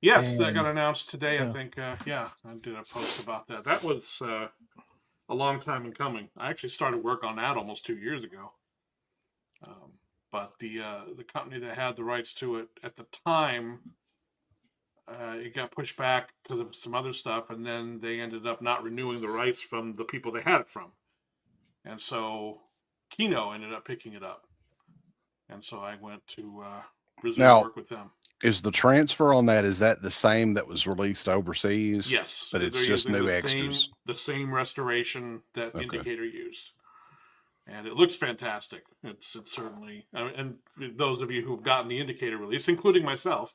Speaker 4: Yes, that got announced today.
Speaker 2: Yeah.
Speaker 4: I think. I did a post about that. That was a long time in coming. I actually started work on that almost 2 years ago. But the company that had the rights to it at the time, it got pushed back because of some other stuff, and then they ended up not renewing the rights from the people they had it from, and so Kino ended up picking it up, and so I went to resume work with them.
Speaker 3: Is the transfer on that, is that the same that was released overseas?
Speaker 4: Yes,
Speaker 3: but it's just new extras.
Speaker 4: The same restoration that Indicator used. And it looks fantastic. It's certainly, and those of you who have gotten the Indicator release, including myself,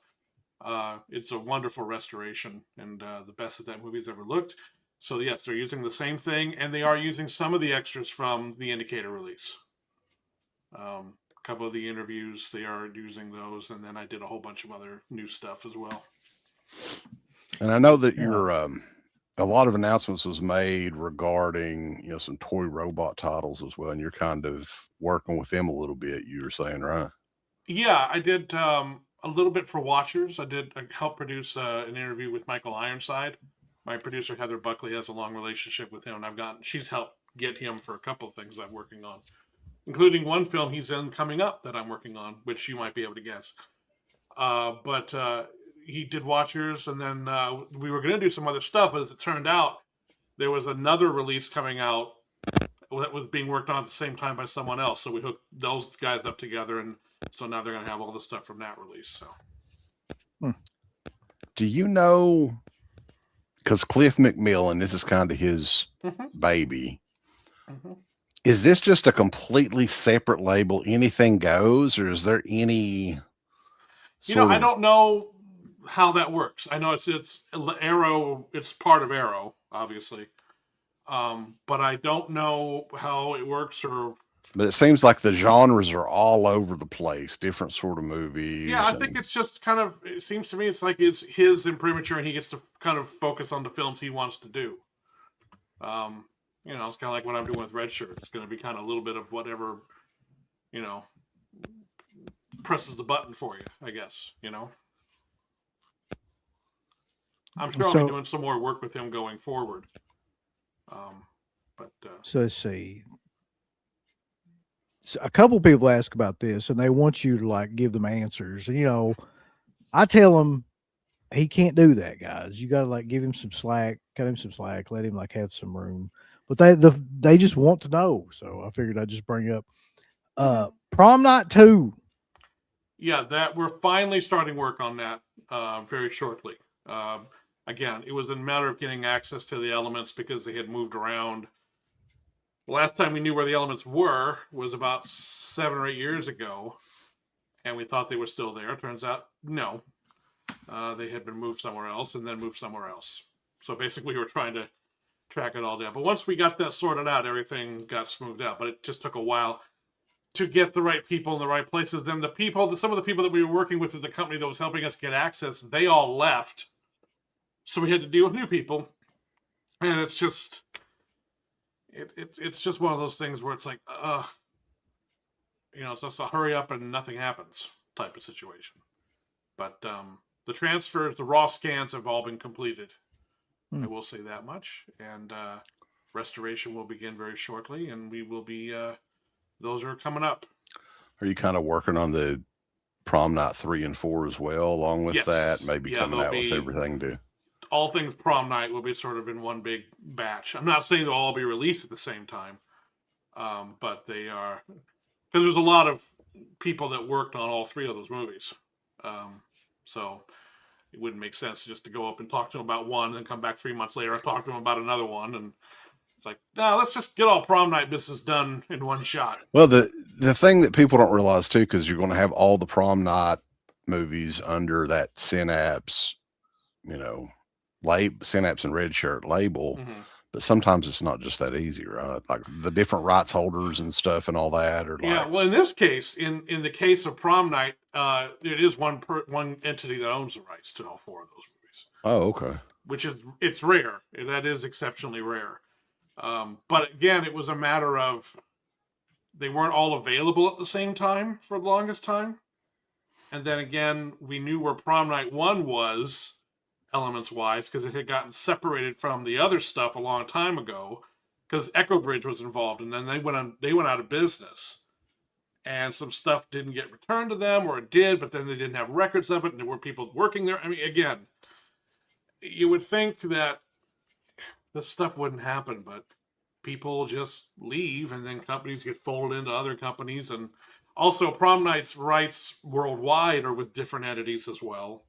Speaker 4: it's a wonderful restoration and the best that movie's ever looked. So yes, they're using the same thing, and they are using some of the extras from the Indicator release. A couple of the interviews, they are using those, and then I did a whole bunch of other new stuff as well.
Speaker 3: And I know that a lot of announcements was made regarding, some toy robot titles as well, and you're kind of working with them a little bit, you were saying, right?
Speaker 4: Yeah, I did a little bit for Watchers. I helped produce an interview with Michael Ironside. My producer, Heather Buckley, has a long relationship with him, and she's helped get him for a couple of things I'm working on, including one film he's in coming up that I'm working on, which you might be able to guess. But he did Watchers, and then we were going to do some other stuff, but as it turned out, there was another release coming out that was being worked on at the same time by someone else. So we hooked those guys up together, and so now they're going to have all the stuff from that release. So,
Speaker 3: do you know? Because Cliff McMillan, this is kind of his baby.
Speaker 4: Mm-hmm.
Speaker 3: Is this just a completely separate label? Anything goes, or is there any?
Speaker 4: I don't know how that works. I know it's Arrow. It's part of Arrow, obviously, but I don't know how it works. But
Speaker 3: it seems like the genres are all over the place, different sort of movies.
Speaker 4: Yeah, I think it's just kind of. It seems to me it's like it's his imprimatur, and he gets to kind of focus on the films he wants to do. It's kind of like what I'm doing with Red Shirt. It's going to be kind of a little bit of whatever, presses the button for you, I guess, I'm sure I'll be doing some more work with him going forward.
Speaker 2: So let's see. So a couple people ask about this, and they want you to like give them answers. I tell them he can't do that, guys. You got to like give him some slack, cut him some slack, let him like have some room. But they just want to know, so I figured I'd just bring up Prom Night 2.
Speaker 4: Yeah, that we're finally starting work on that very shortly. Again, it was a matter of getting access to the elements because they had moved around. Last time we knew where the elements were was about 7 or 8 years ago, and we thought they were still there. Turns out, no. They had been moved somewhere else and then moved somewhere else. So basically, we were trying to track it all down. But once we got that sorted out, everything got smoothed out. But it just took a while to get the right people in the right places. Then some of the people that we were working with at the company that was helping us get access, they all left. So we had to deal with new people. And it's just, it's just one of those things where it's like, it's just a hurry up and nothing happens type of situation. But the transfers, the raw scans have all been completed. I will say that much. And restoration will begin very shortly, and we will be, those are coming up. Are
Speaker 3: you kind of working on the Prom Night 3 and 4 as well, along with that? Maybe coming out with everything to...
Speaker 4: all things Prom Night will be sort of in one big batch. I'm not saying they'll all be released at the same time, but they are, because there's a lot of people that worked on all three of those movies. So it wouldn't make sense just to go up and talk to them about one and come back 3 months later and talk to them about another one. And it's like, no, let's just get all Prom Night business done in one shot.
Speaker 3: Well, the thing that people don't realize too, because you're going to have all the Prom Night movies under that Synapse, Synapse and Red Shirt label.
Speaker 4: Mm-hmm.
Speaker 3: But sometimes it's not just that easy, right? Like the different rights holders and stuff and all that. Or
Speaker 4: yeah, well, in this case, in the case of Prom Night, it is one entity that owns the rights to all four of those movies.
Speaker 3: Oh, okay.
Speaker 4: Which it's rare. That is exceptionally rare. But again, it was a matter of they weren't all available at the same time for the longest time. And then again, we knew where Prom Night 1 was, elements-wise, because it had gotten separated from the other stuff a long time ago, because Echo Bridge was involved, and then they went out of business. And some stuff didn't get returned to them, or it did, but then they didn't have records of it, and there were people working there. I mean, again, you would think that this stuff wouldn't happen, but people just leave, and then companies get folded into other companies, and also Prom Night's rights worldwide are with different entities as well.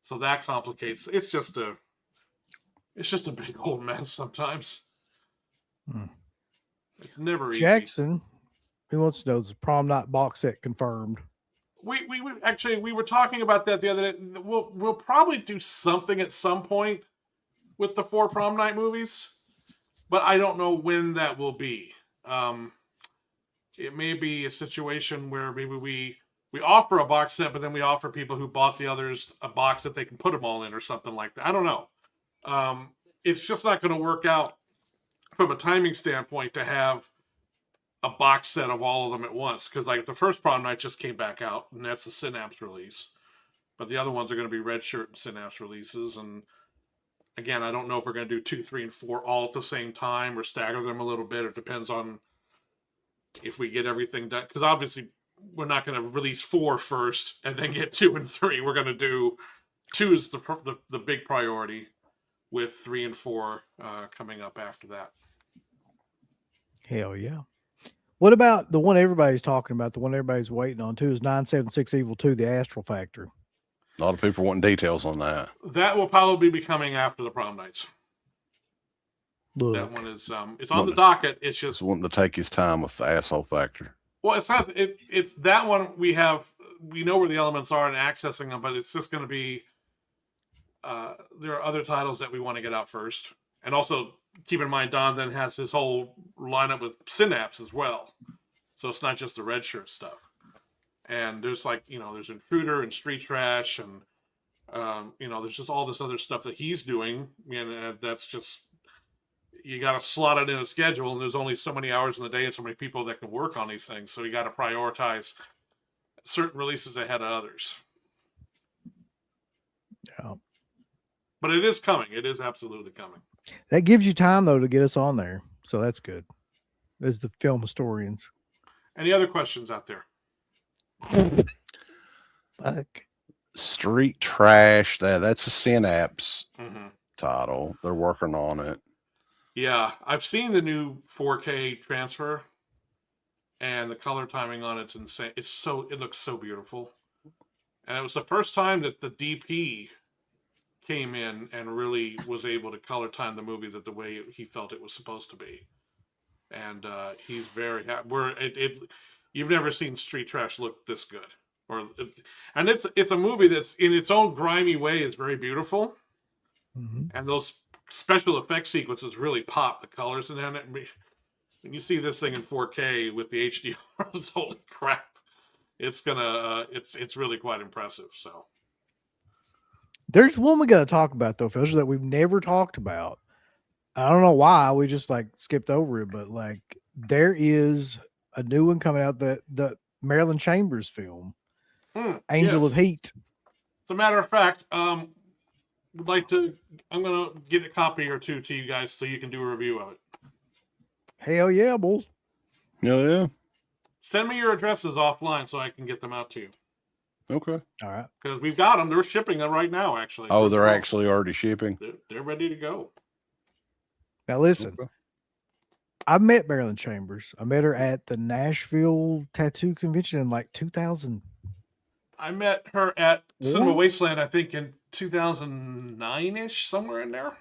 Speaker 4: So that complicates. It's just a big old mess sometimes. It's never easy.
Speaker 2: Jackson, who wants to know, is the Prom Night box set confirmed?
Speaker 4: We were talking about that the other day. We'll probably do something at some point with the 4 Prom Night movies, but I don't know when that will be. It may be a situation where maybe we offer a box set, but then we offer people who bought the others a box that they can put them all in or something like that. I don't know. It's just not going to work out from a timing standpoint to have a box set of all of them at once. Because like the first Prom Night just came back out, and that's a Synapse release. But the other ones are going to be Red Shirt and Synapse releases. And again, I don't know if we're going to do 2, 3, and 4 all at the same time or stagger them a little bit. It depends on if we get everything done. Because obviously, we're not going to release 4 first and then get 2 and 3. We're going to do 2 is the big priority, with 3 and 4 coming up after that.
Speaker 2: Hell yeah. What about the one everybody's talking about, the one everybody's waiting on too, is 976 Evil 2, The Astral Factor?
Speaker 3: A lot of people wanting details on that.
Speaker 4: That will probably be coming after the Prom Nights.
Speaker 2: Look.
Speaker 4: That one is it's on the docket. It's just
Speaker 3: wanting to take his time with the asshole factor.
Speaker 4: Well, it's not. It's that one we know where the elements are and accessing them, but it's just going to be. There are other titles that we want to get out first, and also keep in mind Don then has his whole lineup with Synapse as well, so it's not just the Red Shirt stuff. And there's there's Intruder and Street Trash, and there's just all this other stuff that he's doing, and that's just. You got to slot it in a schedule, and there's only so many hours in the day and so many people that can work on these things. So you got to prioritize certain releases ahead of others.
Speaker 2: Yeah.
Speaker 4: But it is coming. It is absolutely coming.
Speaker 2: That gives you time, though, to get us on there. So that's good. As the film historians.
Speaker 4: Any other questions out there?
Speaker 2: Fuck.
Speaker 3: Street Trash. That's a Synapse title. They're working on it.
Speaker 4: Yeah, I've seen the new 4K transfer, and the color timing on it's insane. It looks so beautiful, and it was the first time that the DP came in and really was able to color time the movie the way he felt it was supposed to be, and he's very happy. You've never seen Street Trash look this good, and it's a movie that's in its own grimy way is very beautiful, and those special effects sequences really pop the colors, and then when you see this thing in 4K with the HDR, it's holy crap! It's it's really quite impressive. So
Speaker 2: there's one we got to talk about though, Fisher, that we've never talked about. I don't know why we just skipped over it, but there is a new one coming out, the Marilyn Chambers film, Angel of Heat.
Speaker 4: As a matter of fact, I'm gonna get a copy or two to you guys so you can do a review of it.
Speaker 2: Hell yeah, bulls.
Speaker 3: Yeah.
Speaker 4: Send me your addresses offline so I can get them out to you.
Speaker 3: Okay.
Speaker 2: All right.
Speaker 4: Because we've got them. They're shipping them right now, actually.
Speaker 3: Oh, they're actually already shipping.
Speaker 4: They're ready to go.
Speaker 2: Now listen,
Speaker 3: Okay.
Speaker 2: I met Marilyn Chambers. I met her at the Nashville Tattoo Convention in like 2000.
Speaker 4: I met her at Cinema
Speaker 2: What?
Speaker 4: Wasteland, I think, in 2009-ish, somewhere in there.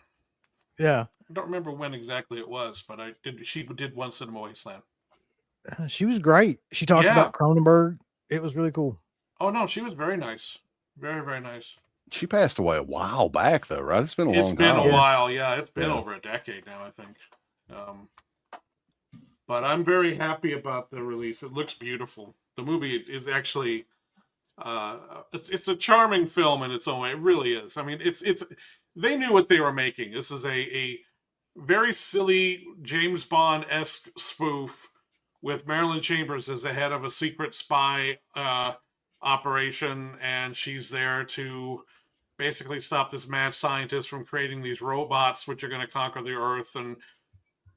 Speaker 2: Yeah.
Speaker 4: I don't remember when exactly it was, but she did one Cinema Wasteland.
Speaker 2: She was great. She talked about Cronenberg. It was really cool.
Speaker 4: Oh, no, she was very nice. Very, very nice.
Speaker 3: She passed away a while back, though, right? It's been a long time.
Speaker 4: It's been a while, yeah. It's been over a decade now, I think. But I'm very happy about the release. It looks beautiful. The movie is actually, it's a charming film in its own way. It really is. I mean, they knew what they were making. This is a very silly James Bond-esque spoof with Marilyn Chambers as the head of a secret spy operation, and she's there to basically stop this mad scientist from creating these robots which are going to conquer the Earth, and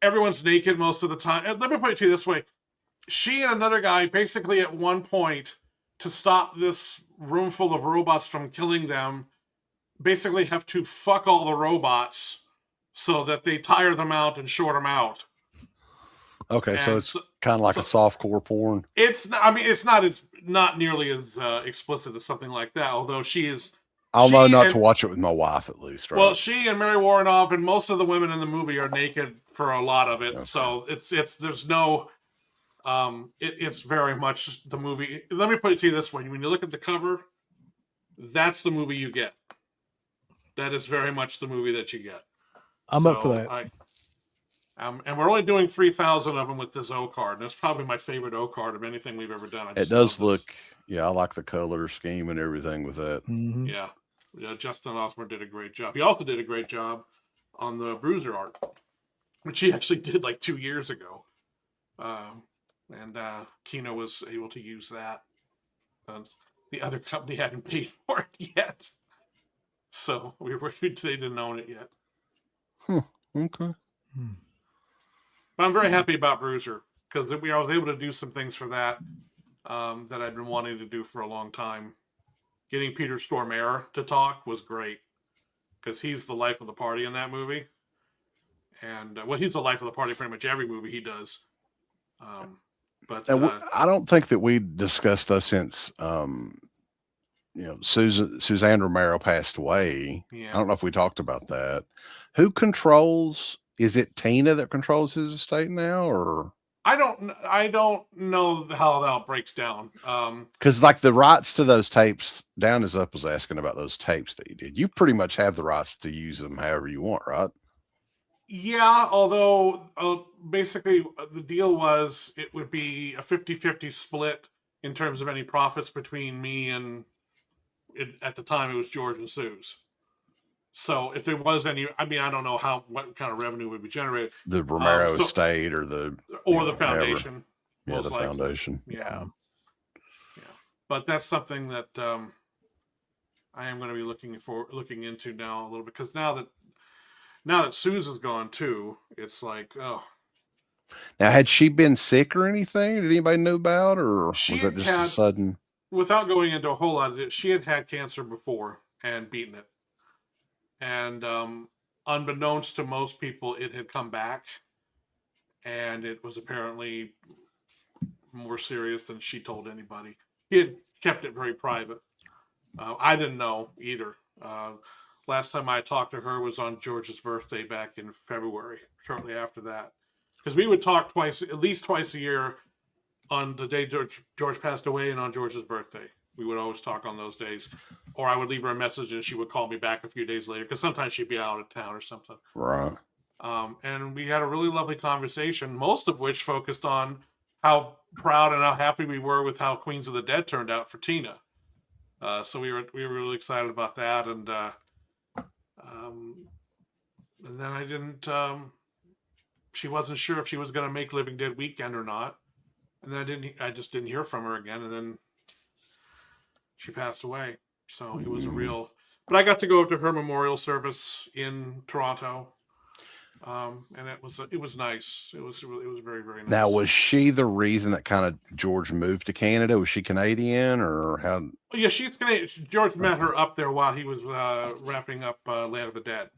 Speaker 4: everyone's naked most of the time. And let me put it to you this way. She and another guy basically at one point, to stop this room full of robots from killing them, basically have to fuck all the robots so that they tire them out and short them out.
Speaker 3: Okay, so it's kind of like a softcore porn.
Speaker 4: It's not nearly as explicit as something like that, although
Speaker 3: I'll know not to watch it with my wife, at least, right?
Speaker 4: Well, she and Mary Warrenoff and most of the women in the movie are naked for a lot of it. Okay. So it's very much the movie. Let me put it to you this way. When you look at the cover, that's the movie you get. That is very much the movie that you get.
Speaker 2: I'm up for that.
Speaker 4: And we're only doing 3,000 of them with this O card. And that's probably my favorite O card of anything we've ever done.
Speaker 3: It does look, I like the color scheme and everything with that.
Speaker 2: Mm-hmm.
Speaker 4: Yeah, Justin Osmer did a great job. He also did a great job on the Bruiser art, which he actually did like 2 years ago. And Kino was able to use that. The other company hadn't paid for it yet. So they didn't own it yet.
Speaker 3: Okay.
Speaker 4: But I'm very happy about Bruiser because I was able to do some things for that that I'd been wanting to do for a long time. Getting Peter Stormare to talk was great because he's the life of the party in that movie. And he's the life of the party in pretty much every movie he does. But
Speaker 3: I don't think that we discussed those since Suzanne Romero passed away.
Speaker 4: Yeah.
Speaker 3: I don't know if we talked about that. Who controls? Is it Tina that controls his estate now, or
Speaker 4: I don't know how that breaks down.
Speaker 3: Because like the rights to those tapes, Down is Up was asking about those tapes that you did. You pretty much have the rights to use them however you want, right?
Speaker 4: Yeah, although basically the deal was it would be a 50-50 split in terms of any profits between me and at the time it was George and Sue's. So if there was any, I don't know what kind of revenue would be generated.
Speaker 3: The Romero estate or the
Speaker 4: foundation.
Speaker 3: Yeah, the foundation.
Speaker 4: Yeah. But that's something that I am going to be looking into now a little bit because now that Susan's gone too, it's like, oh.
Speaker 3: Now, had she been sick or anything? Did anybody know about, or was it just a sudden?
Speaker 4: Without going into a whole lot of it, she had cancer before and beaten it. And unbeknownst to most people, it had come back. And it was apparently more serious than she told anybody. He had kept it very private. I didn't know either. Last time I talked to her was on George's birthday back in February, shortly after that. Because we would talk at least twice a year on the day George passed away and on George's birthday. We would always talk on those days. Or I would leave her a message and she would call me back a few days later because sometimes she'd be out of town or something.
Speaker 3: Right.
Speaker 4: And we had a really lovely conversation, most of which focused on how proud and how happy we were with how Queens of the Dead turned out for Tina. So we were really excited about that. And then I didn't, she wasn't sure if she was going to make Living Dead Weekend or not. And then I just didn't hear from her again. And then she passed away. So it was but I got to go to her memorial service in Toronto. And it was nice. It was very, very nice.
Speaker 3: Now, was she the reason that kind of George moved to Canada? Was she Canadian, or how?
Speaker 4: Yeah, she's Canadian. George met her up there while he was wrapping up Land of the Dead,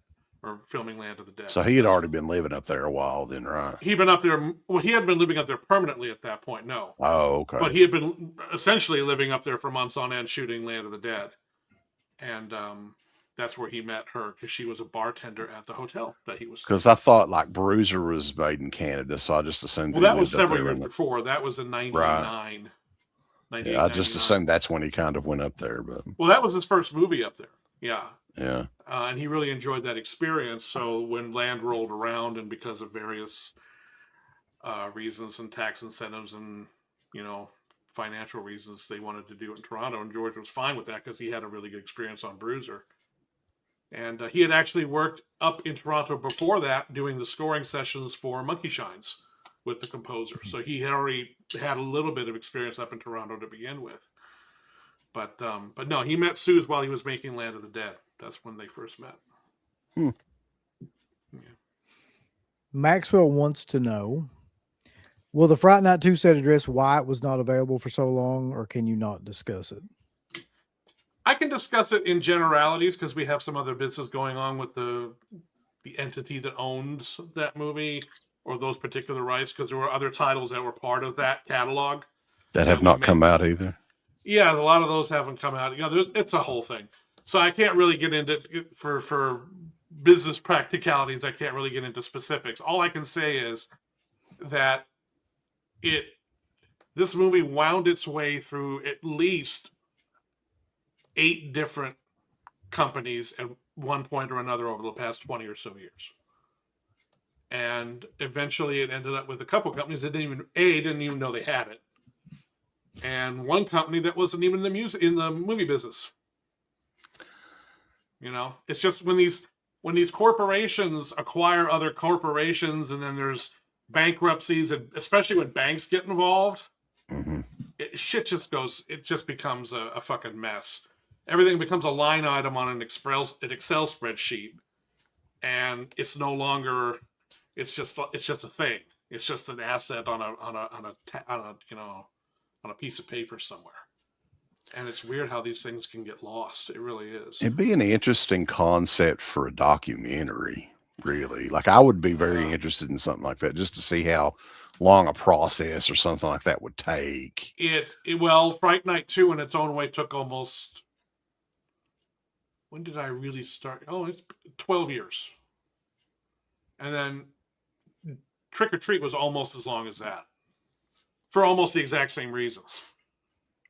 Speaker 4: or filming Land of the Dead.
Speaker 3: So he had already been living up there a while, then, right?
Speaker 4: He'd been up there. Well, he hadn't been living up there permanently at that point. No.
Speaker 3: Oh, okay.
Speaker 4: But he had been essentially living up there for months on end, shooting Land of the Dead, and that's where he met her, because she was a bartender at the hotel that he was.
Speaker 3: Because I thought like Bruiser was made in Canada, so I just assumed.
Speaker 4: Well, that was several years before. That was in 99.
Speaker 3: Right. Yeah, I just assumed that's when he kind of went up there. But
Speaker 4: well, that was his first movie up there. Yeah.
Speaker 3: Yeah.
Speaker 4: And he really enjoyed that experience. So when Land rolled around, and because of various reasons and tax incentives and financial reasons, they wanted to do it in Toronto, and George was fine with that because he had a really good experience on Bruiser. And he had actually worked up in Toronto before that, doing the scoring sessions for Monkey Shines with the composer. So he had already had a little bit of experience up in Toronto to begin with. But no, he met Suze while he was making Land of the Dead. That's when they first met.
Speaker 3: Yeah.
Speaker 2: Maxwell wants to know, will the Fright Night 2 set address why it was not available for so long, or can you not discuss it?
Speaker 4: I can discuss it in generalities because we have some other business going on with the entity that owns that movie or those particular rights, because there were other titles that were part of that catalog
Speaker 3: that have not come out either.
Speaker 4: Yeah, a lot of those haven't come out. It's a whole thing. So I can't really get into, for business practicalities, I can't really get into specifics. All I can say is that this movie wound its way through at least 8 different companies at one point or another over the past 20 or so years. And eventually it ended up with a couple companies that didn't even know they had it. And one company that wasn't even in the movie business. It's just when these corporations acquire other corporations, and then there's bankruptcies, and especially when banks get involved, it just becomes a fucking mess. Everything becomes a line item on an Excel spreadsheet, and it's no longer. It's just a thing. It's just an asset on a piece of paper somewhere. And it's weird how these things can get lost. It really is.
Speaker 3: It'd be an interesting concept for a documentary, really. Like, I would be very interested in something like that, just to see how long a process or something like that would take.
Speaker 4: Well, Fright Night 2 in its own way took almost... When did I really start? Oh, it's 12 years. And then Trick or Treat was almost as long as that, for almost the exact same reasons.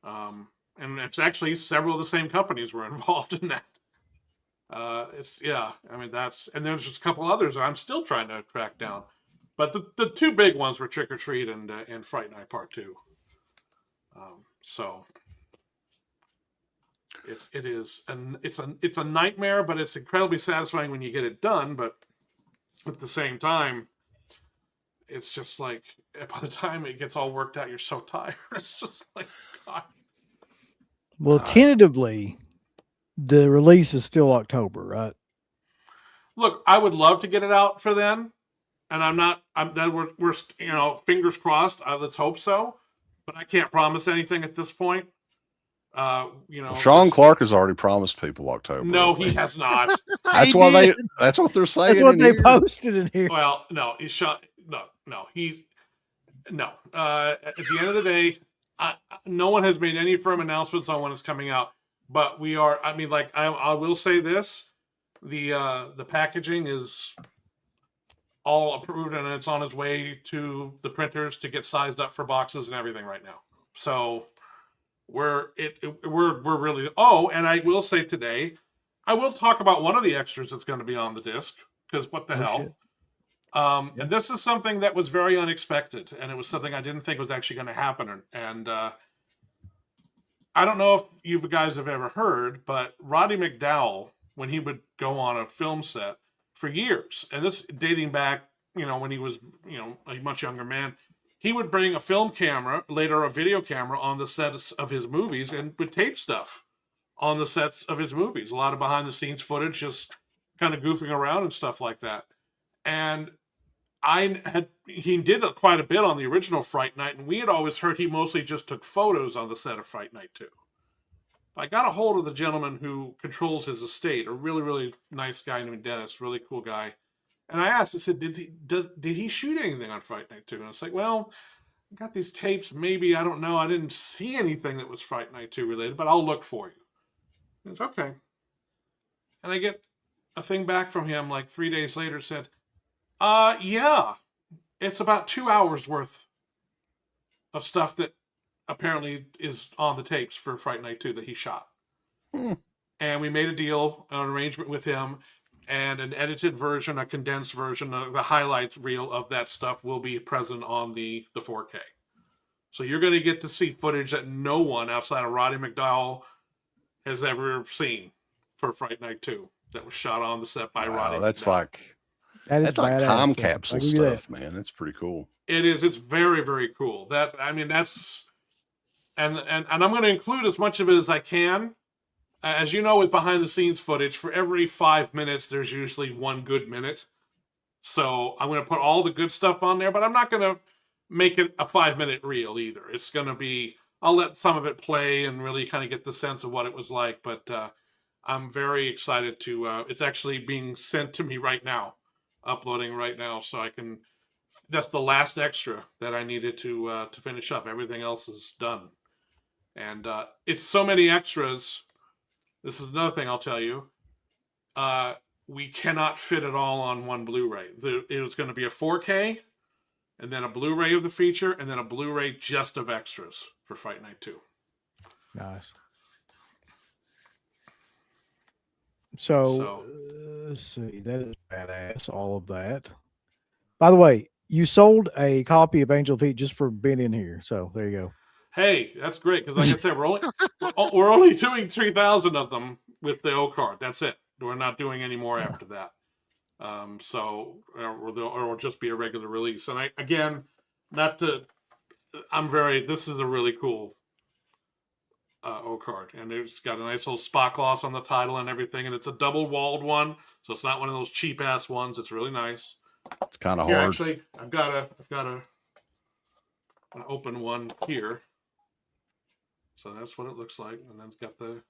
Speaker 4: And it's actually several of the same companies were involved in that. And there's just a couple others I'm still trying to track down. But the 2 big ones were Trick or Treat and Fright Night Part 2. So it's a nightmare, but it's incredibly satisfying when you get it done. But at the same time, it's just like, by the time it gets all worked out, you're so tired. It's just like, God.
Speaker 2: Well, tentatively, the release is still October, right?
Speaker 4: Look, I would love to get it out for then, and we're fingers crossed. Let's hope so, but I can't promise anything at this point.
Speaker 3: Sean Clark has already promised people October.
Speaker 4: No, he has not.
Speaker 3: That's what they're saying.
Speaker 2: That's what they posted in here.
Speaker 4: Well, no, he's shot. No. At the end of the day, no one has made any firm announcements on when it's coming out. But we are. I mean, like, I will say this: the packaging is all approved, and it's on its way to the printers to get sized up for boxes and everything right now. So we're really. Oh, and I will say today, I will talk about one of the extras that's going to be on the disc, because what the hell.
Speaker 2: Shit.
Speaker 4: And this is something that was very unexpected, and it was something I didn't think was actually going to happen. And I don't know if you guys have ever heard, but Roddy McDowell, when he would go on a film set for years, and this dating back, when he was, a much younger man, he would bring a film camera, later a video camera, on the sets of his movies and would tape stuff on the sets of his movies. A lot of behind the scenes footage, just kind of goofing around and stuff like that. And he did quite a bit on the original Fright Night, and we had always heard he mostly just took photos on the set of Fright Night 2. I got a hold of the gentleman who controls his estate, a really, really nice guy named Dennis, really cool guy. And I asked, I said, did he shoot anything on Fright Night 2? And I was like, well, I got these tapes, maybe, I don't know. I didn't see anything that was Fright Night 2 related, but I'll look for you. And it's okay. And I get a thing back from him like 3 days later, said, yeah, it's about 2 hours worth of stuff that apparently is on the tapes for Fright Night 2 that he shot. And we made a deal, an arrangement with him, and an edited version, a condensed version, the highlights reel of that stuff will be present on the 4K. So you're going to get to see footage that no one outside of Roddy McDowell has ever seen for Fright Night 2 that was shot on the set by Roddy
Speaker 3: That's
Speaker 4: McDowell.
Speaker 3: like
Speaker 2: That's
Speaker 3: like
Speaker 2: badass,
Speaker 3: time
Speaker 2: yeah.
Speaker 3: capsule
Speaker 2: I'll give you
Speaker 3: stuff,
Speaker 2: that.
Speaker 3: man. That's pretty cool.
Speaker 4: It is. It's very, very cool. That's and I'm going to include as much of it as I can. As you know, with behind the scenes footage, for every 5 minutes, there's usually 1 good minute. So I'm going to put all the good stuff on there, but I'm not going to make it a 5-minute reel either. It's going to be, I'll let some of it play and really kind of get the sense of what it was like. But I'm very excited to, it's actually being sent to me right now, uploading right now. So I can, that's the last extra that I needed to finish up. Everything else is done. And it's so many extras. This is another thing I'll tell you. We cannot fit it all on one Blu-ray. It was going to be a 4K, and then a Blu-ray of the feature, and then a Blu-ray just of extras for Fright Night 2.
Speaker 2: Nice. So let's see. That is badass, all of that. By the way, you sold a copy of Angel Feet just for being in here. So there you go.
Speaker 4: Hey, that's great, because like I said, we're only doing 3,000 of them with the O card. That's it. We're not doing any more after that. So or it'll just be a regular release. And this is a really cool O card, and it's got a nice little spot gloss on the title and everything, and it's a double walled one, so it's not one of those cheap ass ones. It's really nice.
Speaker 3: It's kind of
Speaker 4: Here,
Speaker 3: hard.
Speaker 4: actually, I've got an open one here. So that's what it looks like, and then it's got the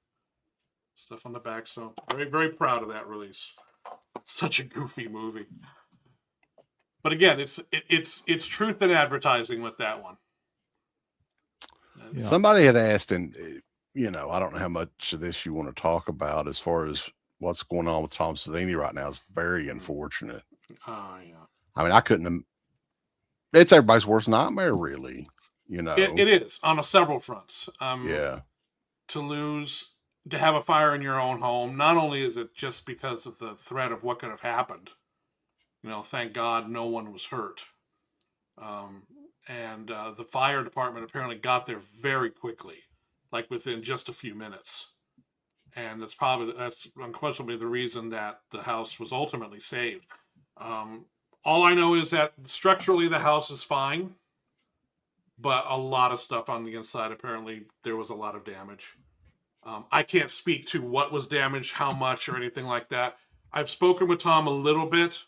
Speaker 4: stuff on the back. So very, very proud of that release. Such a goofy movie, but again, it's truth in advertising with that one.
Speaker 2: Yeah.
Speaker 3: Somebody had asked, and I don't know how much of this you want to talk about as far as what's going on with Tom Savini right now. It's very unfortunate.
Speaker 4: Yeah.
Speaker 3: I mean, I couldn't have. It's everybody's worst nightmare, really.
Speaker 4: It is on several fronts.
Speaker 3: Yeah.
Speaker 4: To have a fire in your own home, not only is it just because of the threat of what could have happened, thank God no one was hurt. And the fire department apparently got there very quickly, like within just a few minutes. And that's unquestionably the reason that the house was ultimately saved. All I know is that structurally the house is fine, but a lot of stuff on the inside, apparently there was a lot of damage. I can't speak to what was damaged, how much, or anything like that. I've spoken with Tom a little bit,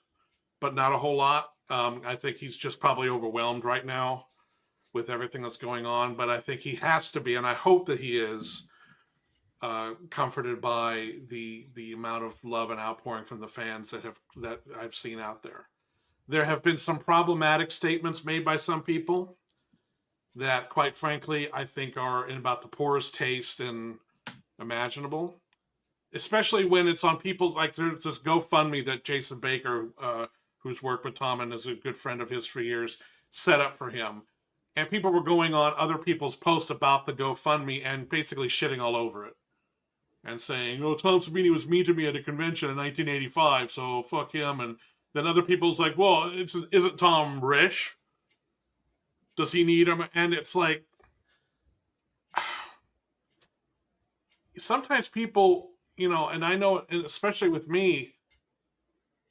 Speaker 4: but not a whole lot. I think he's just probably overwhelmed right now with everything that's going on, but I think he has to be, and I hope that he is comforted by the amount of love and outpouring from the fans that I've seen out there. There have been some problematic statements made by some people that, quite frankly, I think are in about the poorest taste and imaginable, especially when it's on people's, like there's this GoFundMe that Jason Baker, who's worked with Tom and is a good friend of his for years, set up for him. And people were going on other people's posts about the GoFundMe and basically shitting all over it. And saying, Tom Savini was mean to me at a convention in 1985, so fuck him. And then other people's like, well, isn't Tom rich? Does he need him? And it's like, sometimes people, and I know, especially with me,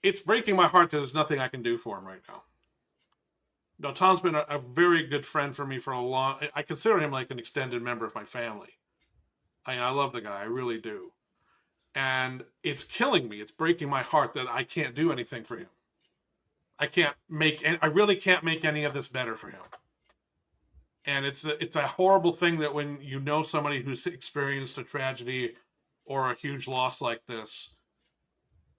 Speaker 4: it's breaking my heart that there's nothing I can do for him right now. Tom's been a very good friend for me for a long, I consider him like an extended member of my family. I love the guy, I really do. And it's killing me. It's breaking my heart that I can't do anything for him. I really can't make any of this better for him. And it's a horrible thing that when you know somebody who's experienced a tragedy or a huge loss like this,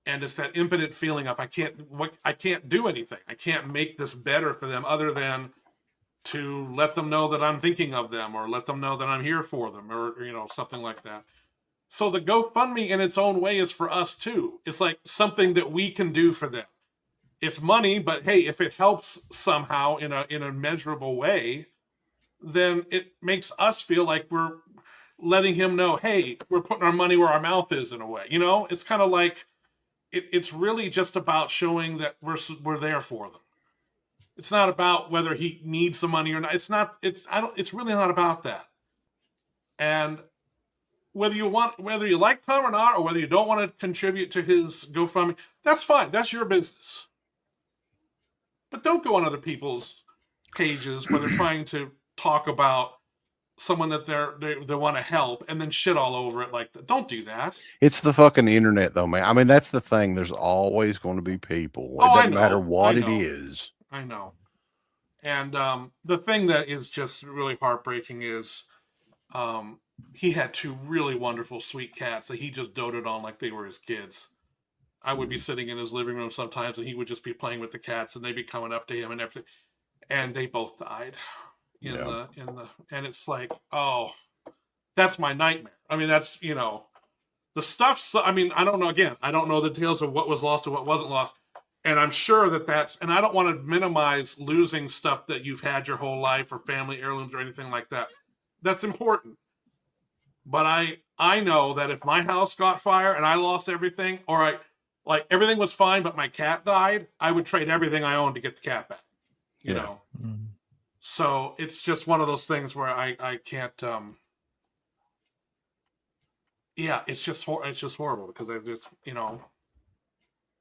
Speaker 4: and it's that impotent feeling of I can't do anything. I can't make this better for them other than to let them know that I'm thinking of them, or let them know that I'm here for them, or something like that. So the GoFundMe in its own way is for us too. It's like something that we can do for them. It's money, but hey, if it helps somehow in a measurable way, then it makes us feel like we're letting him know, hey, we're putting our money where our mouth is in a way. It's kind of like it's really just about showing that we're there for them. It's not about whether he needs the money or not. It's really not about that. And whether you like Tom or not, or whether you don't want to contribute to his GoFundMe, that's fine. That's your business. But don't go on other people's pages where they're trying to talk about someone that they want to help and then shit all over it like that. Don't do that.
Speaker 3: It's the fucking internet, though, man. I mean, that's the thing. There's always going to be people. It doesn't matter what it is.
Speaker 4: I know. And the thing that is just really heartbreaking is he had two really wonderful, sweet cats that he just doted on like they were his kids. I would be sitting in his living room sometimes, and he would just be playing with the cats, and they'd be coming up to him and everything. And they both died and it's like, oh, that's my nightmare. I mean, that's, the stuff. I mean, I don't know. Again, I don't know the details of what was lost and what wasn't lost. And I'm sure that's, and I don't want to minimize losing stuff that you've had your whole life or family heirlooms or anything like that. That's important. But I know that if my house got fire and I lost everything, or like everything was fine, but my cat died, I would trade everything I owned to get the cat back. You know? Mm-hmm. So it's just one of those things where I can't, it's just horrible because I just,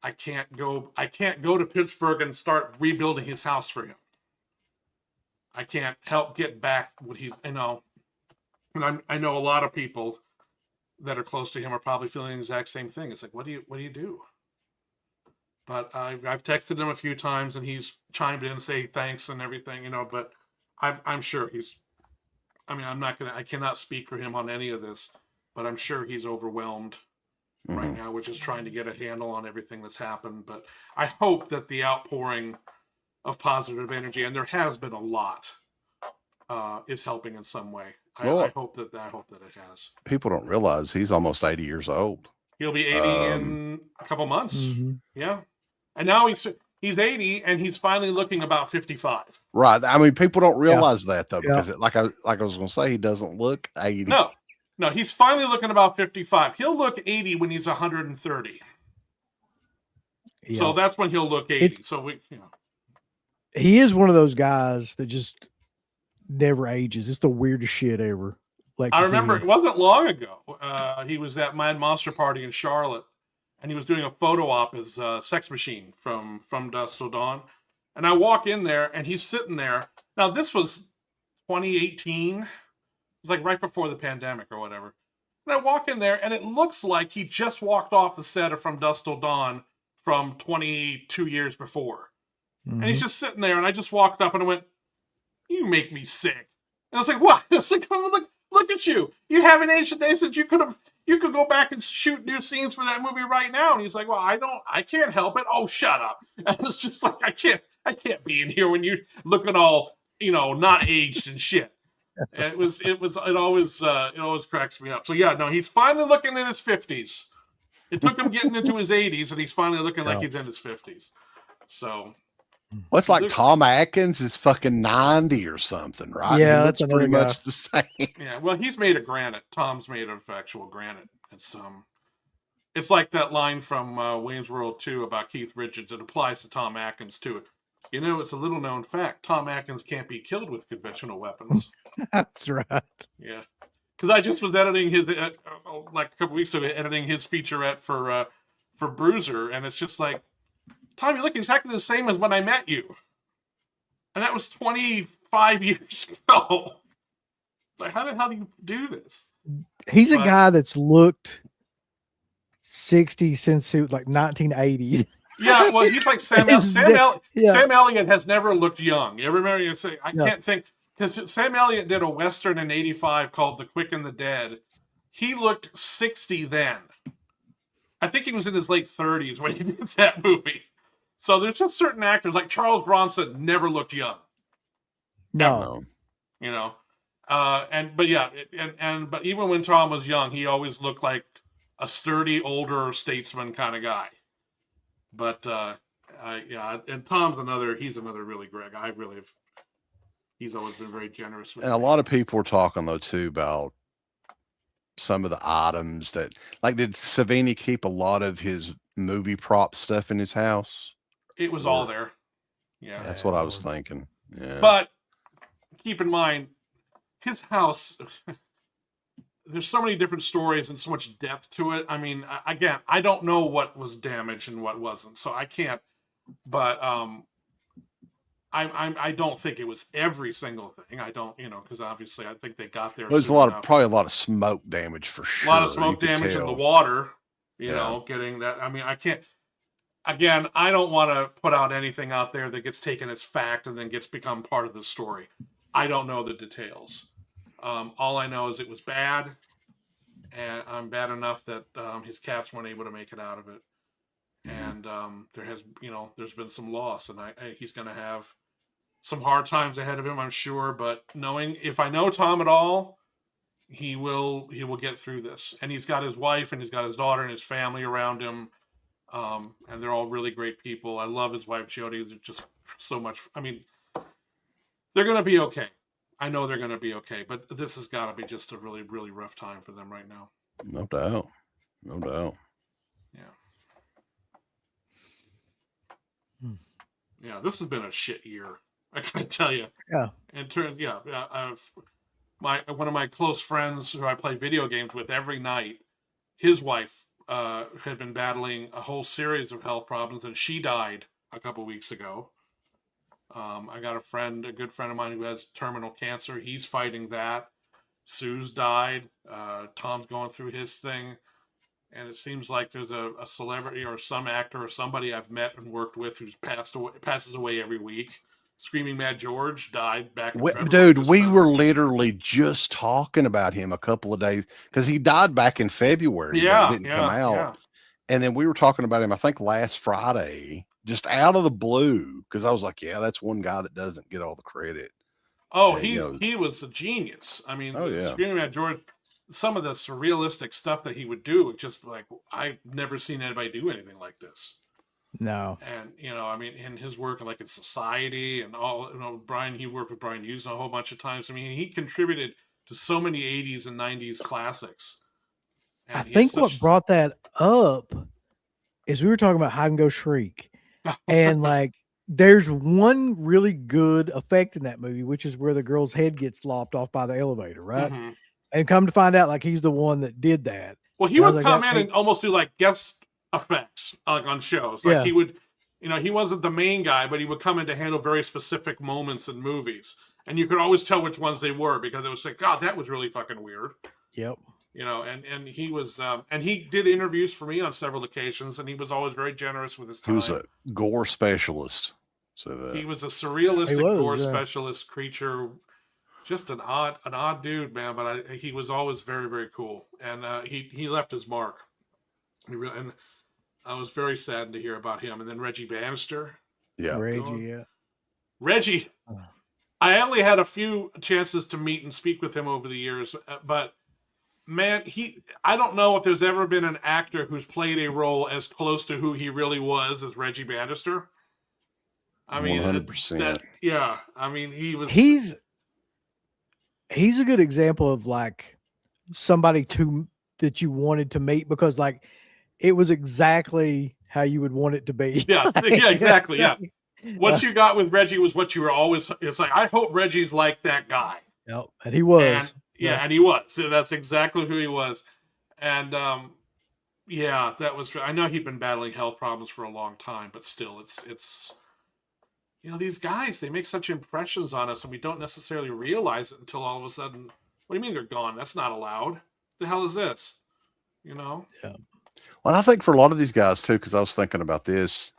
Speaker 4: I can't go to Pittsburgh and start rebuilding his house for him. I can't help get back what he's, and I know a lot of people that are close to him are probably feeling the exact same thing. It's like, what do you do? But I've texted him a few times and he's chimed in and say thanks and everything, but I'm sure I cannot speak for him on any of this, but I'm sure he's overwhelmed right now, which is trying to get a handle on everything that's happened. But I hope that the outpouring of positive energy, and there has been a lot, is helping in some way. I hope that it has.
Speaker 3: People don't realize he's almost 80 years old.
Speaker 4: He'll be 80 in a couple months.
Speaker 2: Mm-hmm.
Speaker 4: Yeah. And now he's 80 and he's finally looking about 55.
Speaker 3: Right. I mean, people don't realize that though, because like I was going to say, he doesn't look 80.
Speaker 4: No, he's finally looking about 55. He'll look 80 when he's 130. Yeah. So that's when he'll look 80.
Speaker 2: He is one of those guys that just never ages. It's the weirdest shit ever. Like,
Speaker 4: I remember it wasn't long ago. He was at Mad Monster Party in Charlotte, and he was doing a photo op as Sex Machine from Dusk Till Dawn. And I walk in there, and he's sitting there. Now, this was 2018. It was like right before the pandemic or whatever. And I walk in there, and it looks like he just walked off the set of From Dusk Till Dawn from 22 years before. Mm-hmm. And he's just sitting there, and I just walked up and I went, "You make me sick." And I was like, "What?" It's like, look at you. You haven't aged a day since you could go back and shoot new scenes for that movie right now. And he's like, "Well, I can't help it." "Oh, shut up." And it's just like, I can't be in here when you're looking all, not aged and shit. And it always cracks me up. So yeah, no, he's finally looking in his 50s. It took him getting into his 80s, and he's finally looking like he's in his 50s. So.
Speaker 3: Well, it's like Tom Atkins is fucking 90 or something, right?
Speaker 2: Yeah, that's
Speaker 3: pretty much the same.
Speaker 4: Yeah, well, he's made of granite. Tom's made of actual granite. It's like that line from Wayne's World 2 about Keith Richards. It applies to Tom Atkins too. It's a little known fact. Tom Atkins can't be killed with conventional weapons.
Speaker 2: That's right.
Speaker 4: Yeah, because I just was editing his like a couple weeks ago, editing his featurette for Bruiser, and it's just like, Tom, you look exactly the same as when I met you. And that was 25 years ago. Like, how the hell do you do this?
Speaker 2: He's a guy that's looked 60 since like 1980.
Speaker 4: Yeah, well, he's like Sam.
Speaker 2: Yeah.
Speaker 4: Sam Elliott has never looked young. You remember you say I
Speaker 2: Yeah.
Speaker 4: can't think because Sam Elliott did a western in '85 called The Quick and the Dead. He looked 60 then. I think he was in his late 30s when he did that movie. So there's just certain actors like Charles Bronson never looked young.
Speaker 2: No.
Speaker 3: No.
Speaker 4: You know, but even when Tom was young, he always looked like a sturdy older statesman kind of guy. But and Tom's he's another really Greg. He's always been very generous with
Speaker 3: And a
Speaker 4: me.
Speaker 3: lot of people were talking though too about some of the items that, like, did Savini keep a lot of his movie prop stuff in his house?
Speaker 4: It was all there. Yeah.
Speaker 3: That's what I was thinking. Yeah.
Speaker 4: But keep in mind, his house, there's so many different stories and so much depth to it. I mean, again, I don't know what was damaged and what wasn't, so I can't. But I don't think it was every single thing. I don't, because obviously I think they got there.
Speaker 3: There's probably a lot of smoke damage for sure.
Speaker 4: A lot of smoke damage in the water. Getting that. I mean, I can't. Again, I don't want to put out anything out there that gets taken as fact and then gets become part of the story. I don't know the details. All I know is it was bad, and I'm bad enough that his cats weren't able to make it out of it. And there's been some loss, and he's going to have some hard times ahead of him, I'm sure. But if I know Tom at all, he will get through this. And he's got his wife, and he's got his daughter, and his family around him. And they're all really great people. I love his wife, Jody. They're just so much. I mean, they're going to be okay. I know they're going to be okay, but this has got to be just a really, really rough time for them right now.
Speaker 3: No doubt. No doubt.
Speaker 4: Yeah. Yeah, this has been a shit year. I gotta tell you.
Speaker 2: Yeah.
Speaker 4: In terms, one of my close friends who I play video games with every night, his wife had been battling a whole series of health problems, and she died a couple weeks ago. I got a good friend of mine who has terminal cancer. He's fighting that. Sue's died. Tom's going through his thing. And it seems like there's a celebrity or some actor or somebody I've met and worked with who's passes away every week. Screaming Mad George died back in February.
Speaker 3: Dude, we were literally just talking about him a couple of days because he died back in February.
Speaker 4: Yeah,
Speaker 3: but it didn't come out. Yeah. And then we were talking about him, I think, last Friday, just out of the blue, because I was like, yeah, that's one guy that doesn't get all the credit.
Speaker 4: Oh, he was a genius. I mean,
Speaker 3: yeah.
Speaker 4: Screaming Mad George, some of the surrealistic stuff that he would do, just like, I've never seen anybody do anything like this.
Speaker 2: No.
Speaker 4: And, I mean, in his work, like in Society and all, he worked with Brian Hughes a whole bunch of times. I mean, he contributed to so many 80s and 90s classics. And
Speaker 2: I think what brought that up is we were talking about Hide and Go Shriek. And like, there's one really good effect in that movie, which is where the girl's head gets lopped off by the elevator, right? Mm-hmm. And come to find out, like, he's the one that did that.
Speaker 4: Well, he would come in and almost do like guest effects, like on shows. Like he would, he wasn't the main guy, but he would come in to handle very specific moments in movies. And you could always tell which ones they were because it was like, God, that was really fucking weird.
Speaker 2: Yep.
Speaker 4: And he was, and he did interviews for me on several occasions, and he was always very generous with his time.
Speaker 3: He was a gore specialist. So
Speaker 4: he was a surrealistic gore specialist creature, just an odd dude, man. But he was always very, very cool, and he left his mark. And I was very saddened to hear about him. And then Reggie Bannister.
Speaker 3: Yeah,
Speaker 4: Reggie. I only had a few chances to meet and speak with him over the years, but. Man, I don't know if there's ever been an actor who's played a role as close to who he really was as Reggie Bannister. I mean,
Speaker 3: 100%.
Speaker 4: I mean,
Speaker 2: he's a good example of like somebody that you wanted to meet because like it was exactly how you would want it to be.
Speaker 4: Yeah, exactly. Yeah. What you got with Reggie was what you were always, it's like, I hope Reggie's like that guy.
Speaker 2: Yep. And he was.
Speaker 4: And he was. So that's exactly who he was. And that was. I know he'd been battling health problems for a long time, but still, it's. These guys, they make such impressions on us, and we don't necessarily realize it until all of a sudden. What do you mean they're gone? That's not allowed. The hell is this?
Speaker 3: Yeah. Well, I think for a lot of these guys too, because I was thinking about this,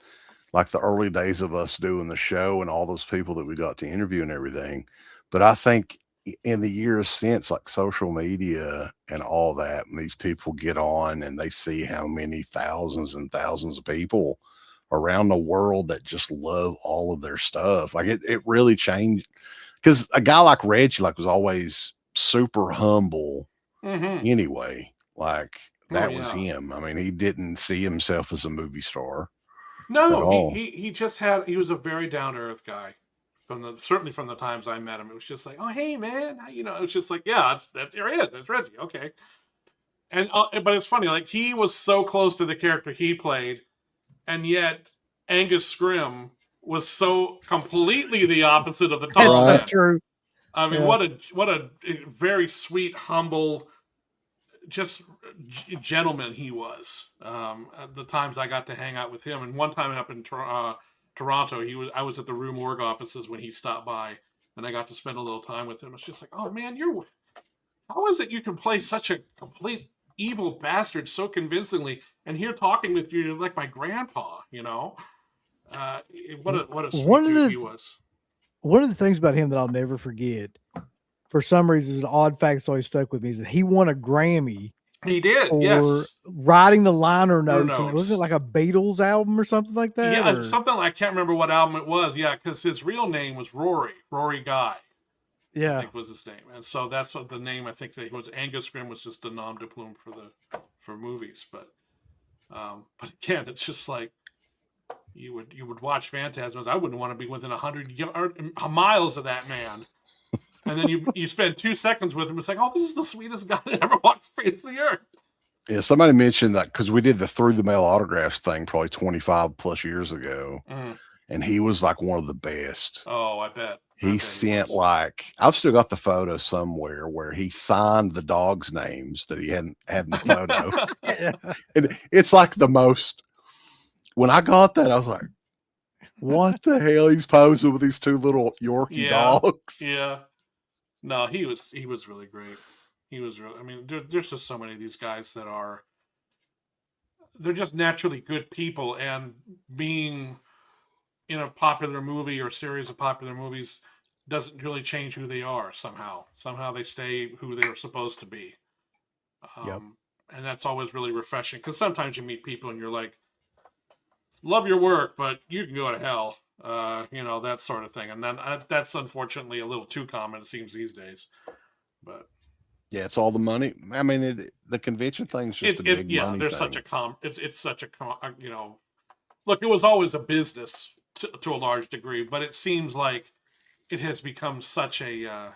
Speaker 3: like the early days of us doing the show and all those people that we got to interview and everything. But I think in the years since, like social media and all that, and these people get on and they see how many thousands and thousands of people around the world that just love all of their stuff. Like it really changed, because a guy like Reggie, like, was always super humble anyway. Like that was him. I mean, he didn't see himself as a movie star.
Speaker 4: No, he just he was a very down to earth guy. Certainly from the times I met him, it was just like, oh hey man, it was just like, yeah, there he is, that's Reggie, okay. And but it's funny, like he was so close to the character he played, and yet Angus Scrimm was so completely the opposite of the tall man.
Speaker 2: True.
Speaker 4: I mean, what a very sweet, humble, just gentleman he was. The times I got to hang out with him, and one time up in Toronto, I was at the Rue Morgue offices when he stopped by, and I got to spend a little time with him. It's just like, oh man, how is it you can play such a complete evil bastard so convincingly, and here talking with you, you're like my grandpa, what a sweet dude he was.
Speaker 2: One of the things about him that I'll never forget, for some reason, is an odd fact that's always stuck with me, is that he won a Grammy.
Speaker 4: He did,
Speaker 2: for
Speaker 4: yes.
Speaker 2: writing the liner notes. And was it like a Beatles album or something like that?
Speaker 4: Yeah, something, I can't remember what album it was. Yeah, because his real name was Rory Guy.
Speaker 2: Yeah,
Speaker 4: I think was his name, and so that's what the name. I think that he was Angus Scrimm was just a nom de plume for movies, but again, it's just like you would watch Phantasms. I wouldn't want to be within 100 miles of that man. And then you spend 2 seconds with him. It's like, oh, this is the sweetest guy that ever walked the face of the earth.
Speaker 3: Yeah, somebody mentioned that because we did the through the mail autographs thing probably 25 plus years ago, and he was like one of the best.
Speaker 4: Oh, I bet.
Speaker 3: He sent I've still got the photo somewhere where he signed the dogs' names that he hadn't had in the photo. And it's like the most. When I got that, I was like, "What the hell?" He's posing with these two little Yorkie dogs.
Speaker 4: Yeah. No, he was really great. He was really, I mean, there's just so many of these guys that they're just naturally good people, and being in a popular movie or series of popular movies doesn't really change who they are somehow. Somehow they stay who they're supposed to be. And that's always really refreshing, because sometimes you meet people and you're like, love your work, but you can go to hell. That sort of thing. And then that's unfortunately a little too common, it seems, these days. But
Speaker 3: yeah, it's all the money. I mean, the convention thing's just a big money
Speaker 4: there's
Speaker 3: thing.
Speaker 4: It's such a look, it was always a business to a large degree, but it seems like it has become such a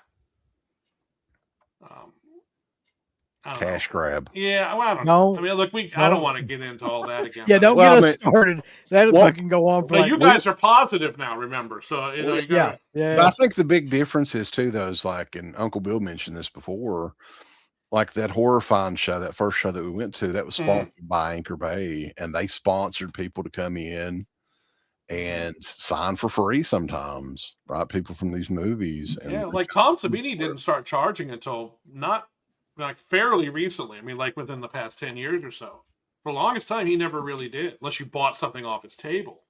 Speaker 3: cash grab.
Speaker 4: Yeah, well, I don't know. I mean, look, I don't want to get into all that again.
Speaker 2: Yeah, don't get us started. That'll fucking go on for
Speaker 4: you guys are positive now, remember? So
Speaker 2: yeah.
Speaker 3: But I think the big difference is too, though, is like, and Uncle Bill mentioned this before, like that Horror Find show, that first show that we went to, that was sponsored by Anchor Bay, and they sponsored people to come in and sign for free sometimes, right? People from these movies. And
Speaker 4: like Tom Savini didn't start charging until not like fairly recently. I mean, like within the past 10 years or so. For the longest time, he never really did, unless you bought something off his table.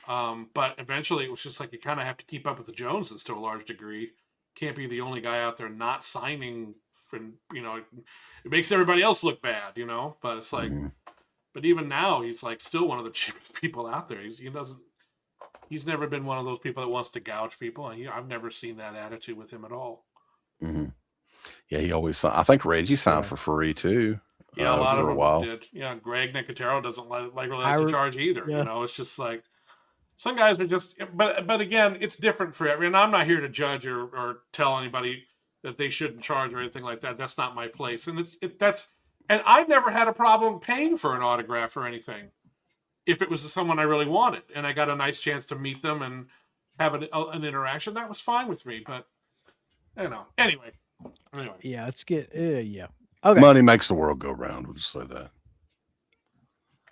Speaker 4: But eventually, it was just like you kind of have to keep up with the Joneses to a large degree. Can't be the only guy out there not signing. And it makes everybody else look bad, But it's like, but even now, he's like still one of the cheapest people out there. He's never been one of those people that wants to gouge people. And I've never seen that attitude with him at all.
Speaker 3: Mm-hmm. Yeah, he always. I think Reggie signed for free too.
Speaker 4: Yeah, a lot of them did. Yeah, Greg Nicotero doesn't like to charge either. Yeah. It's just like some guys are just. But again, it's different for everyone. I'm not here to judge or tell anybody that they shouldn't charge or anything like that. That's not my place. And and I've never had a problem paying for an autograph or anything if it was someone I really wanted and I got a nice chance to meet them and have an interaction. That was fine with me. But anyway.
Speaker 2: Yeah, let's get yeah. Okay.
Speaker 3: Money makes the world go round. We'll just say that.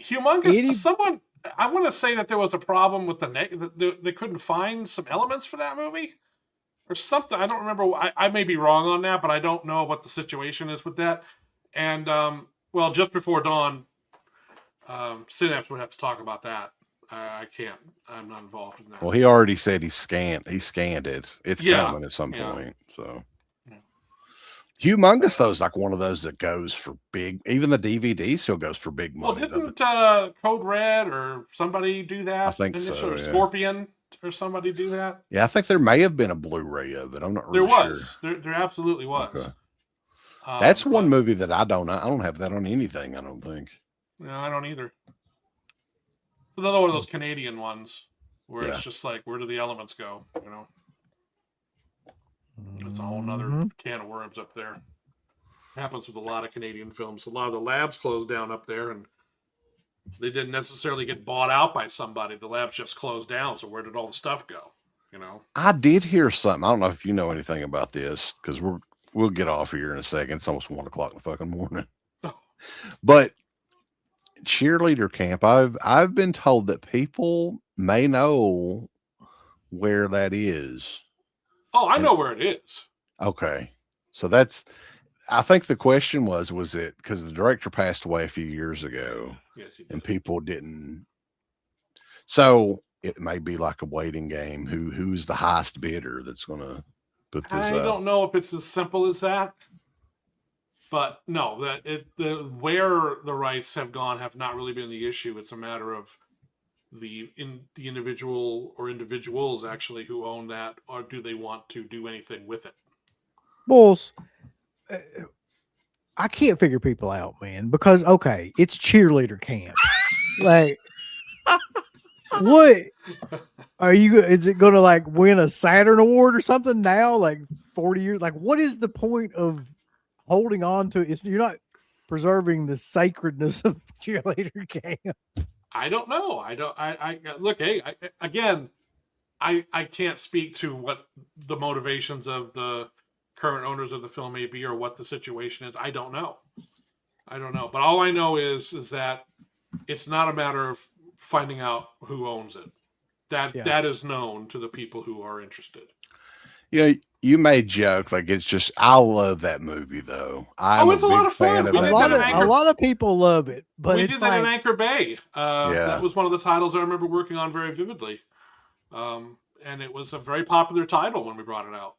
Speaker 4: Humongous. Someone. I want to say that there was a problem with they couldn't find some elements for that movie or something. I don't remember. I may be wrong on that, but I don't know what the situation is with that. And just before dawn, Synapse would have to talk about that. I can't. I'm not involved in that.
Speaker 3: Well, he already said he scanned it. It's coming at some point. So Humongous though is like one of those that goes for big. Even the DVD still goes for big money.
Speaker 4: Well, didn't Code Red or somebody do that?
Speaker 3: I think so.
Speaker 4: Or Scorpion or somebody do that?
Speaker 3: Yeah, I think there may have been a Blu-ray of it. I'm not really sure.
Speaker 4: There absolutely was.
Speaker 3: Okay. That's one movie that I don't have that on anything. I don't think.
Speaker 4: No, I don't either. It's another one of those Canadian ones where it's just like, where do the elements go? You know, it's a whole nother can of worms up there. Happens with a lot of Canadian films. A lot of the labs closed down up there, and they didn't necessarily get bought out by somebody. The labs just closed down. So where did all the stuff go? You know, I
Speaker 3: did hear something. I don't know if you know anything about this because we'll get off here in a second. It's almost 1 o'clock in the fucking morning. But cheerleader camp, I've been told that people may know where that is.
Speaker 4: Oh, I know where it is.
Speaker 3: Okay. So I think the question was it because the director passed away a few years ago?
Speaker 4: Yes, he did.
Speaker 3: And people didn't. So it may be like a waiting game. Who's the highest bidder that's going to put this
Speaker 4: I don't know if it's as simple as that. But no, where the rights have gone have not really been the issue. It's a matter of the individual or individuals actually who own that, or do they want to do anything with it?
Speaker 2: Bulls. I can't figure people out, man, because okay, it's cheerleader camp. Like, what are you? Is it going to like win a Saturn Award or something now? Like 40 years? Like, what is the point of holding on to it? You're not preserving the sacredness of cheerleader camp.
Speaker 4: I don't know. I look. Hey, I can't speak to what the motivations of the current owners of the film may be or what the situation is. I don't know. But all I know is that it's not a matter of finding out who owns it. That is known to the people who are interested.
Speaker 3: Yeah, you may joke like it's just. I love that movie though.
Speaker 4: It's a lot of fun.
Speaker 3: A
Speaker 2: lot of people love it, but
Speaker 4: we
Speaker 2: it's
Speaker 4: did that
Speaker 2: like,
Speaker 4: in Anchor Bay. That was one of the titles I remember working on very vividly, and it was a very popular title when we brought it out.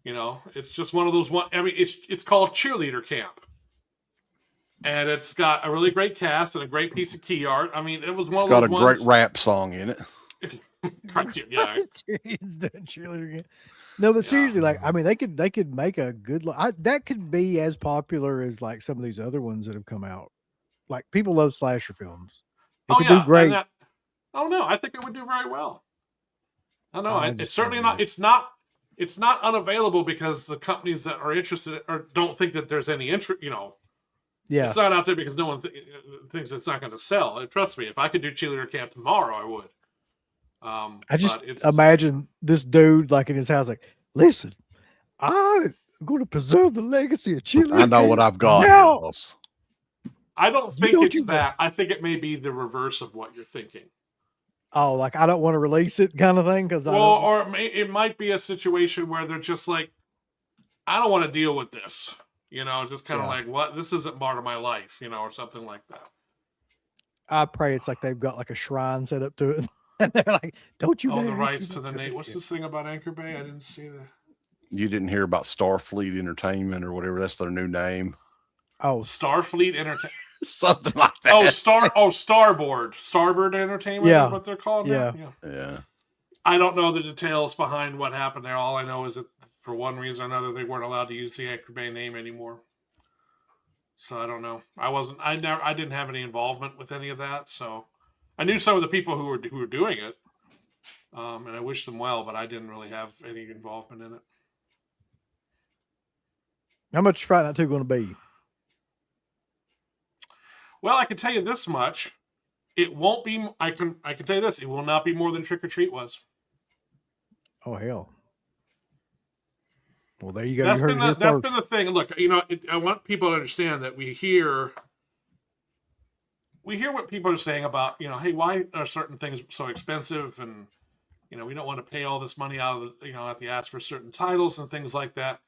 Speaker 4: You know, it's just one of those one. I mean, it's called Cheerleader Camp, and it's got a really great cast and a great piece of key art. I mean, it was one. It's got a great
Speaker 3: rap song in it.
Speaker 4: Yeah,
Speaker 2: it's done cheerleader camp. No, but seriously, like I mean, they could make a good. That could be as popular as like some of these other ones that have come out. Like people love slasher films. It could do great.
Speaker 4: I think it would do very well. I don't know. It's certainly not. It's not unavailable because the companies that are interested or don't think that there's any interest. You know, it's not out there because no one thinks it's not going to sell. Trust me, if I could do Cheerleader Camp tomorrow, I would.
Speaker 2: I just imagine this dude like in his house, like, listen, I'm going to preserve the legacy of cheerleader.
Speaker 3: I know what I've got.
Speaker 4: I don't think it's that. I think it may be the reverse of what you're thinking.
Speaker 2: Oh, like I don't want to release it kind of thing?
Speaker 4: Or it might be a situation where they're just like, I don't want to deal with this. You know, just kind of like, what? This isn't part of my life, you know, or something like that.
Speaker 2: I pray it's like they've got like a shrine set up to it. And they're like, don't you
Speaker 4: the rights to the name. What's this thing about Anchor Bay? I didn't see that.
Speaker 3: You didn't hear about Starfleet Entertainment or whatever. That's their new name.
Speaker 2: Oh,
Speaker 4: Starfleet Entertainment.
Speaker 3: Something like that.
Speaker 4: Starboard Entertainment is what they're called now?
Speaker 3: Yeah.
Speaker 4: I don't know the details behind what happened there. All I know is that for one reason or another, they weren't allowed to use the Anchor Bay name anymore. So I don't know. I didn't have any involvement with any of that. So I knew some of the people who were doing it. And I wish them well, but I didn't really have any involvement in it.
Speaker 2: How much is Friday Night 2 going to be?
Speaker 4: Well, I can tell you this much. It won't be, I can tell you this, it will not be more than Trick or Treat was.
Speaker 2: Oh, hell. Well, there you go.
Speaker 4: That's been the thing. Look, you know, I want people to understand that we hear what people are saying about, you know, hey, why are certain things so expensive? And, you know, we don't want to pay all this money out of the, you know, at the ads for certain titles and things like that.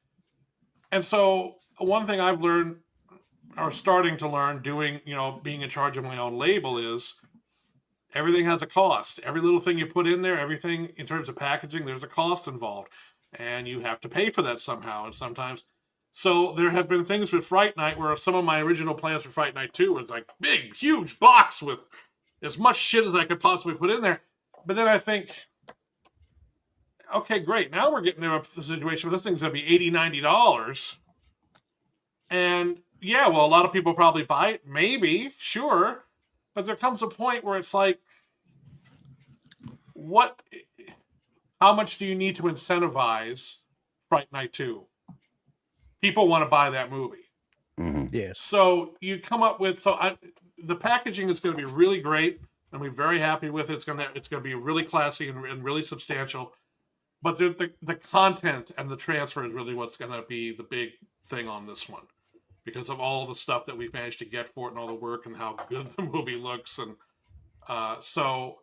Speaker 4: And so one thing I've learned are starting to learn doing, being in charge of my own label is everything has a cost. Every little thing you put in there, everything in terms of packaging, there's a cost involved. And you have to pay for that somehow. And sometimes, so there have been things with Fright Night where some of my original plans for Fright Night 2 was like big, huge box with as much shit as I could possibly put in there. But then I think, okay, great. Now we're getting to a situation where this thing's going to be $80, $90. And yeah, well, a lot of people probably buy it. Maybe, sure. But there comes a point where it's like, how much do you need to incentivize Fright Night 2? People want to buy that movie.
Speaker 3: Mm-hmm.
Speaker 2: Yes.
Speaker 4: So you come up with, the packaging is going to be really great. And we're very happy with it. It's going to be really classy and really substantial. But the content and the transfer is really what's going to be the big thing on this one, because of all the stuff that we've managed to get for it and all the work and how good the movie looks. And so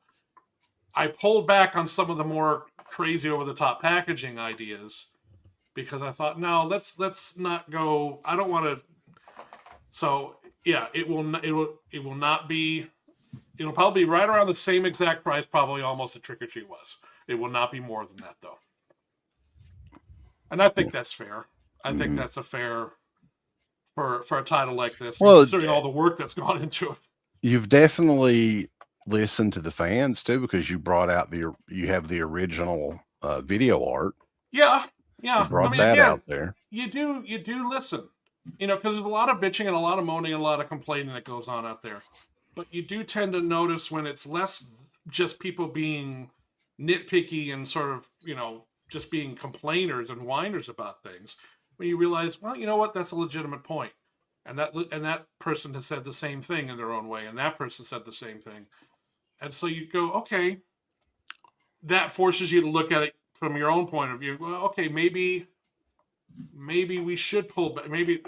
Speaker 4: I pulled back on some of the more crazy over the top packaging ideas because I thought, no, let's not go. I don't want to. So yeah, it will not be. It'll probably be right around the same exact price, probably almost that Trick or Treat was. It will not be more than that, though. And I think that's fair. I think that's a fair for a title like this.
Speaker 3: Well,
Speaker 4: considering all the work that's gone into it.
Speaker 3: You've definitely listened to the fans too, because you brought out you have the original video art.
Speaker 4: Yeah.
Speaker 3: You brought that out there.
Speaker 4: You do listen. Because there's a lot of bitching and a lot of moaning and a lot of complaining that goes on out there. But you do tend to notice when it's less just people being nitpicky and sort of, just being complainers and whiners about things. When you realize, well, you know what, that's a legitimate point. And that person has said the same thing in their own way. And that person said the same thing. And so you go, okay, that forces you to look at it from your own point of view. Well, okay, maybe we should pull back. Maybe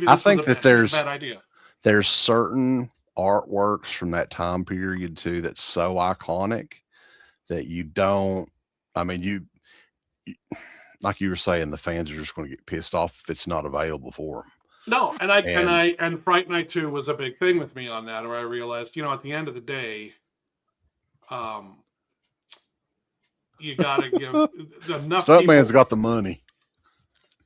Speaker 3: I think that there's
Speaker 4: a bad idea.
Speaker 3: There's certain artworks from that time period too that's so iconic that you don't. I mean, you like you were saying, the fans are just going to get pissed off if it's not available for them.
Speaker 4: No, and Fright Night 2 was a big thing with me on that, where I realized, at the end of the day, you got to give enough.
Speaker 3: Stuntman's got the money.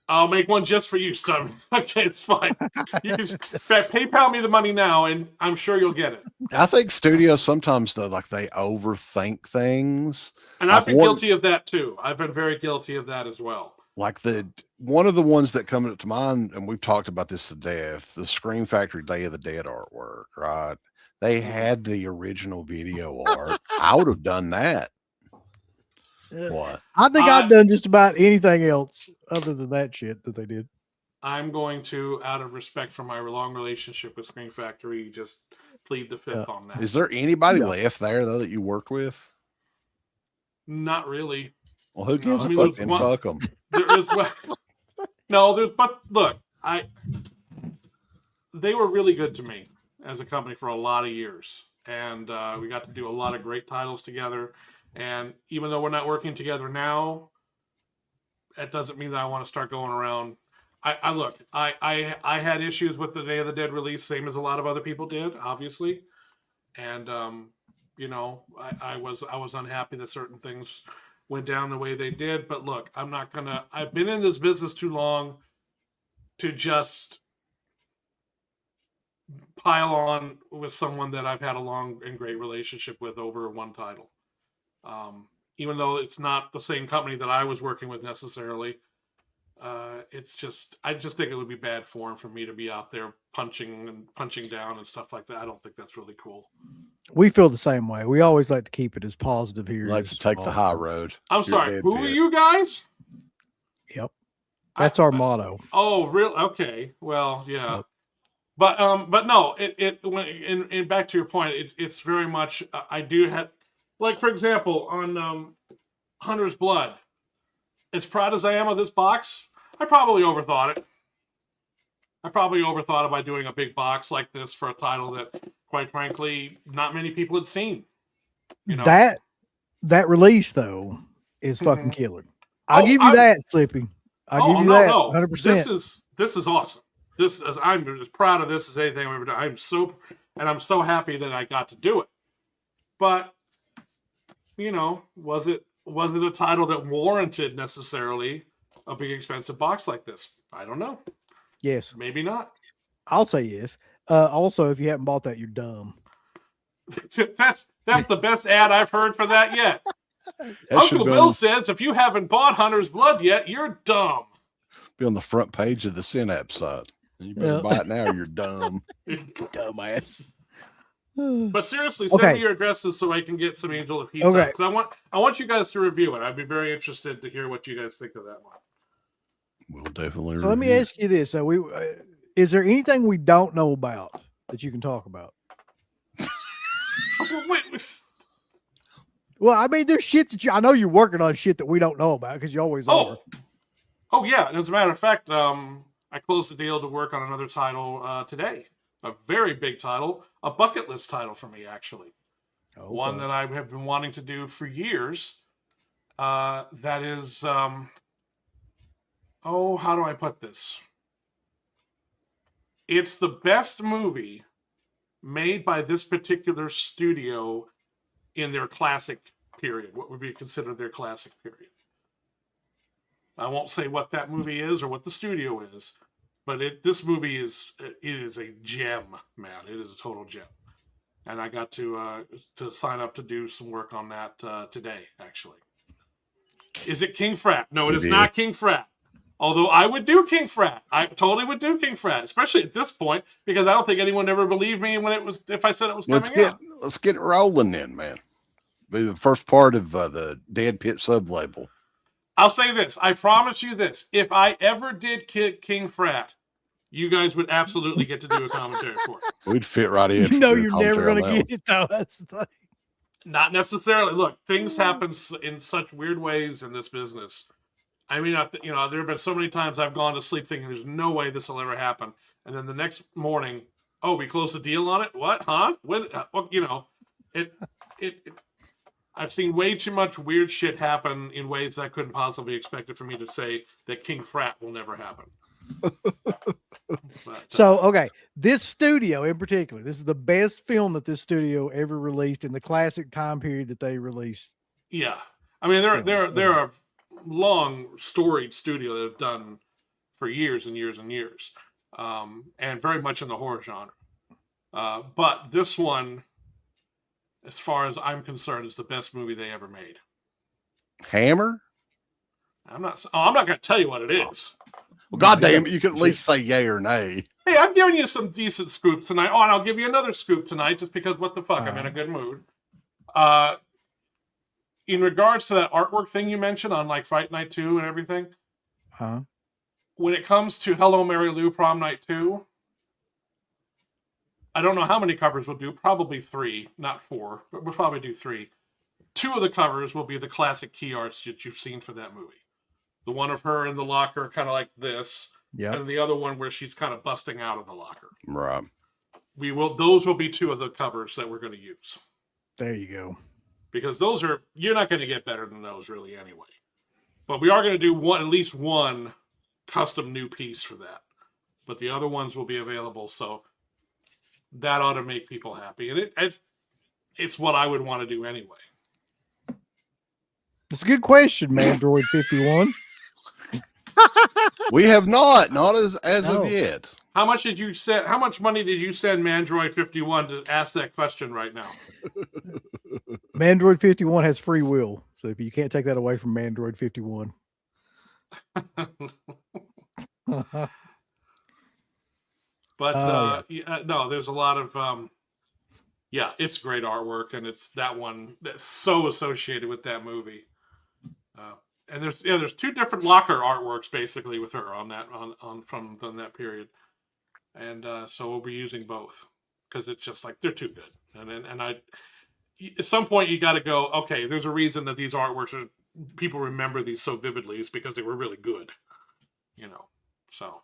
Speaker 4: I'll make one just for you, Stuntman. Okay, it's fine. You can PayPal me the money now, and I'm sure you'll get it.
Speaker 3: I think studios sometimes, though, like they overthink things.
Speaker 4: And I've been guilty of that too. I've been very guilty of that as well.
Speaker 3: Like one of the ones that come to mind, and we've talked about this to death, the Scream Factory Day of the Dead artwork, right? They had the original video art. I would have done that. What?
Speaker 2: I think I've done just about anything else other than that shit that they did.
Speaker 4: I'm going to, out of respect for my long relationship with Scream Factory, just plead the fifth on that.
Speaker 3: Is there anybody left there though that you worked with?
Speaker 4: Not really.
Speaker 3: Well, who gives a fuck? Then fuck them.
Speaker 4: But look, they were really good to me as a company for a lot of years, and we got to do a lot of great titles together. And even though we're not working together now, that doesn't mean that I want to start going around. I had issues with the Day of the Dead release, same as a lot of other people did, obviously. And, I was unhappy that certain things went down the way they did. But look, I've been in this business too long to just pile on with someone that I've had a long and great relationship with over one title. Even though it's not the same company that I was working with necessarily, I just think it would be bad form for me to be out there punching down and stuff like that. I don't think that's really cool.
Speaker 2: We feel the same way. We always like to keep it as positive here.
Speaker 3: Like to take the high road.
Speaker 4: I'm sorry. Who are you guys?
Speaker 2: Yep. That's our motto.
Speaker 4: Oh, real? Okay. Well, yeah. Yep. But no, and back to your point, it's very much, I do have, like, for example, on Hunter's Blood, as proud as I am of this box, I probably overthought it. I probably overthought it by doing a big box like this for a title that, quite frankly, not many people had seen.
Speaker 2: That release, though, is fucking killer. I'll give you that, Slippy. I'll give you that 100%.
Speaker 4: This is awesome. I'm as proud of this as anything I've ever done. I'm so happy that I got to do it. But was it a title that warranted necessarily a big expensive box like this? I don't know.
Speaker 2: Yes.
Speaker 4: Maybe not.
Speaker 2: I'll say yes. Also, if you haven't bought that, you're dumb.
Speaker 4: That's the best ad I've heard for that yet. Uncle Bill says if you haven't bought Hunter's Blood yet, you're dumb.
Speaker 3: Be on the front page of the Synapse site. You better buy it now or you're dumb.
Speaker 2: Dumbass.
Speaker 4: But seriously, send me your addresses so I can get some Angel of Pizza.
Speaker 2: Okay.
Speaker 4: Because I want you guys to review it. I'd be very interested to hear what you guys think of that one.
Speaker 3: We'll definitely.
Speaker 2: So let me ask you this: so is there anything we don't know about that you can talk about? Well, I mean, there's shit that I know you're working on shit that we don't know about because you always are.
Speaker 4: Oh yeah. And as a matter of fact, I closed the deal to work on another title today. A very big title, a bucket list title for me, actually. Okay. One that I have been wanting to do for years. That is, how do I put this? It's the best movie made by this particular studio in their classic period. What would be considered their classic period? I won't say what that movie is or what the studio is, but this movie is a gem, man. It is a total gem, and I got to sign up to do some work on that today. Actually, is it King Frat? No, it is not King Frat. Although I would do King Frat, I totally would do King Frat, especially at this point because I don't think anyone ever believed me if I said it was coming out.
Speaker 3: Let's get it rolling then, man. Be the first part of the DEADPIT sub-label.
Speaker 4: I'll say this. I promise you this. If I ever did King Frat, you guys would absolutely get to do a commentary for it.
Speaker 3: We'd fit right in.
Speaker 2: You're never going to get it, though. That's the thing.
Speaker 4: Not necessarily. Look, things happen in such weird ways in this business. I mean, there have been so many times I've gone to sleep thinking there's no way this will ever happen. And then the next morning, we closed the deal on it? What? Huh? When? I've seen way too much weird shit happen in ways that I couldn't possibly expect it for me to say that King Frat will never happen.
Speaker 2: This studio in particular, this is the best film that this studio ever released in the classic time period that they released.
Speaker 4: Yeah. I mean, they're a long storied studio that have done for years and years and years. And very much in the horror genre. But this one, as far as I'm concerned, is the best movie they ever made.
Speaker 3: Hammer?
Speaker 4: I'm not going to tell you what it is.
Speaker 3: Well, goddamn it, you can at least say yay or nay.
Speaker 4: Hey, I'm giving you some decent scoops tonight. Oh, and I'll give you another scoop tonight just because what the fuck, I'm in a good mood. In regards to that artwork thing you mentioned on like Fright Night 2 and everything, when it comes to Hello, Mary Lou, Prom Night 2, I don't know how many covers we'll do. Probably 3, not 4, but we'll probably do 3. 2 of the covers will be the classic key arts that you've seen for that movie. The one of her in the locker, kind of like this, and the other one where she's kind of busting out of the locker.
Speaker 3: Right.
Speaker 4: Those will be 2 of the covers that we're going to use.
Speaker 2: There you go.
Speaker 4: Because you're not going to get better than those really anyway. But we are going to do at least one custom new piece for that. But the other ones will be available, so that ought to make people happy. And it's what I would want to do anyway.
Speaker 2: It's a good question, Mandroid 51.
Speaker 3: We have not as of yet.
Speaker 4: How much money did you send Mandroid 51 to ask that question right now?
Speaker 2: Mandroid 51 has free will, so if you can't take that away from Mandroid 51.
Speaker 4: But no, there's a lot of it's great artwork, and it's that one that's so associated with that movie. And there's 2 different locker artworks basically with her on that from that period, and so we'll be using both because it's just like they're too good. And at some point you got to go, okay, there's a reason that these artworks people remember these so vividly. It's because they were really good, So.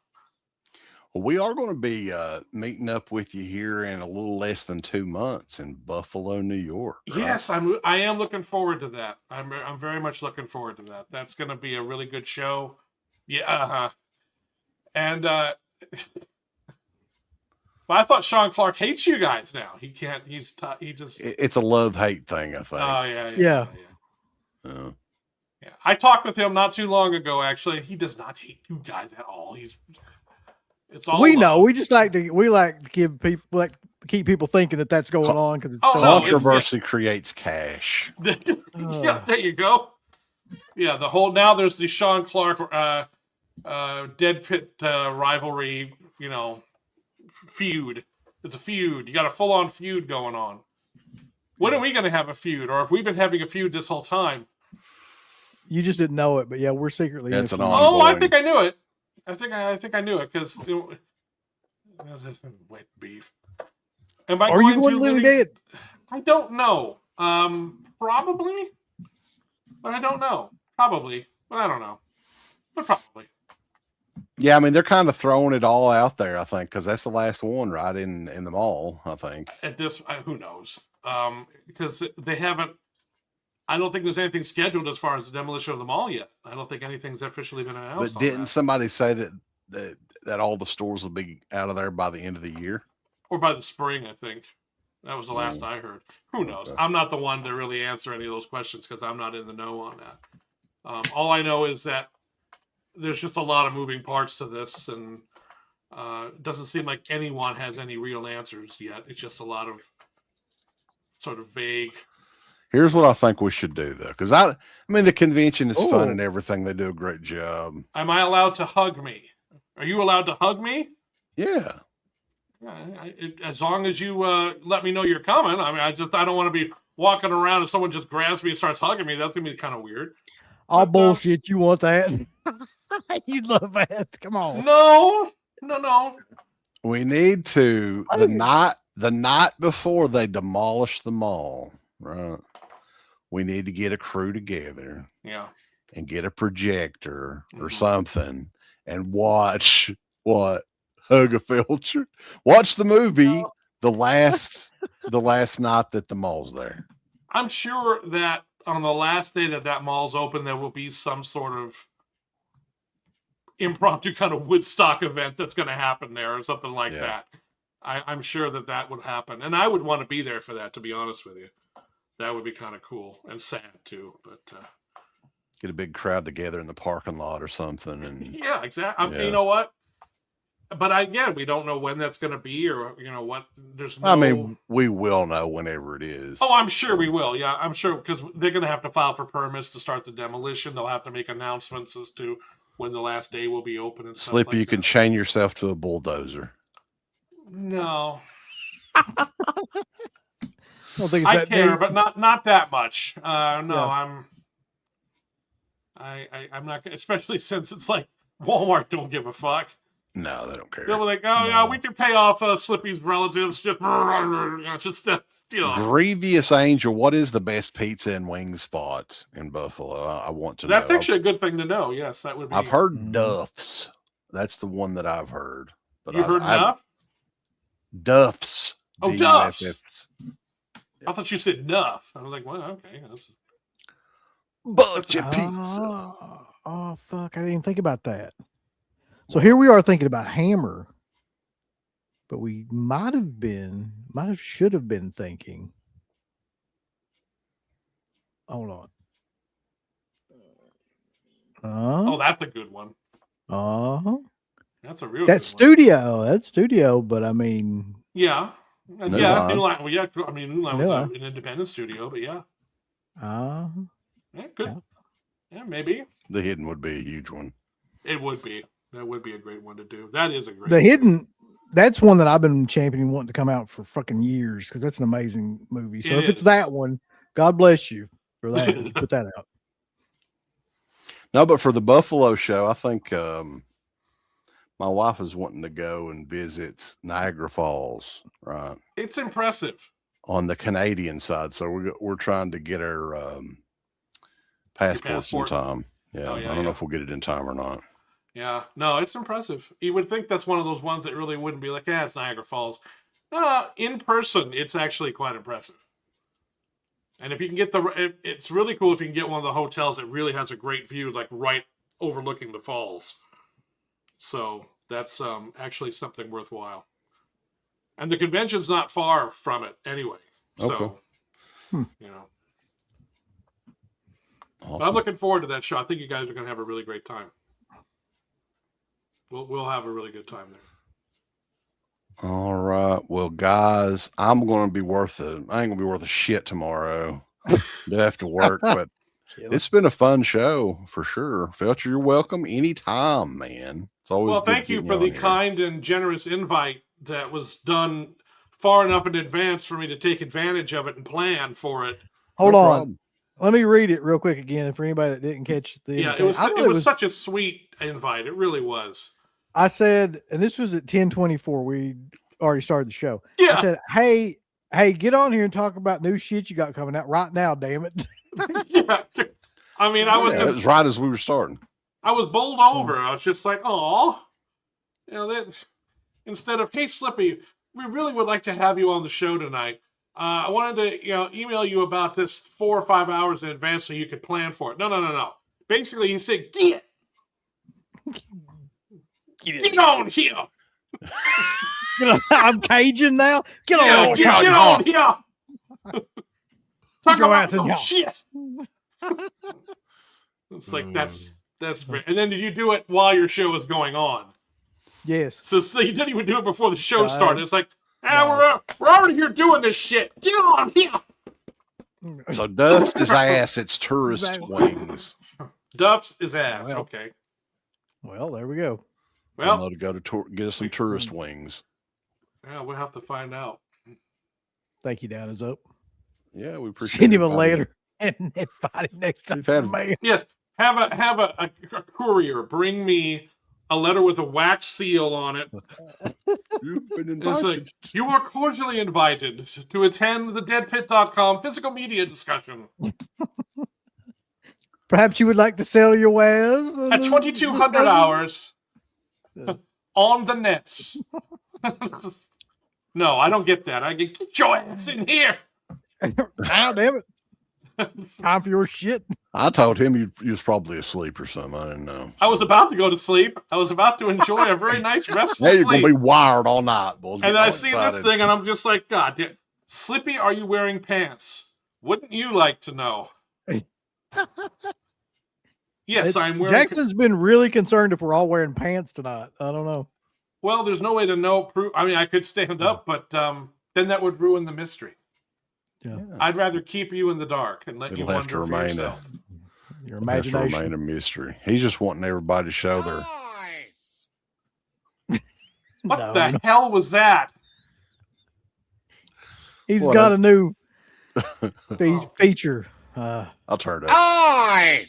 Speaker 3: Well, we are going to be meeting up with you here in a little less than 2 months in Buffalo, New York. Right?
Speaker 4: Yes, I am looking forward to that. I'm very much looking forward to that. That's going to be a really good show. Yeah, and But I thought Sean Clark hates you guys now. He can't. He just.
Speaker 3: It's a love-hate thing, I think.
Speaker 4: Oh
Speaker 2: Yeah.
Speaker 3: Uh,
Speaker 4: Yeah. I talked with him not too long ago. Actually, he does not hate you guys at all. It's all
Speaker 2: We
Speaker 4: love.
Speaker 2: know. We just like to give people keep people thinking that that's going on because it's
Speaker 4: Oh, no, it's-
Speaker 3: controversy creates cash.
Speaker 4: Yeah, there you go. Yeah, now there's the Sean Clark DEADPIT rivalry. Feud. It's a feud. You got a full-on feud going on. When are we going to have a feud, or have we been having a feud this whole time?
Speaker 2: You just didn't know it, but yeah, we're secretly.
Speaker 3: It's an
Speaker 2: in a feud.
Speaker 3: ongoing-
Speaker 4: Oh, I think I knew it. I think I knew it because wet beef. Am I
Speaker 2: Are you going to Living Dead?
Speaker 4: I don't know. Probably, but I don't know. Probably, but I don't know. But probably.
Speaker 3: Yeah, I mean, they're kind of throwing it all out there, I think, because that's the last one, right, in the mall, I think.
Speaker 4: At this, who knows? Because they haven't. I don't think there's anything scheduled as far as the demolition of the mall yet. I don't think anything's officially been announced.
Speaker 3: But didn't somebody say that all the stores will be out of there by the end of the year?
Speaker 4: Or by the spring, I think. That was the last I heard. Who knows?
Speaker 3: Okay.
Speaker 4: I'm not the one to really answer any of those questions because I'm not in the know on that. All I know is that there's just a lot of moving parts to this, and it doesn't seem like anyone has any real answers yet. It's just a lot of sort of vague.
Speaker 3: Here's what I think we should do, though, because I mean, the convention is
Speaker 2: Oh.
Speaker 3: fun and everything. They do a great job.
Speaker 4: Am I allowed to hug me? Are you allowed to hug me?
Speaker 3: Yeah.
Speaker 4: As long as you let me know you're coming. I mean, I don't want to be walking around and someone just grabs me and starts hugging me. That's gonna be kind of weird.
Speaker 2: All
Speaker 4: But,
Speaker 2: bullshit. You want that? You'd love that. Come on.
Speaker 4: No.
Speaker 3: We need to the night before they demolish the mall, right? We need to get a crew together
Speaker 4: Yeah.
Speaker 3: and get a projector or something and watch Hug a Filter. Watch the movie the last night that the mall's there.
Speaker 4: I'm sure that on the last day that mall's open, there will be some sort of impromptu kind of Woodstock event that's going to happen there or something like that. I'm sure that would happen. And I would want to be there for that, to be honest with you. That would be kind of cool and sad too. But
Speaker 3: Get a big crowd together in the parking lot or something. And
Speaker 4: yeah, exactly.
Speaker 3: Yeah.
Speaker 4: You know what? But again, we don't know when that's going to be, or what. There's no.
Speaker 3: I mean, we will know whenever it is.
Speaker 4: Oh, I'm sure we will. Yeah, I'm sure because they're going to have to file for permits to start the demolition. They'll have to make announcements as to when the last day will be open and stuff.
Speaker 3: Slippy,
Speaker 4: like
Speaker 3: you can
Speaker 4: that.
Speaker 3: chain yourself to a bulldozer.
Speaker 4: No,
Speaker 2: I don't think it's
Speaker 4: I
Speaker 2: that
Speaker 4: care,
Speaker 2: deep.
Speaker 4: but not that much. No,
Speaker 2: Yeah.
Speaker 4: I'm not, especially since it's like Walmart don't give a fuck.
Speaker 3: No, they don't care.
Speaker 4: They're like, oh yeah, we can pay off Slippy's relatives. Just
Speaker 3: Grievous Angel, what is the best pizza and wing spot in Buffalo? I want to know.
Speaker 4: That's actually a good thing to know. Yes, that would be.
Speaker 3: I've heard Duff's. That's the one that I've heard. But
Speaker 4: You've heard enough?
Speaker 3: Duff's.
Speaker 4: Oh,
Speaker 3: D-U-F-F.
Speaker 4: Duff's. I thought you said Nuff. I was like, well, okay.
Speaker 3: Bunch of pizza.
Speaker 2: Oh, fuck. I didn't even think about that. So here we are thinking about Hammer, but we should have been thinking. Hold on.
Speaker 4: Oh, that's a good one. That's a real.
Speaker 2: That's
Speaker 4: good one.
Speaker 2: studio. That's studio, but I mean,
Speaker 4: Yeah.
Speaker 3: New
Speaker 4: Yeah,
Speaker 3: Line.
Speaker 4: New Line. Well, yeah, I mean, New Line
Speaker 2: New
Speaker 4: was
Speaker 2: Line.
Speaker 4: an independent studio, but yeah. Yeah, good.
Speaker 2: Yeah.
Speaker 4: Yeah, maybe.
Speaker 3: The Hidden would be a huge one.
Speaker 4: It would be. That would be a great one to do. That is a great
Speaker 2: The
Speaker 4: one.
Speaker 2: Hidden. That's one that I've been championing, wanting to come out for fucking years because that's an amazing movie. So
Speaker 4: It
Speaker 2: if it's
Speaker 4: is.
Speaker 2: that one, God bless you for that. You put that out.
Speaker 3: No, but for the Buffalo show, I think my wife is wanting to go and visit Niagara Falls, right,
Speaker 4: It's impressive.
Speaker 3: on the Canadian side. So we're trying to get our passports in
Speaker 4: passport.
Speaker 3: time. Yeah,
Speaker 4: Oh, yeah,
Speaker 3: I don't know
Speaker 4: yeah.
Speaker 3: if we'll get it in time or not.
Speaker 4: Yeah. No, it's impressive. You would think that's one of those ones that really wouldn't be like, it's Niagara Falls. In person, it's actually quite impressive. And if you can get it's really cool if you can get one of the hotels that really has a great view, like right overlooking the falls. So that's actually something worthwhile. And the convention's not far from it anyway. So,
Speaker 3: Okay.
Speaker 4: you know.
Speaker 3: Awesome.
Speaker 4: But I'm looking forward to that show. I think you guys are going to have a really great time. We'll have a really good time there.
Speaker 3: All right. Well, guys, I ain't gonna be worth a shit tomorrow. Do have to work, but it's been a fun show for sure. Felcher, you're welcome anytime, man. It's always
Speaker 4: Well,
Speaker 3: good
Speaker 4: thank you
Speaker 3: getting
Speaker 4: for
Speaker 3: on
Speaker 4: the
Speaker 3: here.
Speaker 4: kind and generous invite that was done far enough in advance for me to take advantage of it and plan for it.
Speaker 2: Hold
Speaker 3: No
Speaker 2: on.
Speaker 3: problem.
Speaker 2: Let me read it real quick again for anybody that didn't catch the
Speaker 4: Yeah, it
Speaker 2: invitation.
Speaker 4: was such a sweet invite. It really was.
Speaker 2: I said, and this was at 10:24. We already started the show.
Speaker 4: Yeah.
Speaker 2: I said, hey, get on here and talk about new shit you got coming out right now, damn it.
Speaker 4: Yeah. I mean, I was
Speaker 3: It was right as we were starting.
Speaker 4: I was bowled over. I was just like, oh, you know, that instead of, hey, Slippy, we really would like to have you on the show tonight. I wanted to, email you about this 4 or 5 hours in advance so you could plan for it. No. Basically, he said, get on here.
Speaker 2: I'm Cajun now. Get on,
Speaker 4: Get on here. Talk
Speaker 2: your
Speaker 4: about
Speaker 2: ass in
Speaker 4: some
Speaker 2: here.
Speaker 4: shit. It's like, that's great. And then did you do it while your show was going on?
Speaker 2: Yes.
Speaker 4: So you didn't even do it before the show
Speaker 2: No.
Speaker 4: started. It's like, we're already here doing this shit. Get on here.
Speaker 3: So Duff's his ass. It's tourist
Speaker 2: Exactly.
Speaker 3: wings.
Speaker 4: Duff's his ass.
Speaker 2: Well.
Speaker 4: Okay.
Speaker 2: Well, there we go.
Speaker 3: Well,
Speaker 4: Well,
Speaker 3: to go to get us some tourist wings.
Speaker 4: yeah, we'll have to find out.
Speaker 2: Thank you, down is up.
Speaker 3: Yeah, we appreciate
Speaker 2: Send him a
Speaker 3: everybody.
Speaker 2: letter and then find him next time.
Speaker 3: We've had-
Speaker 2: Man.
Speaker 4: Yes, have a courier bring me a letter with a wax seal on it.
Speaker 3: You've been
Speaker 4: And it's
Speaker 3: invited.
Speaker 4: like, you are cordially invited to attend the DEADPIT.com physical media discussion
Speaker 2: Perhaps you would like to sell your wares
Speaker 4: at 2200 hours on the nets. No, I don't get that. I get your ass in here.
Speaker 2: Now, damn it. Time for your shit.
Speaker 3: I told him you was probably asleep or something. I didn't know.
Speaker 4: I was about to go to sleep. I was about to enjoy a very nice restful
Speaker 3: Now you're
Speaker 4: sleep.
Speaker 3: gonna be wired all night, boys.
Speaker 4: And then I see this thing, and I'm just like, God, Slippy, are you wearing pants? Wouldn't you like to know? Yes, I'm wearing.
Speaker 2: Jackson's been really concerned if we're all wearing pants tonight. I don't know.
Speaker 4: Well, there's no way to know. I mean, I could stand up, but then that would ruin the mystery.
Speaker 2: Yeah.
Speaker 4: I'd rather keep you in the dark and let you
Speaker 3: It'll have to
Speaker 4: wonder for
Speaker 3: remain
Speaker 4: yourself.
Speaker 2: Your
Speaker 3: Has to
Speaker 2: imagination.
Speaker 3: remain a mystery. He's just wanting everybody to show their.
Speaker 4: What
Speaker 2: No,
Speaker 4: the
Speaker 2: no.
Speaker 4: hell was that?
Speaker 2: He's
Speaker 3: What?
Speaker 2: got a new feature.
Speaker 3: I'll turn it up.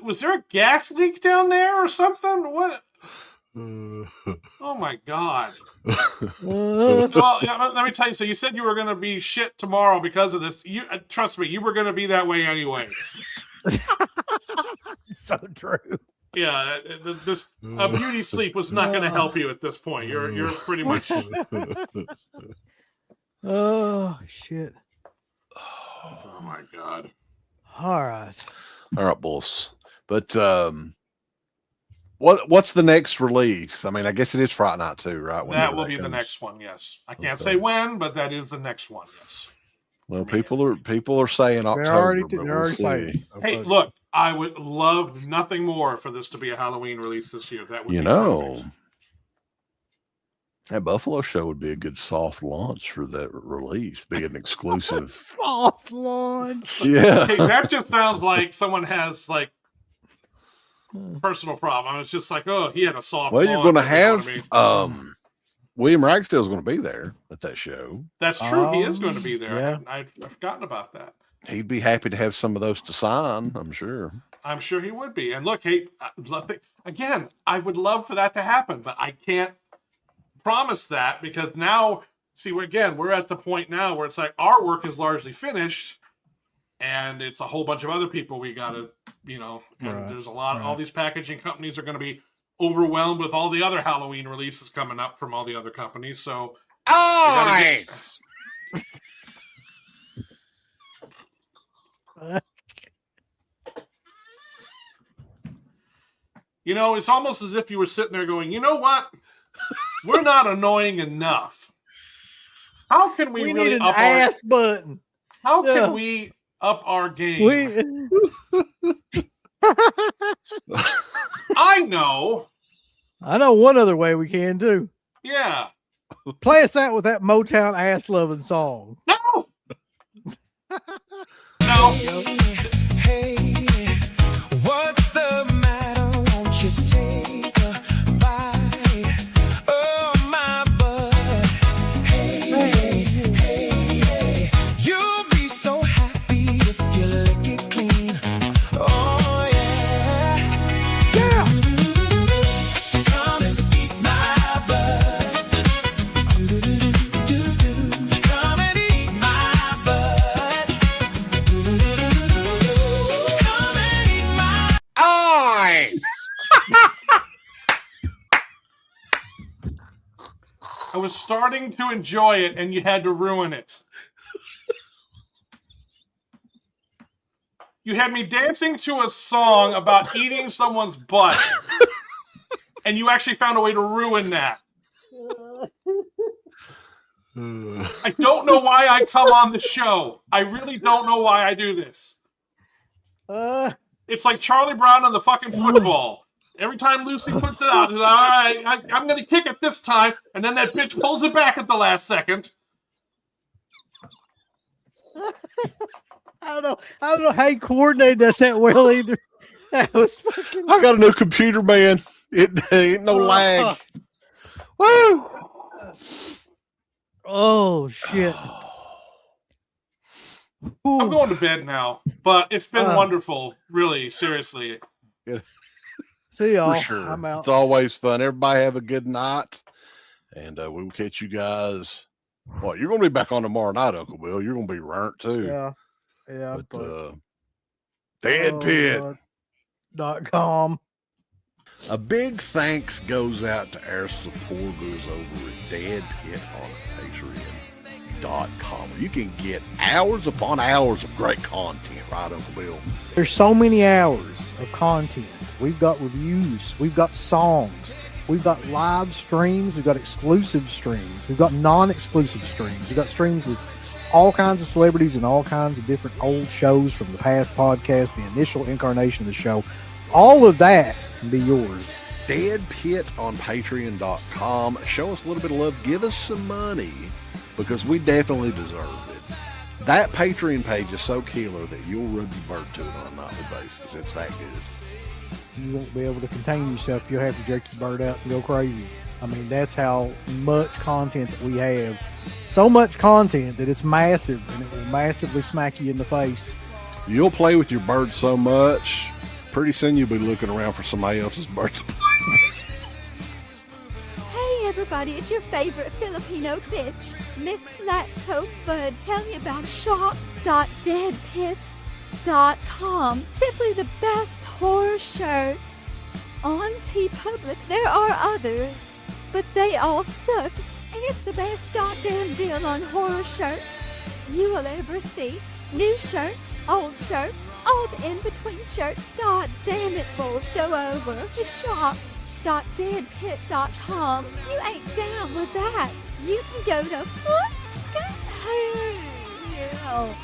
Speaker 4: Was there a gas leak down there or something? What? Oh my God. Well, yeah, let me tell you. So you said you were going to be shit tomorrow because of this. You trust me, you were going to be that way anyway.
Speaker 2: So true.
Speaker 4: Yeah, this a beauty sleep was not going to help you at this point. You're pretty much.
Speaker 2: Oh shit.
Speaker 4: Oh my God.
Speaker 2: All right.
Speaker 3: All right, boss. But what's the next release? I mean, I guess it is Friday night too, right?
Speaker 4: That
Speaker 3: Whenever
Speaker 4: will be the
Speaker 3: comes.
Speaker 4: next one. Yes, I can't
Speaker 3: Okay.
Speaker 4: say when, but that is the next one. Yes.
Speaker 3: Well, people are saying October.
Speaker 2: They're already,
Speaker 3: but
Speaker 2: they're
Speaker 3: we'll
Speaker 2: already
Speaker 3: see.
Speaker 2: saying.
Speaker 4: Hey, look, I would love nothing more for this to be a Halloween release this year. That would
Speaker 3: You
Speaker 4: be
Speaker 3: know,
Speaker 4: perfect.
Speaker 3: that Buffalo show would be a good soft launch for that release. Be an exclusive.
Speaker 2: Soft launch.
Speaker 3: Yeah.
Speaker 4: Hey, that just sounds like someone has like personal problem. It's just like, oh, he had a soft.
Speaker 3: Well, you're
Speaker 4: launch,
Speaker 3: going to
Speaker 4: you know what
Speaker 3: have
Speaker 4: I mean?
Speaker 3: William Ragsdale's going to be there at that show.
Speaker 4: That's true. He is going to be there.
Speaker 2: Yeah.
Speaker 4: I've forgotten about that.
Speaker 3: He'd be happy to have some of those to sign, I'm sure.
Speaker 4: I'm sure he would be. And look, hey, again, I would love for that to happen, but I can't promise that because now, see, we're at the point now where it's like our work is largely finished, and it's a whole bunch of other people we got to, and
Speaker 2: Right,
Speaker 4: there's a lot. All these packaging companies are going to be overwhelmed with all the other Halloween releases coming up from all the other companies. So, You know, it's almost as if you were sitting there going, you know what? We're not annoying enough. How can we really
Speaker 2: need an
Speaker 4: up
Speaker 2: ass button?
Speaker 4: How can we up our game? I know
Speaker 2: one other way we can too.
Speaker 4: Yeah.
Speaker 2: Play us out with that Motown ass loving song.
Speaker 4: No. No.
Speaker 1: Hey, what's the matter? Won't you take a bite of my butt? Hey, you'll be so happy if you lick it clean. Oh yeah, yeah. Come and eat my butt. Come and eat my butt. Come and eat my.
Speaker 3: Aye!
Speaker 4: I was starting to enjoy it, and you had to ruin it. You had me dancing to a song about eating someone's butt, and you actually found a way to ruin that. I don't know why I come on the show. I really don't know why I do this. It's like Charlie Brown on the fucking football. Every time Lucy puts it out, all right, I'm going to kick it this time, and then that bitch pulls it back at the last second.
Speaker 2: I don't know how you coordinated that well either. That was fucking.
Speaker 3: I got a new computer, man. It ain't no lag. Woo!
Speaker 2: Oh shit.
Speaker 4: I'm going to bed now, but it's been wonderful, really, seriously.
Speaker 2: See y'all.
Speaker 3: For sure.
Speaker 2: I'm out.
Speaker 3: It's always fun. Everybody have a good night. And we will catch you guys. Well, you're going to be back on tomorrow night, Uncle Bill. You're going to be burnt too.
Speaker 2: Yeah.
Speaker 3: But DEADPIT.com.
Speaker 2: A
Speaker 3: big thanks goes out to our supporters over at DEADPIT on Patreon.com. You can get hours upon hours of great content, right, Uncle Bill?
Speaker 2: There's so many hours of content. We've got reviews. We've got songs. We've got live streams. We've got exclusive streams. We've got non-exclusive streams. We've got streams with all kinds of celebrities and all kinds of different old shows from the past podcast, the initial incarnation of the show. All of that can be yours.
Speaker 3: DEADPIT on Patreon.com. Show us a little bit of love. Give us some money because we definitely deserve it. That Patreon page is so killer that you'll rub your bird to it on a nightly basis. It's that good.
Speaker 2: You won't be able to contain yourself. You'll have to jerk your bird out and go crazy. I mean, that's how much content that we have. So much content that it's massive, and it will massively smack you in the face.
Speaker 3: You'll play with your bird so much, pretty soon you'll be looking around for somebody else's bird to play.
Speaker 5: Hey everybody, it's your favorite Filipino bitch, Miss Slatco Bud, telling you about shop.deadpit.com. Simply the best horror shirts on TeePublic. There are others, but they all suck. And it's the best goddamn deal on horror shirts you will ever see. New shirts, old shirts, all the in-between shirts. God damn it, bulls, go over to shop.deadpit.com. You ain't down with that. You can go to fucking hell.